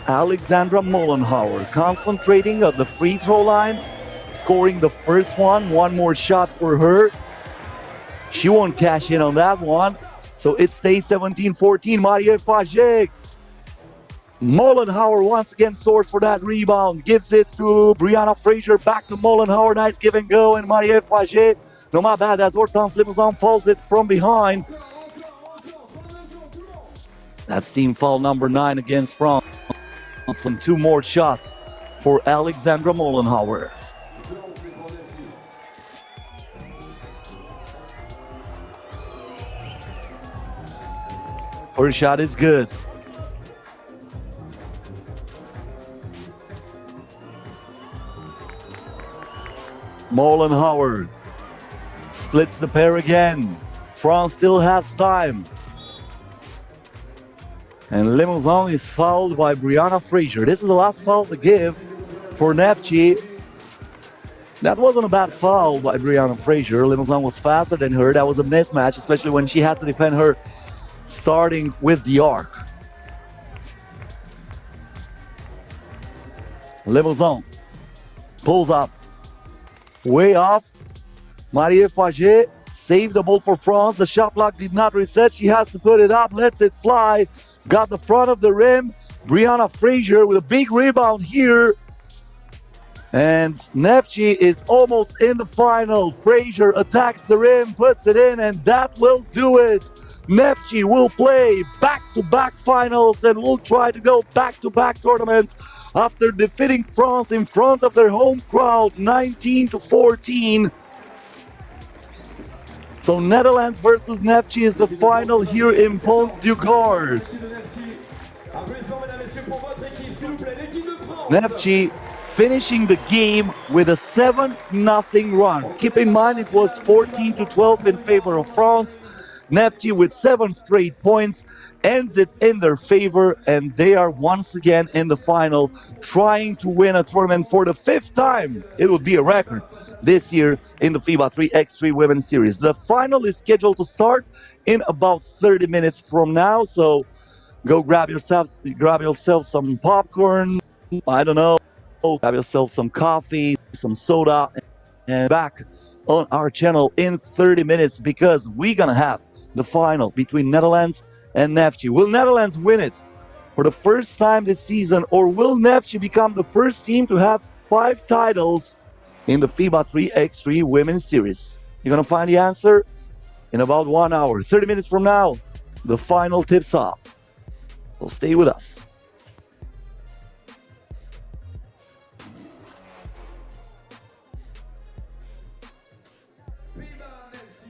Alexandra Molenhauer concentrating at the free throw line, scoring the first one. One more shot for her. She won't cash in on that one. So it stays 17-14. Marie Faget. Molenhauer once again soars for that rebound. Gives it to Brianna Frazier. Back to Molenhauer. Nice give and go. And Marie Faget. No, my bad. As Hortense Limousin falls it from behind. That's team foul number 9 against France. Some 2 more shots for Alexandra Molenhauer. Her shot is good. Molenhauer splits the pair again. France still has time. And Limousin is fouled by Brianna Frazier. This is the last foul to give for Nevci. That wasn't a bad foul by Brianna Frazier. Limousin was faster than her. That was a mismatch, especially when she had to defend her starting with the arc. Limousin pulls up. Way off. Marie Faget Save the ball for France. The shot clock did not reset. She has to put it up. Lets it fly. Got the front of the rim. Brianna Frazier with a big rebound here. And Nefci is almost in the final. Frazier attacks the rim, puts it in, and that will do it. Nefci will play back-to-back finals and will try to go back-to-back tournaments after defeating France in front of their home crowd 19-14. So Netherlands versus Nefci is the final here in Pont-du-Gard. Nefci finishing the game with a 7-0 run. Keep in mind it was 14-12 in favor of France. Nefci with 7 straight points ends it in their favor, and they are once again in the final, trying to win a tournament for the 5th time. It would be a record this year in the FIBA 3x3 Women's Series. The final is scheduled to start in about 30 minutes from now, so go grab yourself some popcorn, I don't know, grab yourself some coffee, some soda, and back on our channel in 30 minutes because we're gonna have the final between Netherlands and Nefci. Will Netherlands win it for the first time this season, or will Nefci become the first team to have 5 titles in the FIBA 3x3 Women's Series? You're gonna find the answer in about 1 hour. 30 minutes from now, the final tips off. So stay with us.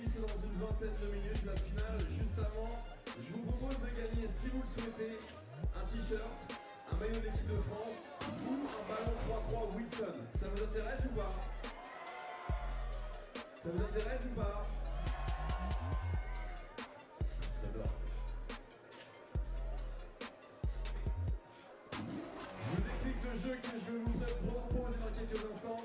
C'est dans une vingtaine de minutes la finale. Juste avant, je vous propose de gagner, si vous le souhaitez, un t-shirt, un maillot de l'équipe de France ou un ballon 3-3 Wilson. Ça vous intéresse ou pas? Ça vous intéresse ou pas? J'adore. Je vous explique le jeu que je vais vous proposer dans quelques instants.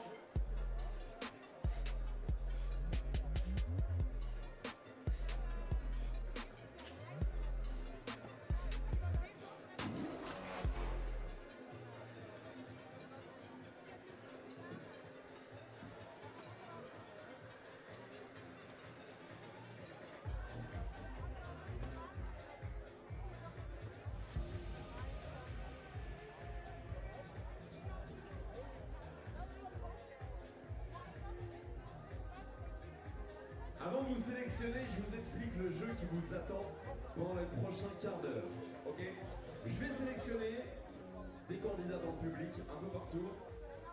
Avant de vous sélectionner, je vous explique le jeu qui vous attend pendant les prochains quarts d'heure. Ok? Je vais sélectionner des candidats dans le public, un peu partout,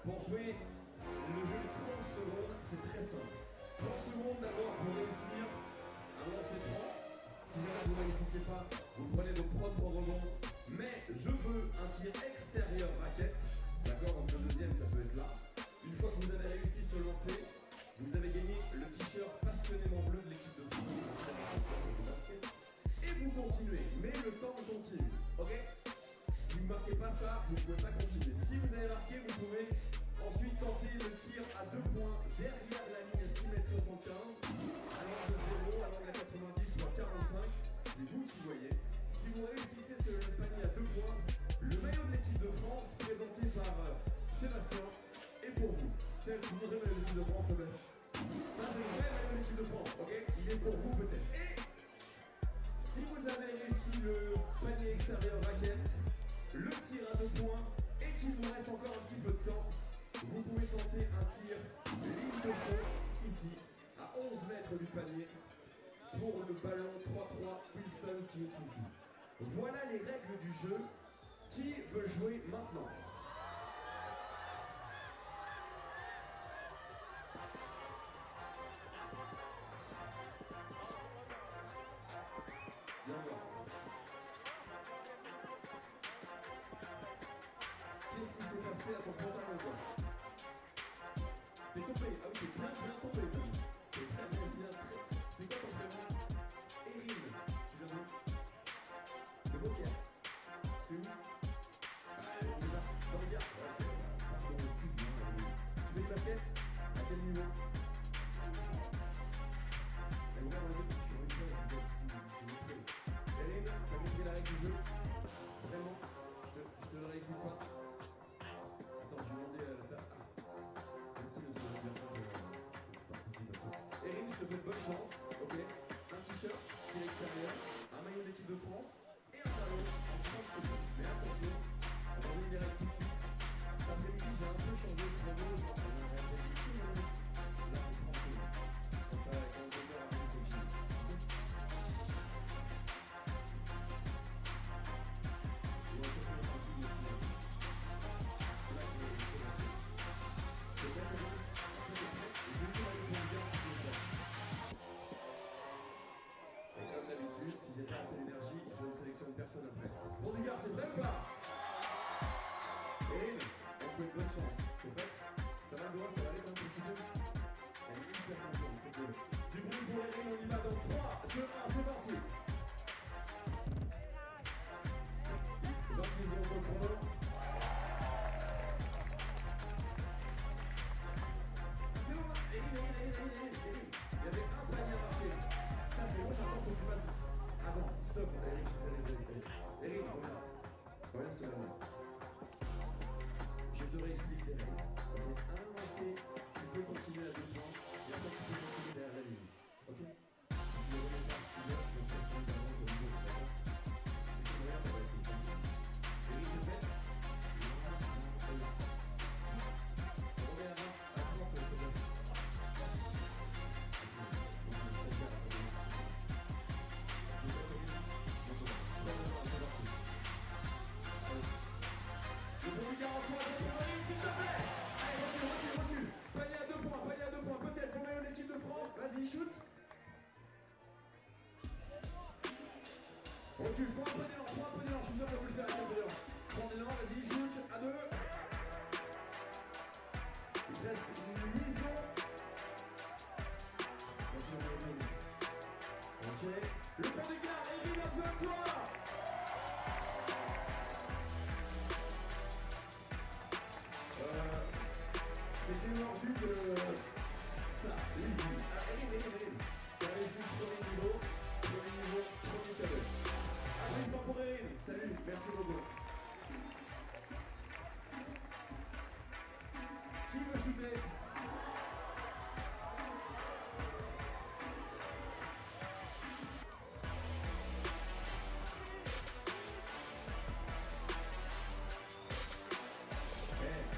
pour jouer le jeu de 30 secondes. C'est très simple. 30 secondes d'abord pour réussir un lancer franc. Si jamais vous ne réussissez pas, vous prenez vos propres rebonds. Mais je veux un tir extérieur raquette. D'accord? Donc le deuxième, ça peut être là. Une fois que vous avez réussi ce lancer, vous avez gagné le t-shirt passionnément bleu de l'équipe de France. Et vous continuez, mais le temps continue, ok? Si vous ne marquez pas ça, vous ne pouvez pas continuer. Si vous avez marqué, vous pouvez ensuite tenter le tir à 2 points derrière la ligne 6,75 m, à l'angle de 0, à l'angle à 90 ou à 45. C'est vous qui voyez. Si vous réussissez ce panier à 2 points, le maillot de l'équipe de France, présenté par Sébastien, est pour vous. C'est le maillot de l'équipe de France, peut-être. Ça, c'est le vrai maillot de l'équipe de France, ok? Il est pour vous, peut-être. Et si vous avez réussi le panier extérieur raquette, le tir à 2 points, et qu'il vous reste encore un petit peu de temps, vous pouvez tenter un tir ligne de fond, ici, à 11 mètres du panier, pour le ballon 3-3 Wilson qui est ici. Voilà les règles du jeu. Qui veut jouer maintenant? Viens voir. Qu'est-ce qui s'est passé à ton pantalon, quoi? T'es tombé. Ah oui, t'es bien tombé, Tony. T'es très bien. C'est quoi ton prénom? Erin. Tu viens d'où? De Beaucaire. C'est où? On est là. Dans le Gard. Pardon, excuse-moi. Tu fais du basket? À quel niveau? Et regarde un peu, je suis en train de Erin, t'as compris la règle du jeu? Vraiment? Je te le réexplique pas? Attends, je vais demander à la Merci monsieur le directeur de participation. Erin, je te souhaite bonne chance. Eric, voilà cela. Je te réexplique les règles. À un lancer, tu peux continuer à 2 points, et après tu peux continuer derrière la ligne. Ok? Si tu ne remets pas, tu dois te faire ça d'avant de nouveau. Si tu regardes, ça va être comme ça. Eric, c'est fait? Remets la main à 30, ça va être bien. Le Pont-du-Gard en 3, s'il te plaît. Allez, recule. Panier à 2 points, peut-être pour meilleur l'équipe de France. Vas-y, shoot. Recule, prends un peu d'élan, je suis sûr que ça peut le faire avec un peu d'élan. Prends l'élan, vas-y, shoot, à 2. Il reste une liaison. Ok. Le Pont-du-Gard, Eric, un peu à toi. C'était mordu de ça, Erin. T'as réussi le premier niveau, premier cadeau. Applaudissements pour Erin, salut, merci beaucoup. Qui veut shooter?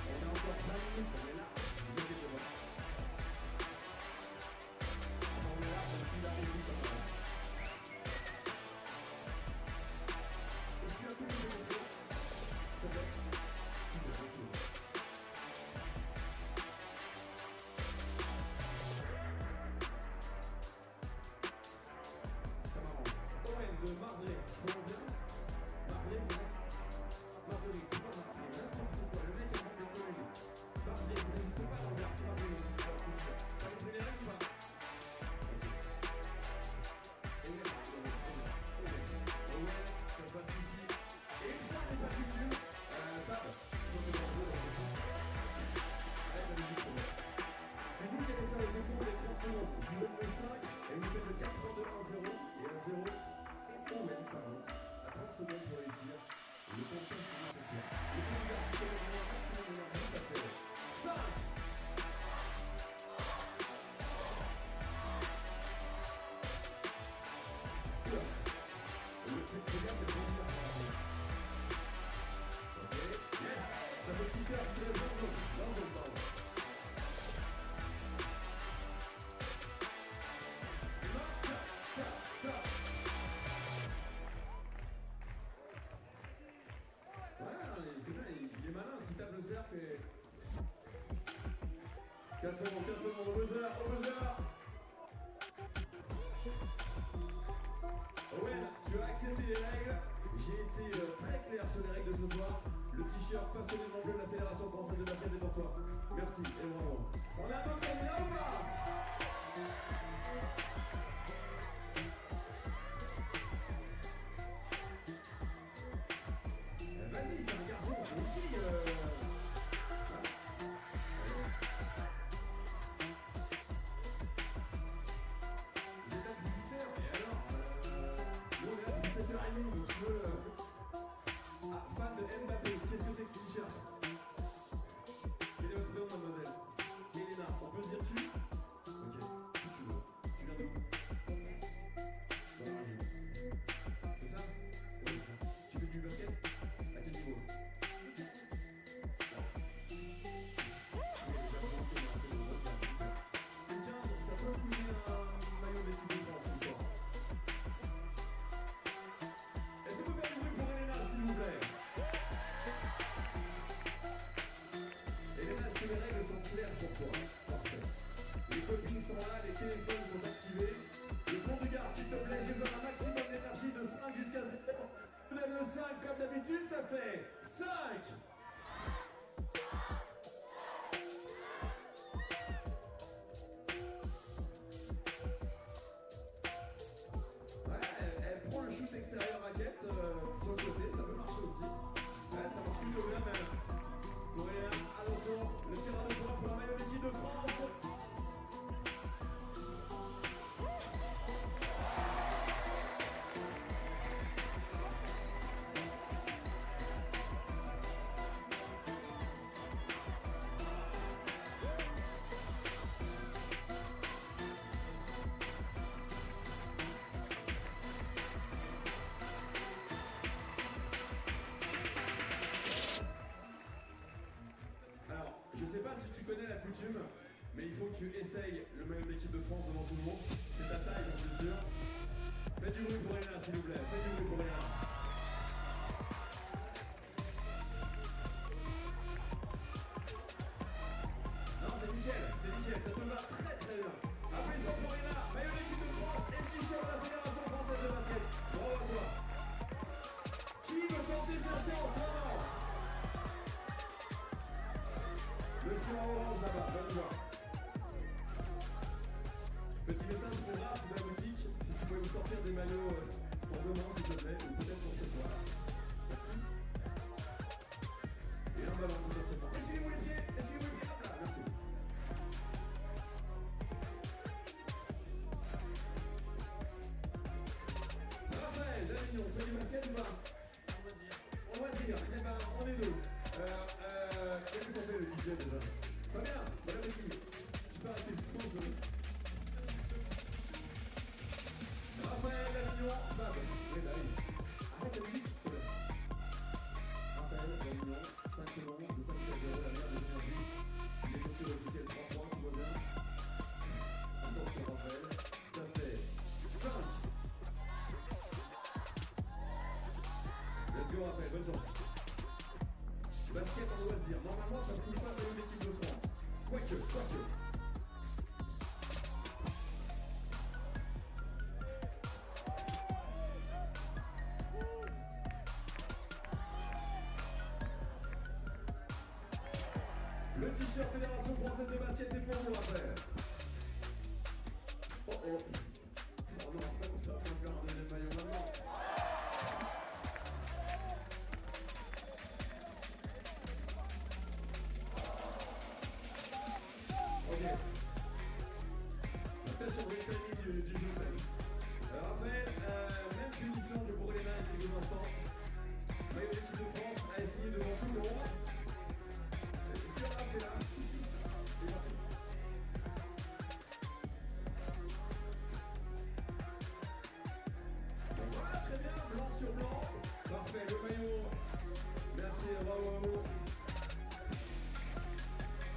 On a encore 20 minutes, on est là. Vous inquiétez pas. On est là, on suit la régie comme ça. Je suis un peu plus de s'il te plaît. S'il te plaît. Ça m'arrange. Owen de Marbré, je commence bien. Marbré, Marguerite, n'importe quoi, le mec a rentré de Marbré, je n'existe pas dans l'envers, c'est Marbré. T'as compris les règles ou pas? Owen, ça se passe ici. Et ça n'est pas coutume. Fab, je peux faire un jeu dans le temps. Arrête la musique, c'est vous qui allez faire le décompte des 30 secondes. Je vous donne le 5, et vous faites le 4, 3, 2, 1, 0, et 1, 0. Et Owen, pardon, à 30 secondes pour réussir. Et le compte est nécessaire. Le Pont-du-Gard, si tu as un maximum d'énergie, ça fait 5. Le Pont-du-Gard, c'est le Pont-du-Gard. Ok, yes. Ça fait le t-shirt qui reste dans le dos, pardon. C'est bien, il est malin, ce qui tape le cercle et... 4 secondes, au buzzer. Owen, tu as accepté les règles. J'ai été très clair sur les règles de ce soir. Le t-shirt passionnément bleu de la Fédération Française de Basket est pour toi. Merci et bravo. On a un autre là ou pas? Vas-y, c'est un garçon, c'est une fille. Vous êtes là de 18h, et alors nous on est là de 17h30, donc je veux... Ah, fan de Mbappé, qu'est-ce que c'est que ce t-shirt? Quel est votre prénom, mademoiselle? Elena, on peut se dire tu? Ok, si tu veux. Tu viens d'où? Dans la région. C'est ça? Oui, c'est ça. Tu fais du basket? À quel niveau? Quelqu'un, ça peut couler un maillot d'équipe de France ce soir. Est-ce qu'on peut faire du bruit pour Elena, s'il vous plaît? Elena, est-ce que les règles sont claires pour toi? Parfait. Les copines sont là, les téléphones sont activés. Le Pont-du-Gard, s'il te plaît, j'ai besoin d'un maximum d'énergie de 5 jusqu'à 0. Je donne le 5 comme d'habitude, ça fait 5. Ouais, elle prend le shoot extérieur raquette sur le côté, ça peut marcher aussi. Ouais, ça marche plutôt bien même. Pour Elena, attention, le tirage de points pour la maillot d'équipe de France. coutume, mais il faut que tu essayes le maillot de l'équipe de France devant tout le monde. C'est ta taille, donc c'est sûr. Faites du bruit pour Elena, s'il vous plaît. Faites du bruit pour Elena. Non, c'est nickel, ça te va très très bien. Applaudissements pour Elena, maillot de l'équipe de France et le t-shirt de la Fédération Française de Basket. Bravo à toi. Qui veut tenter cette chance maintenant? Monsieur en orange là-bas, bonne joie. Petit message pour Raph de la boutique, si tu pouvais me sortir des maillots pour demain s'il te plaît, ou peut-être pour ce soir. Merci. Et un ballon potentiellement. Essuyez-vous les pieds, hop là, merci. Raphaël, Davignon, tu as du basket ou pas? On va dire, eh ben on est deux. Qu'est-ce que ça fait le DJ déjà? Pas bien, bon appétit. Tu peux arrêter le sport. Raphaël, Davignon, Fab. Oui, bah oui. Arrête la musique, s'il te plaît. Raphaël, Davignon, 5 secondes de 5 euros, la merde de l'énergie. Les chaussures officielles 3 points, tout va bien. Attention Raphaël, ça fait 5. Let's go Raphaël, bonne chance. Basket en loisir, normalement ça ne coule pas dans l'équipe de France. Quoique. Le t-shirt Fédération Française de Basket est pour vous Raphaël. Oh oh. Oh non, après ça va faire un deuxième maillot maintenant. Ok. On va sur le timing du jeu même. Raphaël, même punition que pour les mains et les instants. Maillot d'équipe de France a essayé devant tout le monde. Est-ce que Raph est là? Il est parti. Donc voilà, très bien, blanc sur blanc. Parfait, le maillot. Merci, bravo.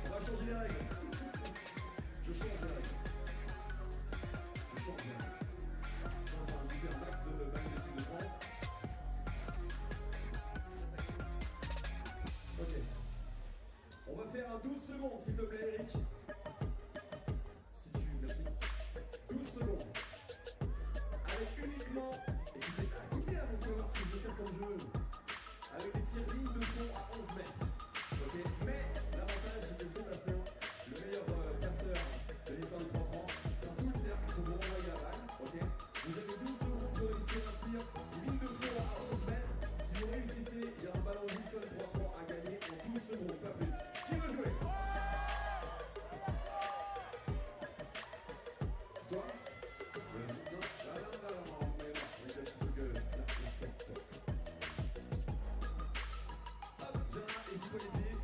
On va changer les règles. Je change les règles. On va inviter un max de maillot d'équipe de France. Ok. On va faire un 12 secondes, s'il te plaît, Eric. Si tu... Merci. 12 secondes. Avec uniquement... Écoutez avant de savoir ce que je vais faire comme jeu. Avec des tirs lignes de fond à 11 mètres. Ok. Mais l'avantage, c'est que Sébastien, le meilleur passeur de l'histoire du 3-3, c'est un sous le cercle pour vous renvoyer la balle. Ok. Vous avez 12 secondes pour réussir un tir. Ligne de fond à 11 mètres. Si vous réussissez, il y a un ballon Wilson 3-3 à gagner en 12 secondes, pas plus. Qui veut jouer? Toi? Non, mais non, mais c'est ce que... Hop, viens là, et j'y peux les pieds.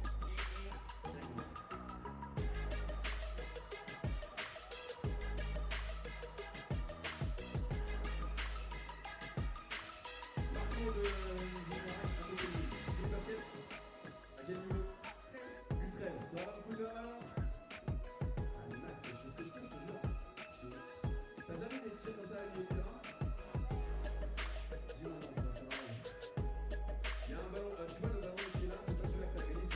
Marco de... basket. À quel niveau? Du 13. Ça va beaucoup de la main? Allez Max, je fais ce que je peux, je te jure. T'as jamais des tirs comme ça avec le terrain? Dis-moi non, ça va. Il y a un ballon, tu vois le ballon qui est là, c'est pas celui-là que t'as gagné,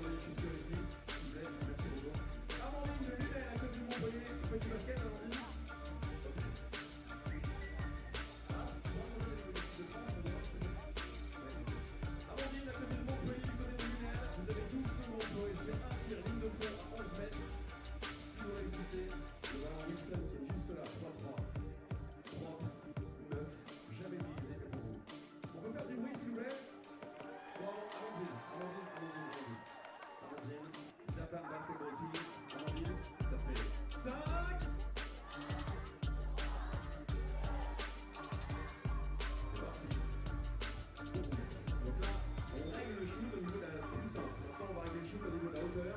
voyez que je suis ici. S'il vous plaît, merci beaucoup. Amandine de Lunel à côté de Montpellier. Petit basket, Amandine. Amandine à côté de Montpellier, du côté de Lunel. Vous avez 12 secondes pour réussir un tir, ligne de fond à 11 mètres. Si vous réussissez, le ballon Wilson qui est juste là, 3-3. 9, jamais divisé que pour vous. On peut faire du bruit s'il vous plaît. Bon, Amandine, Japan Basketball Team, Amandine, ça fait 5. C'est parti. Donc là, on règle le shoot au niveau de la puissance. Maintenant, on va régler le shoot au niveau de la hauteur.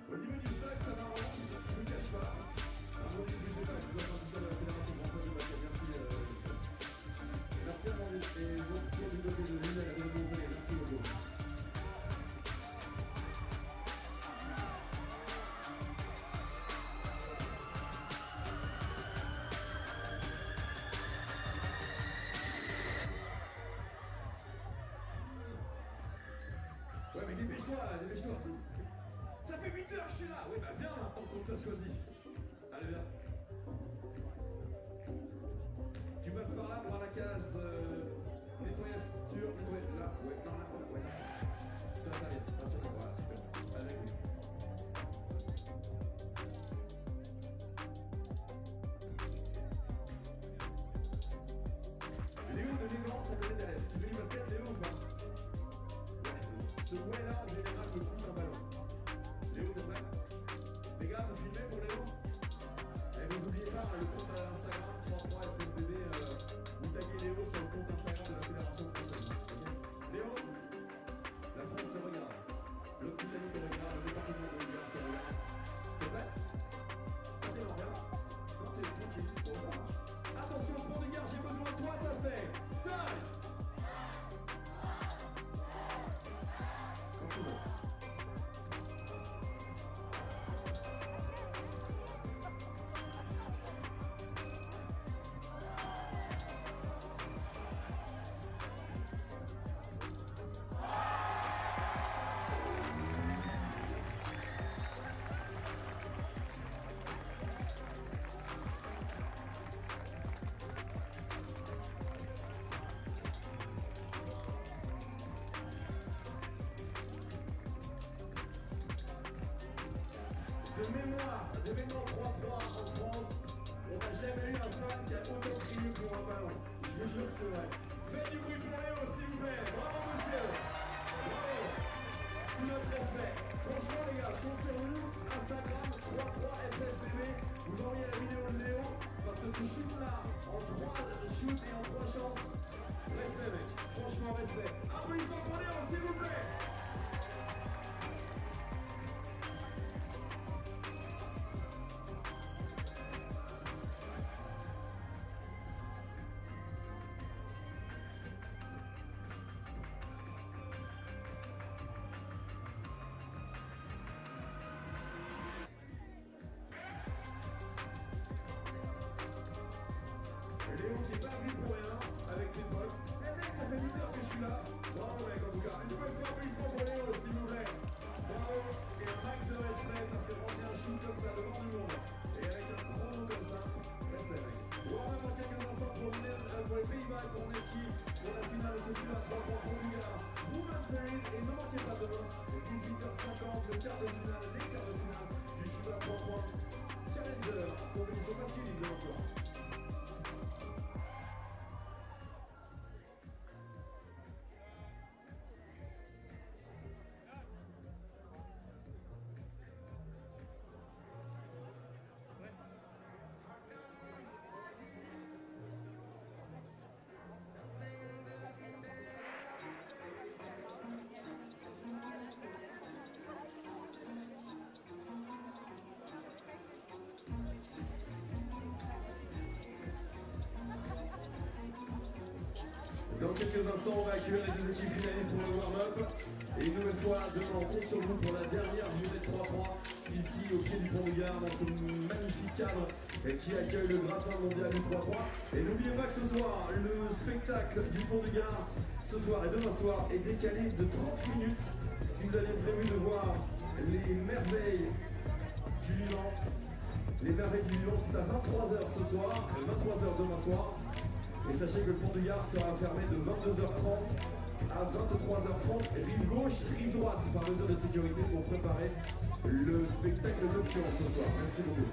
Au niveau du stock, ça va vraiment, je ne vous cache pas. Amandine, ne bougez pas, je vous donne un petit peu de la fédération française de basket. Merci Amandine. Et donc, pour du côté de Lunel, à Montpellier, merci beaucoup. Ouais, mais dépêche-toi, dépêche-toi. Ça fait 8 heures que je suis là. Oui, bah viens maintenant qu'on t'a choisi. Allez, viens. Tu passes par là, voir la case nettoyature, nettoyage là, ouais, par là, ouais, là. Ça vient, voilà, super. Avec lui. Léo de Négance, ça connaît d'Alès. Tu fais du basket, Léo ou pas? Ce ouais-là, en général, me fout un ballon. Léo, de vrai. Les gars, vous filmez pour Léo? Et vous n'oubliez pas, le compte Instagram, 33 FFBB, vous taguez Léo sur le compte Instagram de la Fédération française. Léo, la France te regarde. Le Britannique te regarde, le département te regarde, te regarde. T'es prêt? Allez, on regarde. Non, t'es tranquille. Bon, ça marche. Attention, Pont-du-Gard, j'ai besoin de toi, ça fait 5. De mémoire 3-3 en France, on n'a jamais eu un fan qui a autant crié pour un ballon. Je vous jure que c'est vrai. Faites du bruit pour Léo, s'il vous plaît. Bravo, monsieur. Bravo. Tout notre respect. Franchement, les gars, je compte sur vous. Instagram 33FSBB. Vous envoyez la vidéo de Léo parce que ce shoot-là, en 3 shoots et en 3 chances, respect, mec. Franchement, respect. Applaudissements pour Léo, s'il vous plaît. Léo qui est pas venu pour rien avec ses potes. Mais mec, ça fait 8 heures que je suis là. Bravo mec, en tout cas. Une fois applaudissement pour Léo, s'il vous plaît. Bravo et un max de respect parce que rentrer un shoot comme ça devant du monde et avec un chrono comme ça, respect mec. On va dans quelques instants pour les Pays-Bas et pour Netchi pour la finale de ce FIBA 3x3 Pont-du-Gard. Women's Series et ne manquez pas demain, à 18h50, le quart de finale, les quarts de finale du FIBA 3x3 Challenger. Compétition masculine demain soir. Dans quelques instants, on va accueillir les deux équipes finalistes pour le warm-up. Et une nouvelle fois, demain on compte sur vous pour la dernière journée 3-3 ici au pied du Pont-du-Gard dans ce magnifique cadre qui accueille le gratin mondial du 3-3. Et n'oubliez pas que ce soir, le spectacle du Pont-du-Gard, ce soir et demain soir, est décalé de 30 minutes. Si vous avez prévu de voir les merveilles du vivant, c'est à 23h ce soir, 23h demain soir. Et sachez que le Pont-du-Gard sera fermé de 22h30 à 23h30, rive gauche, rive droite, par mesure de sécurité pour préparer le spectacle nocturne ce soir. Merci beaucoup.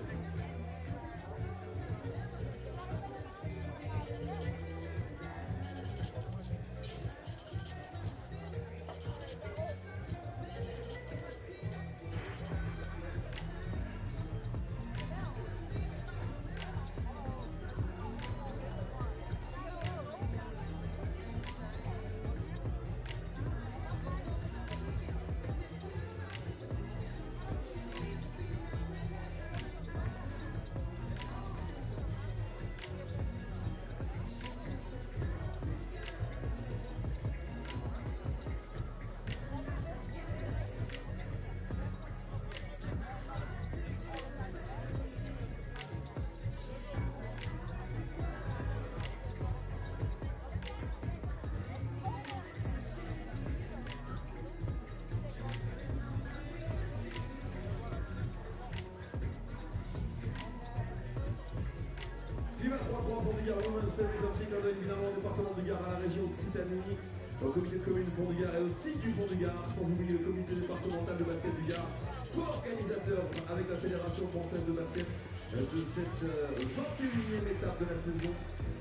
FIBA 3x3 Pont-du-Gard Women's Series, un petit clin d'œil évidemment au département du Gard, à la région Occitanie, au comité de commune du Pont-du-Gard et au site du Pont-du-Gard, sans oublier le comité départemental de basket du Gard, co-organisateur avec la Fédération française de basket de cette 21e étape de la saison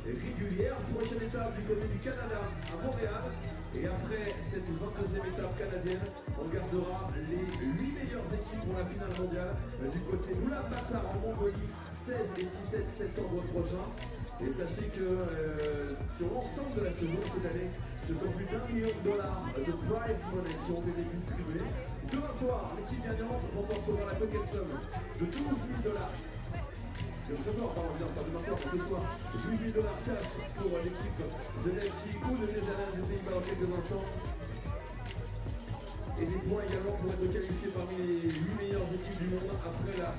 régulière. Prochaine étape du côté du Canada à Montréal. Et après cette 22e étape canadienne, on gardera les 8 meilleures équipes pour la finale mondiale du côté d'Oulan-Bator en Mongolie, 16 et 17 septembre prochain. Et sachez que sur l'ensemble de la saison cette année, ce sont plus d'$1 million de prize money qui ont été distribués. Demain soir, l'équipe gagnante remportera la pocket sum de $12 000. Ce soir, pardon, pas demain soir, mais ce soir, $8 000 cash pour l'équipe de Belgique ou de Netherlands du Pays-Bas dans quelques instants. Et des points également pour être qualifiés parmi les 8 meilleures équipes du monde après la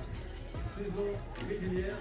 saison régulière.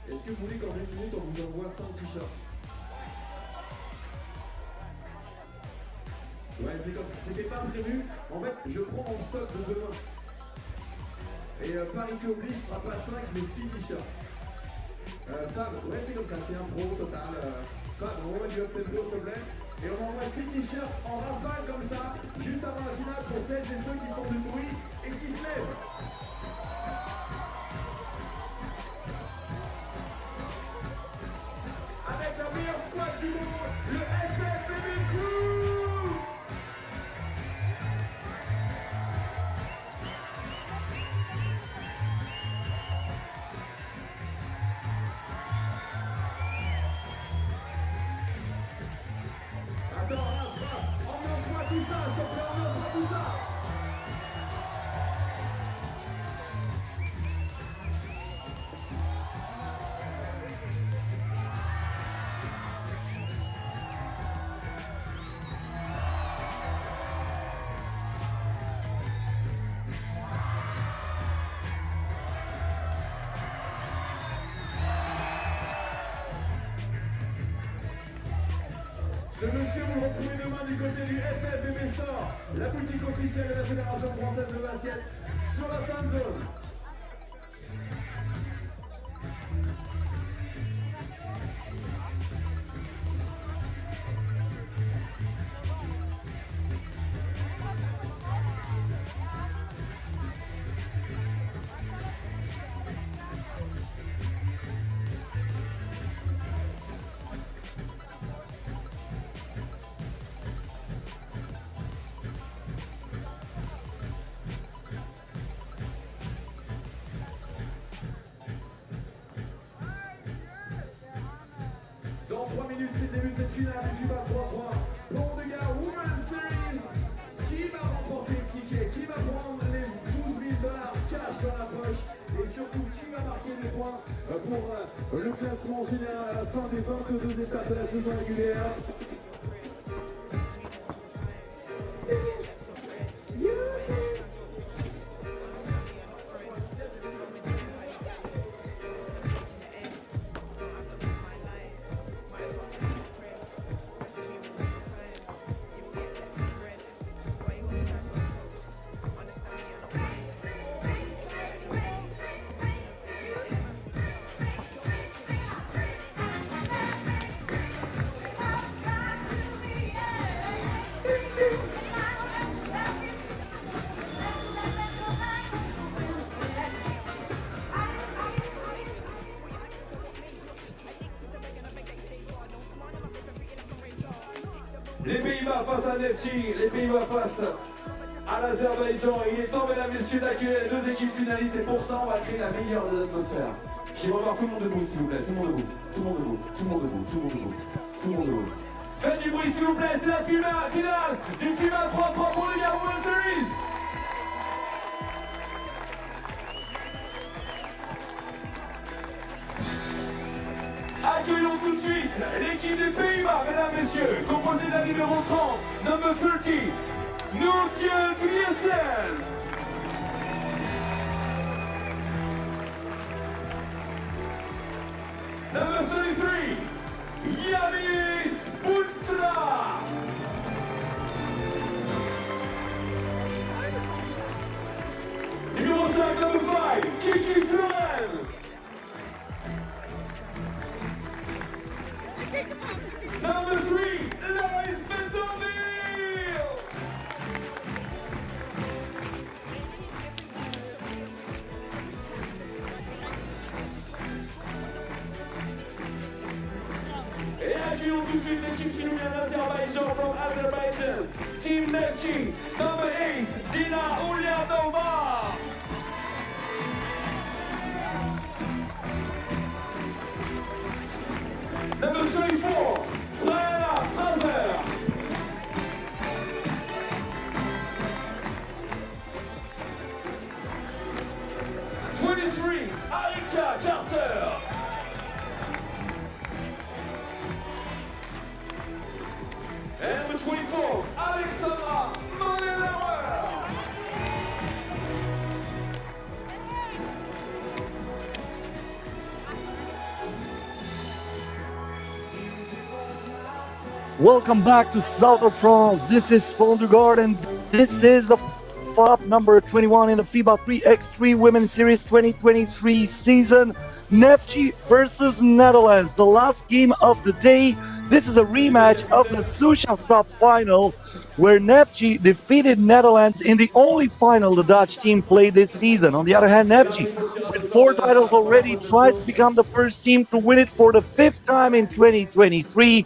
Est-ce que vous voulez qu'en 1 minute on vous envoie 5 t-shirts? Ouais, c'est comme ça. C'était pas prévu. En fait, je prends mon stock de demain. Et Paris qui oblige, ce sera pas 5 mais 6 t-shirts. Fab, ouais, c'est comme ça, c'est un pro total. Fab, on envoie du up tempo, s'il te plaît. Et on envoie 6 t-shirts en rafale comme ça, juste avant la finale pour celles et ceux qui font du bruit et qui se lèvent. Avec la meilleure squad du monde, le FIBA Crew. Ce monsieur, vous le retrouvez demain du côté du FIBA 3x3, la boutique officielle de la Fédération française de basket, sur la fan zone. Dans 3 minutes, c'est le début de cette finale du FIBA 3x3. Pont-du-Gard Women's Series. Qui va remporter le ticket? Qui va prendre les 12 000 $ cash dans la poche? Et surtout, qui va marquer les points pour le classement général à la fin des 22 étapes de la saison régulière? Les Pays-Bas face à Nefchi, les Pays-Bas face à l'Azerbaïdjan. Il est temps, mesdames et messieurs, d'accueillir les deux équipes finalistes et pour ça, on va créer la meilleure des atmosphères. J'aimerais voir tout le monde debout, s'il vous plaît. Tout le monde debout, tout le monde debout, tout le monde debout, tout le monde debout, tout le monde debout. Faites du bruit, s'il vous plaît, c'est la finale du FIBA 3x3 pour les Gars Women's Series. Accueillons tout de suite l'équipe des Pays-Bas, mesdames et messieurs, composée d'un numéro 30, number 30, Noortje Griessel. Number 33, Yanis Boonstra. Numéro 5, number 5, Kiki Florel. Number 3, Lois Benzoville! Et accueillons tout de suite l'équipe qui nous vient d'Azerbaïdjan, from Azerbaijan. Team Nefchi, number 8, Dina Ulyadova. Number 34, Lana Fraser. Arika Carter. And number 24, Alexandra Monelauer. Welcome back to South of France. This is Vers-Pont-du-Gard and this is the FIBA number 21 in the FIBA 3x3 Women's Series 2023 season. Nefchi versus Netherlands, the last game of the day. This is a rematch of the Susha Stop final where Nefchi defeated Netherlands in the only final the Dutch team played this season. On the other hand, Nefchi, with 4 titles already, tries to become the first team to win it for the 5th time in 2023.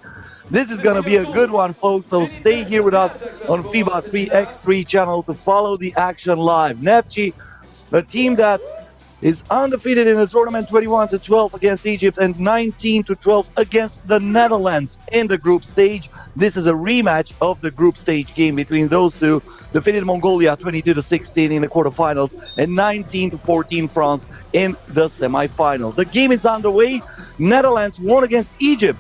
This is going to be a good one, folks, so stay here with us on FIBA 3x3 channel to follow the action live. Nefchi, a team that is undefeated in the tournament, 21-12 against Egypt and 19-12 against the Netherlands in the group stage. This is a rematch of the group stage game between those two. Defeated Mongolia 22-16 in the quarterfinals and 19-14 France in the semifinals. The game is underway. Netherlands won against Egypt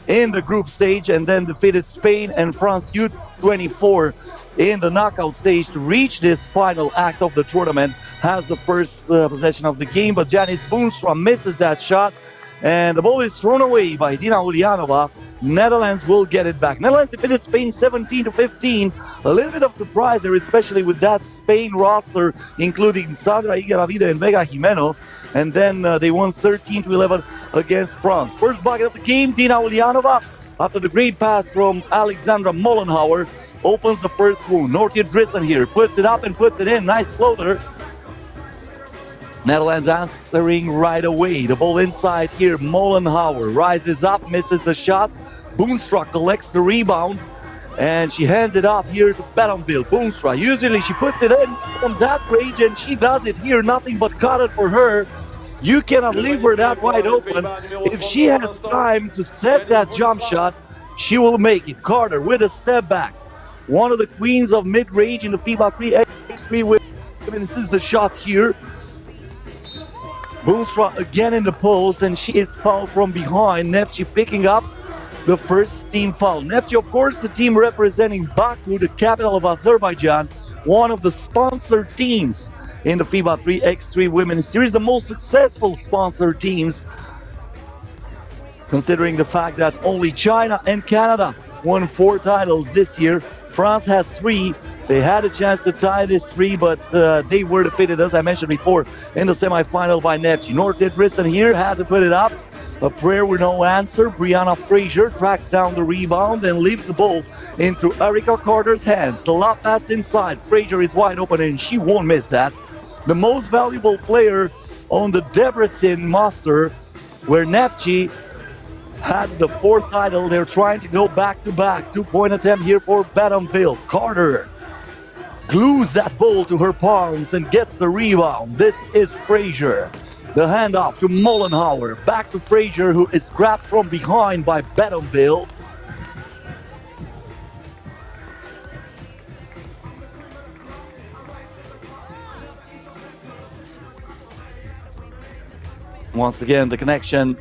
in the group stage and then defeated Spain and France U24 in the knockout stage to reach this final act of the tournament. Has the first possession of the game, but Yanis Boonstra misses that shot and the ball is thrown away by Dina Ulyanova. Netherlands will get it back. Netherlands defeated Spain 17-15. A little bit of surprise there, especially with that Spain roster, including Sandra Igaravide and Vega Jimeno. And then they won 13-11 against France. First bucket of the game, Dina Ulyanova, after the great pass from Alexandra Mollenhauer, opens the first wound. Nortje Drissen here, puts it up and puts it in. Nice floater. Netherlands answering right away. The ball inside here. Mollenhauer rises up, misses the shot. Boonstra collects the rebound, and she hands it off here to Betonville. Boonstra, usually she puts it in from that range, and she does it here. Nothing but cut it for her. You cannot leave her that wide open. If she has time to set that jump shot, she will make it. Carter with a step back. One of the queens of mid-range in the FIBA 3x3 women. This is the shot here. Boonstra again in the post, and she is fouled from behind. Nefci picking up the first team foul. Nefci, of course, the team representing Baku, the capital of Azerbaijan, one of the sponsored teams in the FIBA 3x3 Women's Series, the most successful sponsored teams, considering the fact that only China and Canada won 4 titles this year. France has 3. They had a chance to tie this 3, but they were defeated, as I mentioned before, in the semifinal by Nefci. Nortje Drissen here had to put it up. A prayer with no answer. Brianna Fraser tracks down the rebound and leaves the ball into Erica Carter's hands. The lob pass inside. Fraser is wide open and she won't miss that. The most valuable player on the Debrecen muster, where Nefci had the 4th title. They're trying to go back-to-back. 2-point attempt here for Betonville. Carter glues that ball to her palms and gets the rebound. This is Fraser. The handoff to Mollenhauer. Back to Fraser, who is grabbed from behind by Betonville. Once again, the connection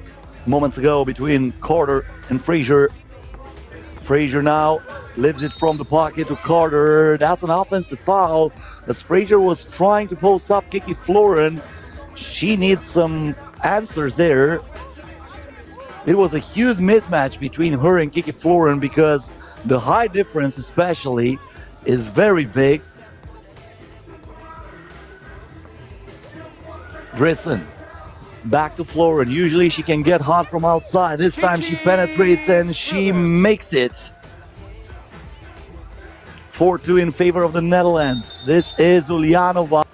moments ago between Carter and Fraser. Fraser now lifts it from the pocket to Carter. That's an offensive foul, as Fraser was trying to post up Kiki Florin. She needs some answers there. It was a huge mismatch between her and Kiki Florin, because the height difference especially is very big. Drissen back to Florin. Usually she can get hot from outside. This time she penetrates and she makes it. 4-2 in favor of the Netherlands. This is Ulyanova.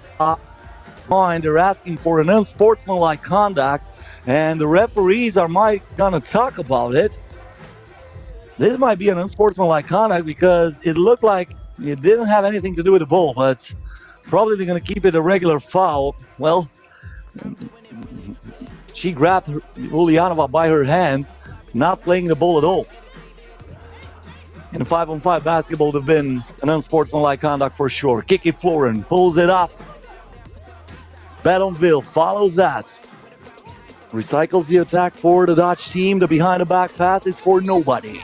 They're asking for an unsportsmanlike conduct, and the referees might gonna talk about it. This might be an unsportsmanlike conduct because it looked like it didn't have anything to do with the ball, but probably they're gonna keep it a regular foul. Well, she grabbed Ulyanova by her hand, not playing the ball at all. In 5-on-5 basketball, there've been an unsportsmanlike conduct for sure. Kiki Florin pulls it up. Betonville follows that. Recycles the attack for the Dutch team. The behind-the-back pass is for nobody.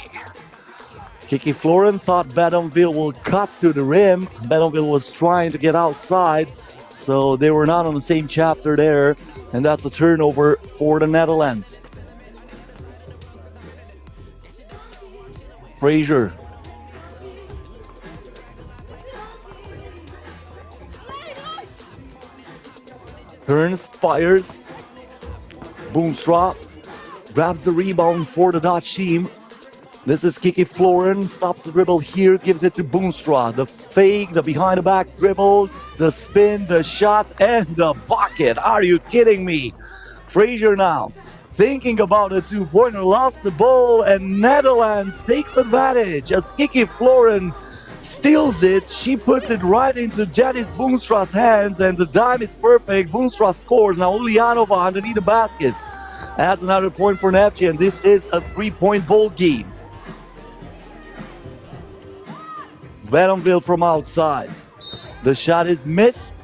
Kiki Florin thought Betonville will cut to the rim. Betonville was trying to get outside, so they were not on the same chapter there. And that's a turnover for the Netherlands. Fraser. Turns, fires. Boonstra grabs the rebound for the Dutch team. This is Kiki Florin, stops the dribble here, gives it to Boonstra. The fake, the behind the back dribble, the spin, the shot, and the bucket. Are you kidding me? Fraser now thinking about a 2-pointer, lost the ball, and Netherlands takes advantage as Kiki Florin steals it. She puts it right into Janice Boonstra's hands, and the dime is perfect. Boonstra scores. Now Ulyanova underneath the basket adds another point for Nefci, and this is a 3-point ball game. Betonville from outside. The shot is missed,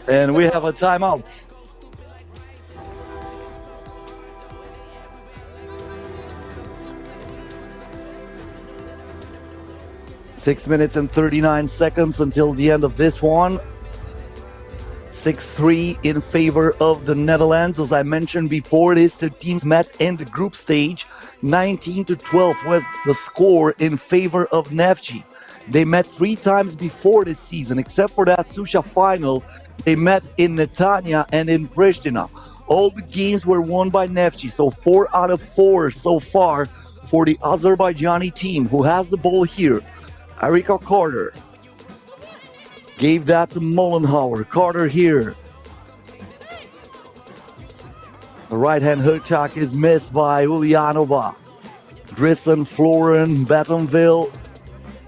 and we have a timeout. .6 minutes and 39 seconds until the end of this one. 6-3 in favor of the Netherlands. As I mentioned before, these two teams met in the group stage. 19-12 was the score in favor of Neftchi. They met 3 times before this season, except for that Susha final. They met in Netanya and in Pristina. All the games were won by Neftchi, so 4 out of 4 so far for the Azerbaijani team, who has the ball here. Erika Carter gave that to Mollenhauer. Carter here. The right-hand hook shot is missed by Ulyanova. Drissen, Florin, Battenville.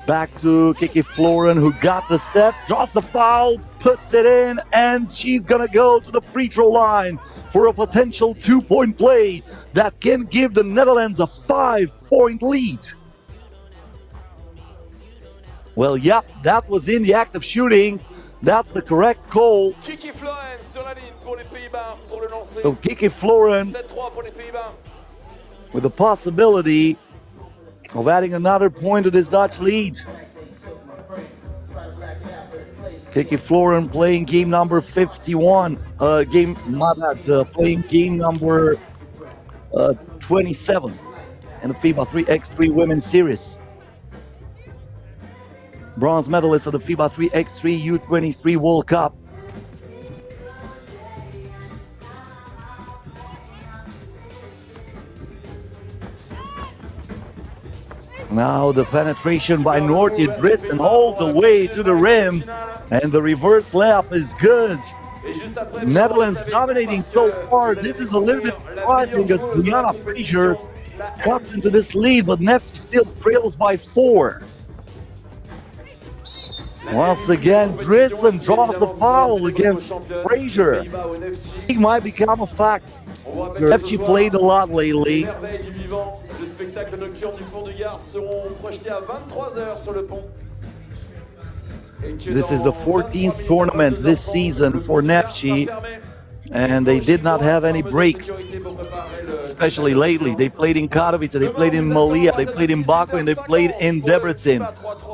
Back to Kiki Florin, who got the step, draws the foul, puts it in, and she's gonna go to the free throw line for a potential 2-point play that can give the Netherlands a 5-point lead. Well, yep, that was in the act of shooting. That's the correct call. Kiki Florin sur la ligne pour les Pays-Bas pour le lancer. So Kiki Florin 7-3 pour les Pays-Bas. with the possibility of adding another point to this Dutch lead. Kiki Florin playing game number 51. Playing game number 27 in the FIBA 3x3 Women's Series. Bronze medalist of the FIBA 3x3 U23 World Cup. Now the penetration by Nortje Drissen all the way to the rim, and the reverse layup is good. Netherlands dominating so far. This is a little bit surprising as Brianna Fraser cuts into this lead, but Neftchi still trails by 4. Once again, Drissen draws the foul against Fraser. He might become a fact. Neftchi played a lot lately. Le spectacle nocturne du Pont-du-Gard seront projetés à 23h sur le pont. This is the 14th tournament this season for Neftchi, and they did not have any breaks, especially lately. They played in Katowice, they played in Malia, they played in Baku, and they played in Debrecen.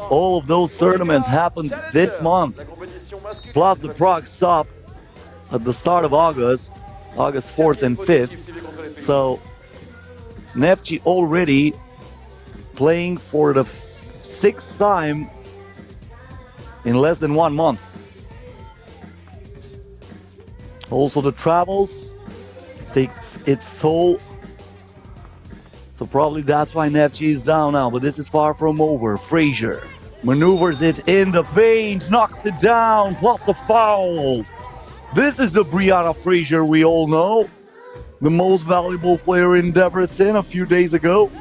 All of those tournaments happened this month, plus the Prague stop at the start of August 4th and 5th. So Neftchi already playing for the 6th time in less than 1 month. Also the travels takes its toll. So probably that's why Neftchi is down now, but this is far from over. Fraser maneuvers it in the paint, knocks it down, plus the foul. This is the Brianna Fraser we all know. The most valuable player in Debrecen a few days ago.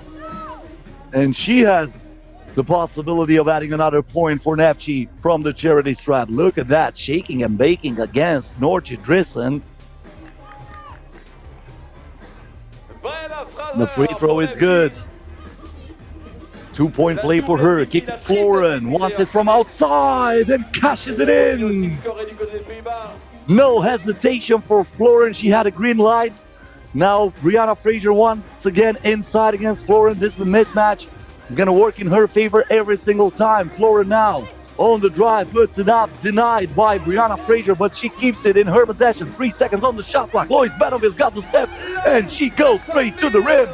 And she has the possibility of adding another point for Neftchi from the charity stripe. Look at that, shaking and baking against Nortje Drissen. The free throw is good. 2-point play for her. Kiki Florin wants it from outside and cashes it in. No hesitation for Florin. She had a green light. Now Brianna Fraser once again inside against Florin. This is a mismatch. It's going to work in her favor every single time. Florin now on the drive, puts it up, denied by Brianna Fraser, but she keeps it in her possession. 3 seconds on the shot clock. Lois Battenville got the step, and she goes straight to the rim.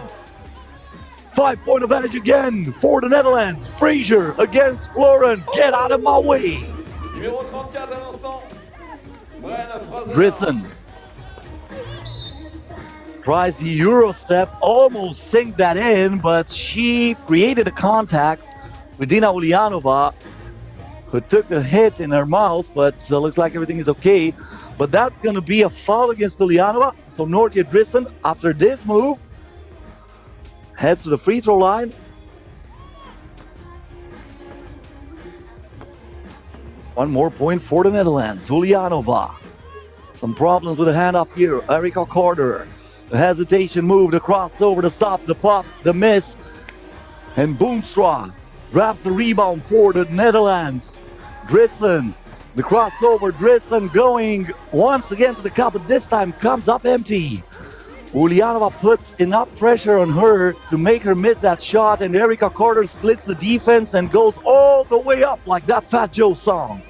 5-point advantage again for the Netherlands. Fraser against Florin. Get out of my way. Drissen tries the Euro step, almost sank that in, but she created a contact with Dina Ulyanova, who took a hit in her mouth, but looks like everything is okay. But that's going to be a foul against Ulyanova. So Nortje Drissen, after this move, heads to the free throw line. One more point for the Netherlands. Ulyanova. Some problems with the handoff here. Erika Carter. The hesitation move, the crossover, the stop, the pop, the miss. And Boomstra grabs the rebound for the Netherlands. Drissen, the crossover, Drissen going once again to the cup, but this time comes up empty. Ulyanova puts enough pressure on her to make her miss that shot, and Erika Carter splits the defense and goes all the way up like that Fat Joe song.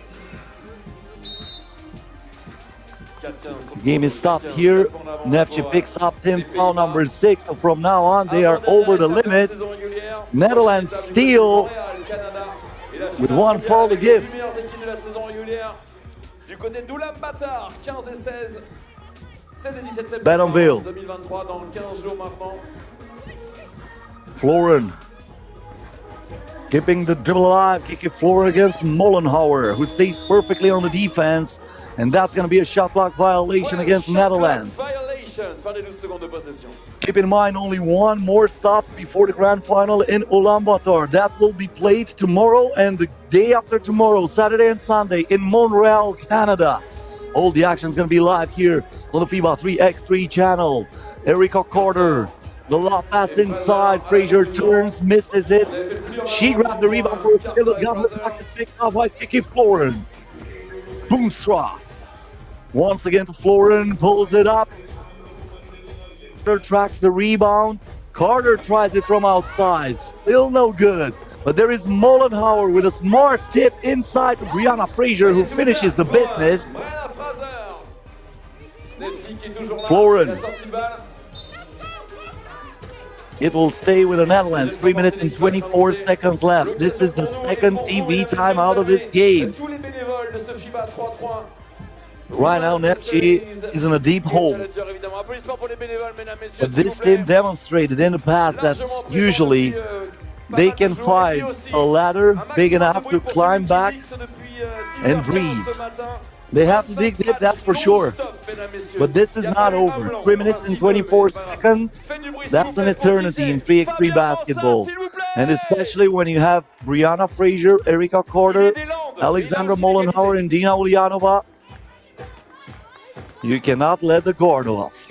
Game is stopped here. Neftchi picks up team foul number 6. So from now on, they are over the limit. Netherlands steal with one foul to give. Du côté d'Oulan-Bator, 15 et 16. 16 et 17 septembre Benonville. 2023, dans 15 jours maintenant. Floren keeping the dribble alive, kicking Floren against Mollenhauer, who stays perfectly on the defense, and that's going to be a shot clock violation against Netherlands. Violation, fin des 12 secondes de possession. Keep in mind, only one more stop before the grand final in Ulaanbaatar. That will be played tomorrow and the day after tomorrow, Saturday and Sunday, in Montreal, Canada. All the action is going to be live here on the FIBA 3x3 channel. Erica Carter, the lob pass inside. Fraser turns, misses it. She grabbed the rebound for a kill. Got her back, picked up by Kiki Floren. Boomstra. Once again to Floren, pulls it up. Carter tracks the rebound. Carter tries it from outside. Still no good. But there is Mollenhauer with a smart tip inside to Brianna Fraser, who finishes the business. Floren. It will stay with the Netherlands. 3 minutes and 24 seconds left. This is the second TV timeout of this game. Right now, Neftchi is in a deep hole. But this team demonstrated in the past that usually they can find a ladder big enough to climb back and breathe. They have to dig deep, that's for sure. But this is not over. 3 minutes and 24 seconds. That's an eternity in 3x3 basketball. And especially when you have Brianna Fraser, Erica Carter, Alexandra Mollenhauer, and Dina Ulyanova. You cannot let the guard off.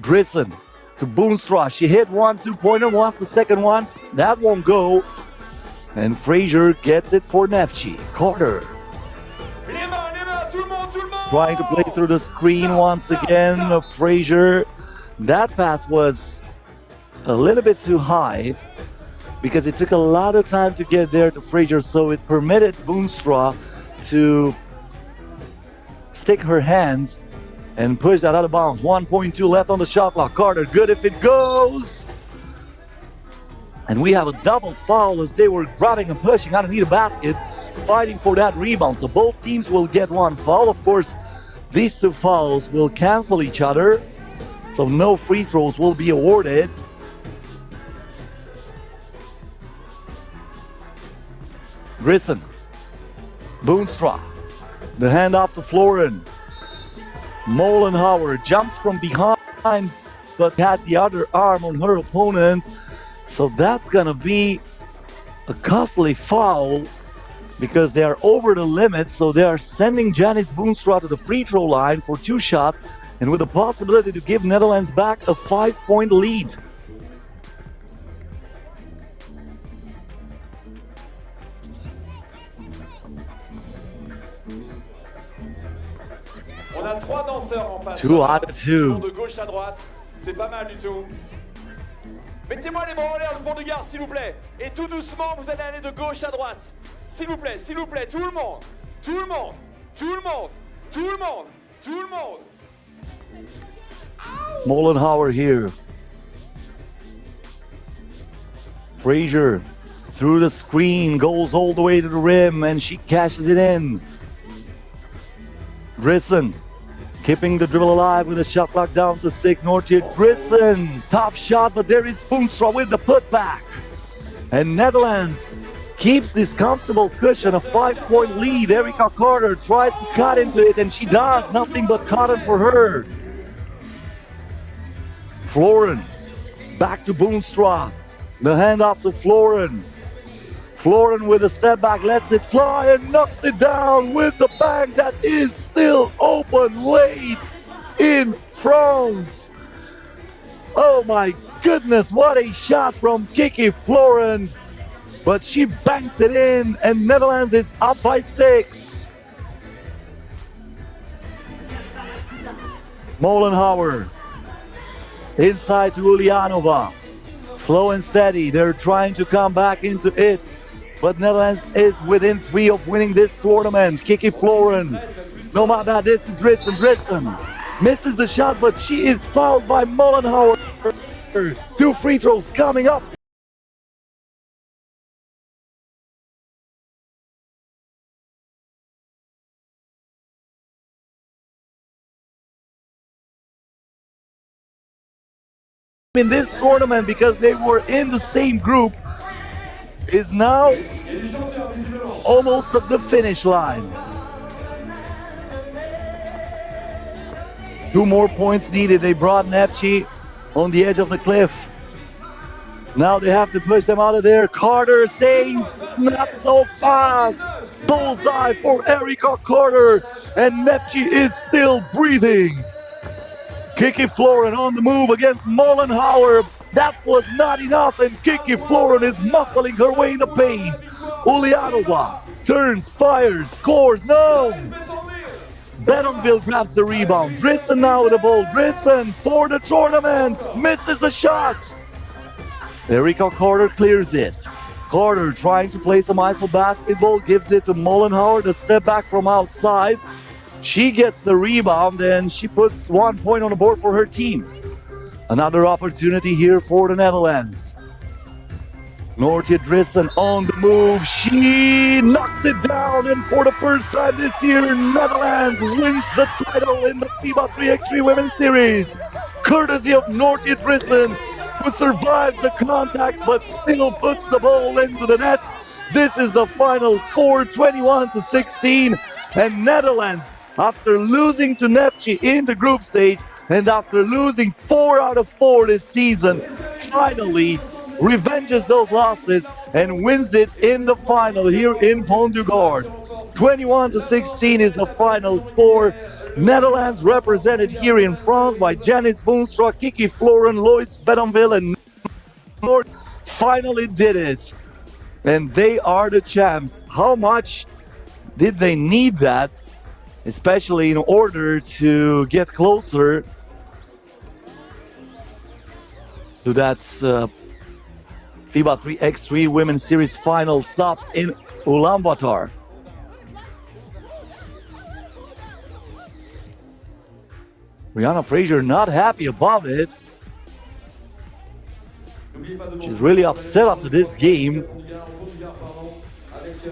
Drisson to Boonstra. She hit one 2-pointer, wants the second one. That won't go. And Fraser gets it for Neftchi. Carter trying to play through the screen once again. Fraser. That pass was a little bit too high because it took a lot of time to get there to Fraser, so it permitted Boonstra to stick her hand and push that out of bounds. 1.2 left on the shot clock. Carter, good if it goes. And we have a double foul as they were grabbing and pushing underneath the basket, fighting for that rebound. So both teams will get one foul. Of course, these two fouls will cancel each other, so no free throws will be awarded. Drisson, Boonstra, the handoff to Floren. Mollenhauer jumps from behind, but had the other arm on her opponent. So that's gonna be a costly foul because they are over the limit. So they are sending Janice Boonstra to the free throw line for 2 shots, and with the possibility to give Netherlands back a 5-point lead. On a 3 danseurs en face. 2 out of 2. De gauche à droite, c'est pas mal du tout. Mettez-moi les bras en l'air, le Pont-du-Gard, s'il vous plaît. Et tout doucement, vous allez aller de gauche à droite. S'il vous plaît, tout le monde. Tout le monde. Tout le monde. Tout le monde. Tout le monde. Mollenhauer here. Fraser through the screen, goes all the way to the rim, and she cashes it in. Drisson keeping the dribble alive with a shot clock down to 6. Nortje Drisson, tough shot, but there is Boonstra with the putback. And Netherlands keeps this comfortable cushion, a 5-point lead. Erica Carter tries to cut into it, and she does. Nothing but cotton for her. Floren, back to Boonstra. The handoff to Floren. Floren with a step back, lets it fly and knocks it down with the bang that is still open late in France. Oh my goodness, what a shot from Kiki Floren. But she banks it in and Netherlands is up by 6. Mollenhauer inside to Ulyanova. Slow and steady, they're trying to come back into it. But Netherlands is within 3 of winning this tournament. Kiki Floren No, my bad, this is Drissen. Drissen misses the shot, but she is fouled by Mollenhauer. 2 free throws coming up. In this tournament, because they were in the same group, is now almost at the finish line. 2 more points needed. They brought Nepci on the edge of the cliff. Now they have to push them out of there. Carter saves, not so fast. Bullseye for Erika Carter, and Nepci is still breathing. Kiki Florin on the move against Mollenhauer. That was not enough, and Kiki Florin is muscling her way in the paint. Ulianova turns, fires, scores, no! Bedonville grabs the rebound. Drissen now with the ball. Drissen for the tournament. Misses the shot. Erika Carter clears it. Carter trying to play some iso basketball. Gives it to Mollenhauer. The step back from outside. She gets the rebound and she puts 1 point on the board for her team. Another opportunity here for the Netherlands. Noortje Drissen on the move. She knocks it down, and for the first time this year, Netherlands wins the title in the FIBA 3x3 Women's Series. Courtesy of Noortje Drissen, who survives the contact but still puts the ball into the net. This is the final score, 21-16. And Netherlands, after losing to Nepci in the group stage, and after losing 4 out of 4 this season, finally revenges those losses and wins it in the final here in Pont-du-Gard. 21-16 is the final score. Netherlands represented here in France by Janice Boonstra, Kiki Florin, Lois Bedonville, and North finally did it. And they are the champs. How much did they need that, especially in order to get closer to that FIBA 3x3 Women's Series final stop in Ulaanbaatar. Brianna Fraser not happy about it. She's really upset after this game.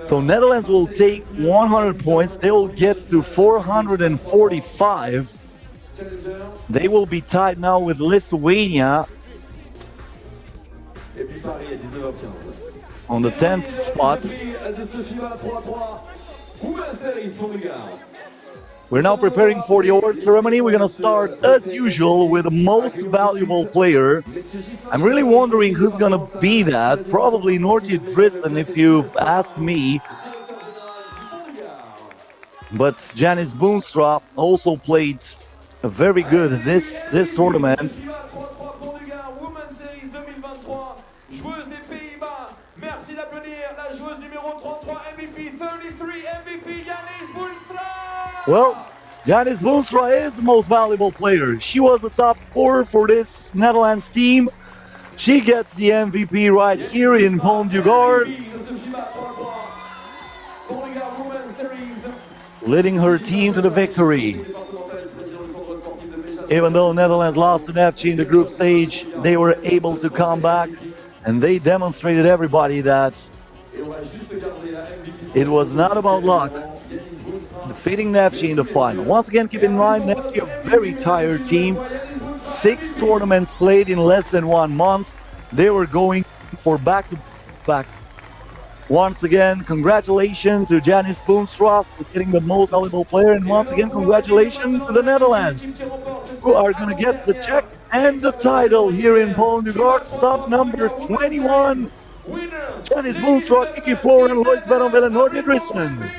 So Netherlands will take 100 points. They will get to 445. They will be tied now with Lithuania on the 10th spot. We're now preparing for the award ceremony. We're gonna start as usual with the most valuable player. I'm really wondering who's gonna be that. Probably Noortje Drissen if you ask me. But Janice Boonstra also played very good this tournament. Joueuse des Pays-Bas, merci d'applaudir la joueuse numéro 33 MVP, 33 MVP, Janice Boonstra! Well, Janice Boonstra is the most valuable player. She was the top scorer for this Netherlands team. She gets the MVP right here in Pont-du-Gard, leading her team to the victory. Even though Netherlands lost to Nepci in the group stage, they were able to come back. And they demonstrated everybody that it was not about luck defeating Nepci in the final. Once again, keep in mind, Nepci a very tired team. 6 tournaments played in less than 1 month. They were going for back-to-back. Once again, congratulations to Janice Boonstra for getting the most valuable player. And once again, congratulations to the Netherlands, who are going to get the check and the title here in Pont-du-Gard. Stop number 21. Janice Boonstra, Kiki Florin, Lois Bedonville, and Noortje Drissen.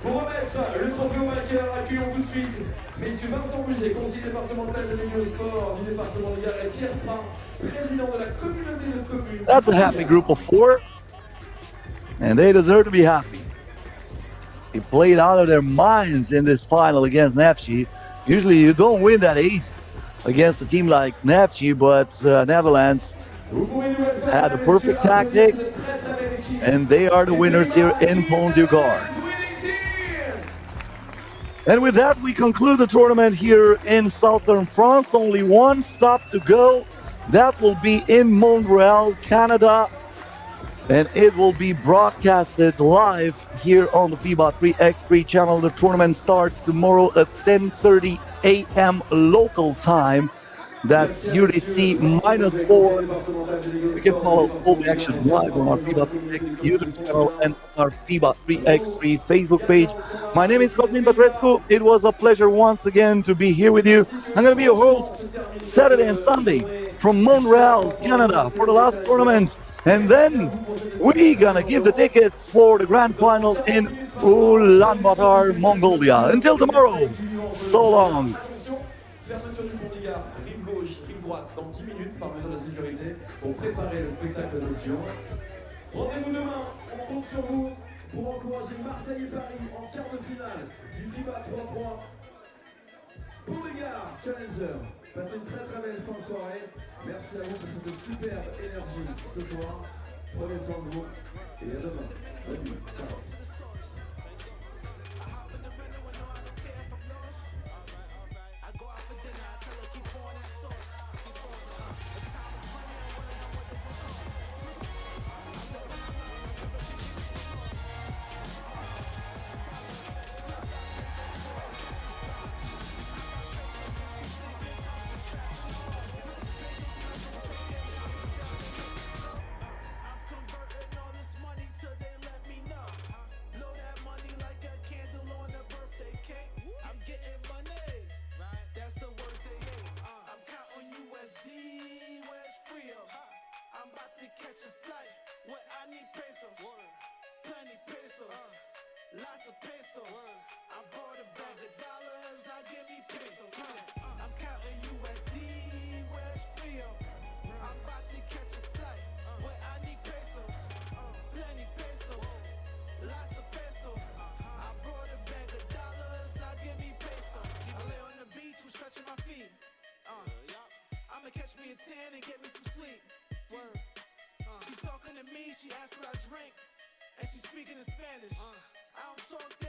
Pour remettre le trophée au vainqueur, accueillons tout de suite messieurs Vincent Bouget, conseiller départemental de milieu sport du département du Gard, et Pierre Prin, président de la communauté de communes. That's a happy group of 4, and they deserve to be happy. They played out of their minds in this final against Nepci. Usually you don't win that easy against a team like Nepci, but Netherlands had a perfect tactic, and they are the winners here in Pont-du-Gard. And with that, we conclude the tournament here in southern France. Only one stop to go. That will be in Montreal, Canada. And it will be broadcasted live here on the FIBA 3x3 channel. The tournament starts tomorrow at 10:30 a.m. local time. That's UTC -4. You can follow all the action live on our FIBA 3x3 YouTube channel and our FIBA 3x3 Facebook page. My name is Cosmin Petrescu. It was a pleasure once again to be here with you. I'm going to be your host Saturday and Sunday from Montreal, Canada for the last tournament. And then we're going to give the tickets for the grand final in Ulaanbaatar, Mongolia. Until tomorrow, so long. Fermeture du Pont-du-Gard, rive gauche, rive droite, dans 10 minutes par mesure de sécurité pour préparer le spectacle nocturne. Rendez-vous demain, on compte sur vous pour encourager Marseille et Paris en quart de finale du FIBA 3x3. Pont-du-Gard Challenger. Passez une très belle fin de soirée. Merci à vous pour cette superbe énergie ce soir. Prenez soin de vous et à demain. Salut. Ciao. Lots of pesos. I bought a bag of dollars, now give me pesos. I'm counting USD, where's Frio? I'm about to catch a flight, where I need pesos. Plenty pesos, lots of pesos. I brought a bag of dollars, now give me pesos. I lay on the beach, was stretching my feet. I'ma catch me a 10 and get me some sleep. She talking to me, she asked what I drink, and she speaking in Spanish. I don't talk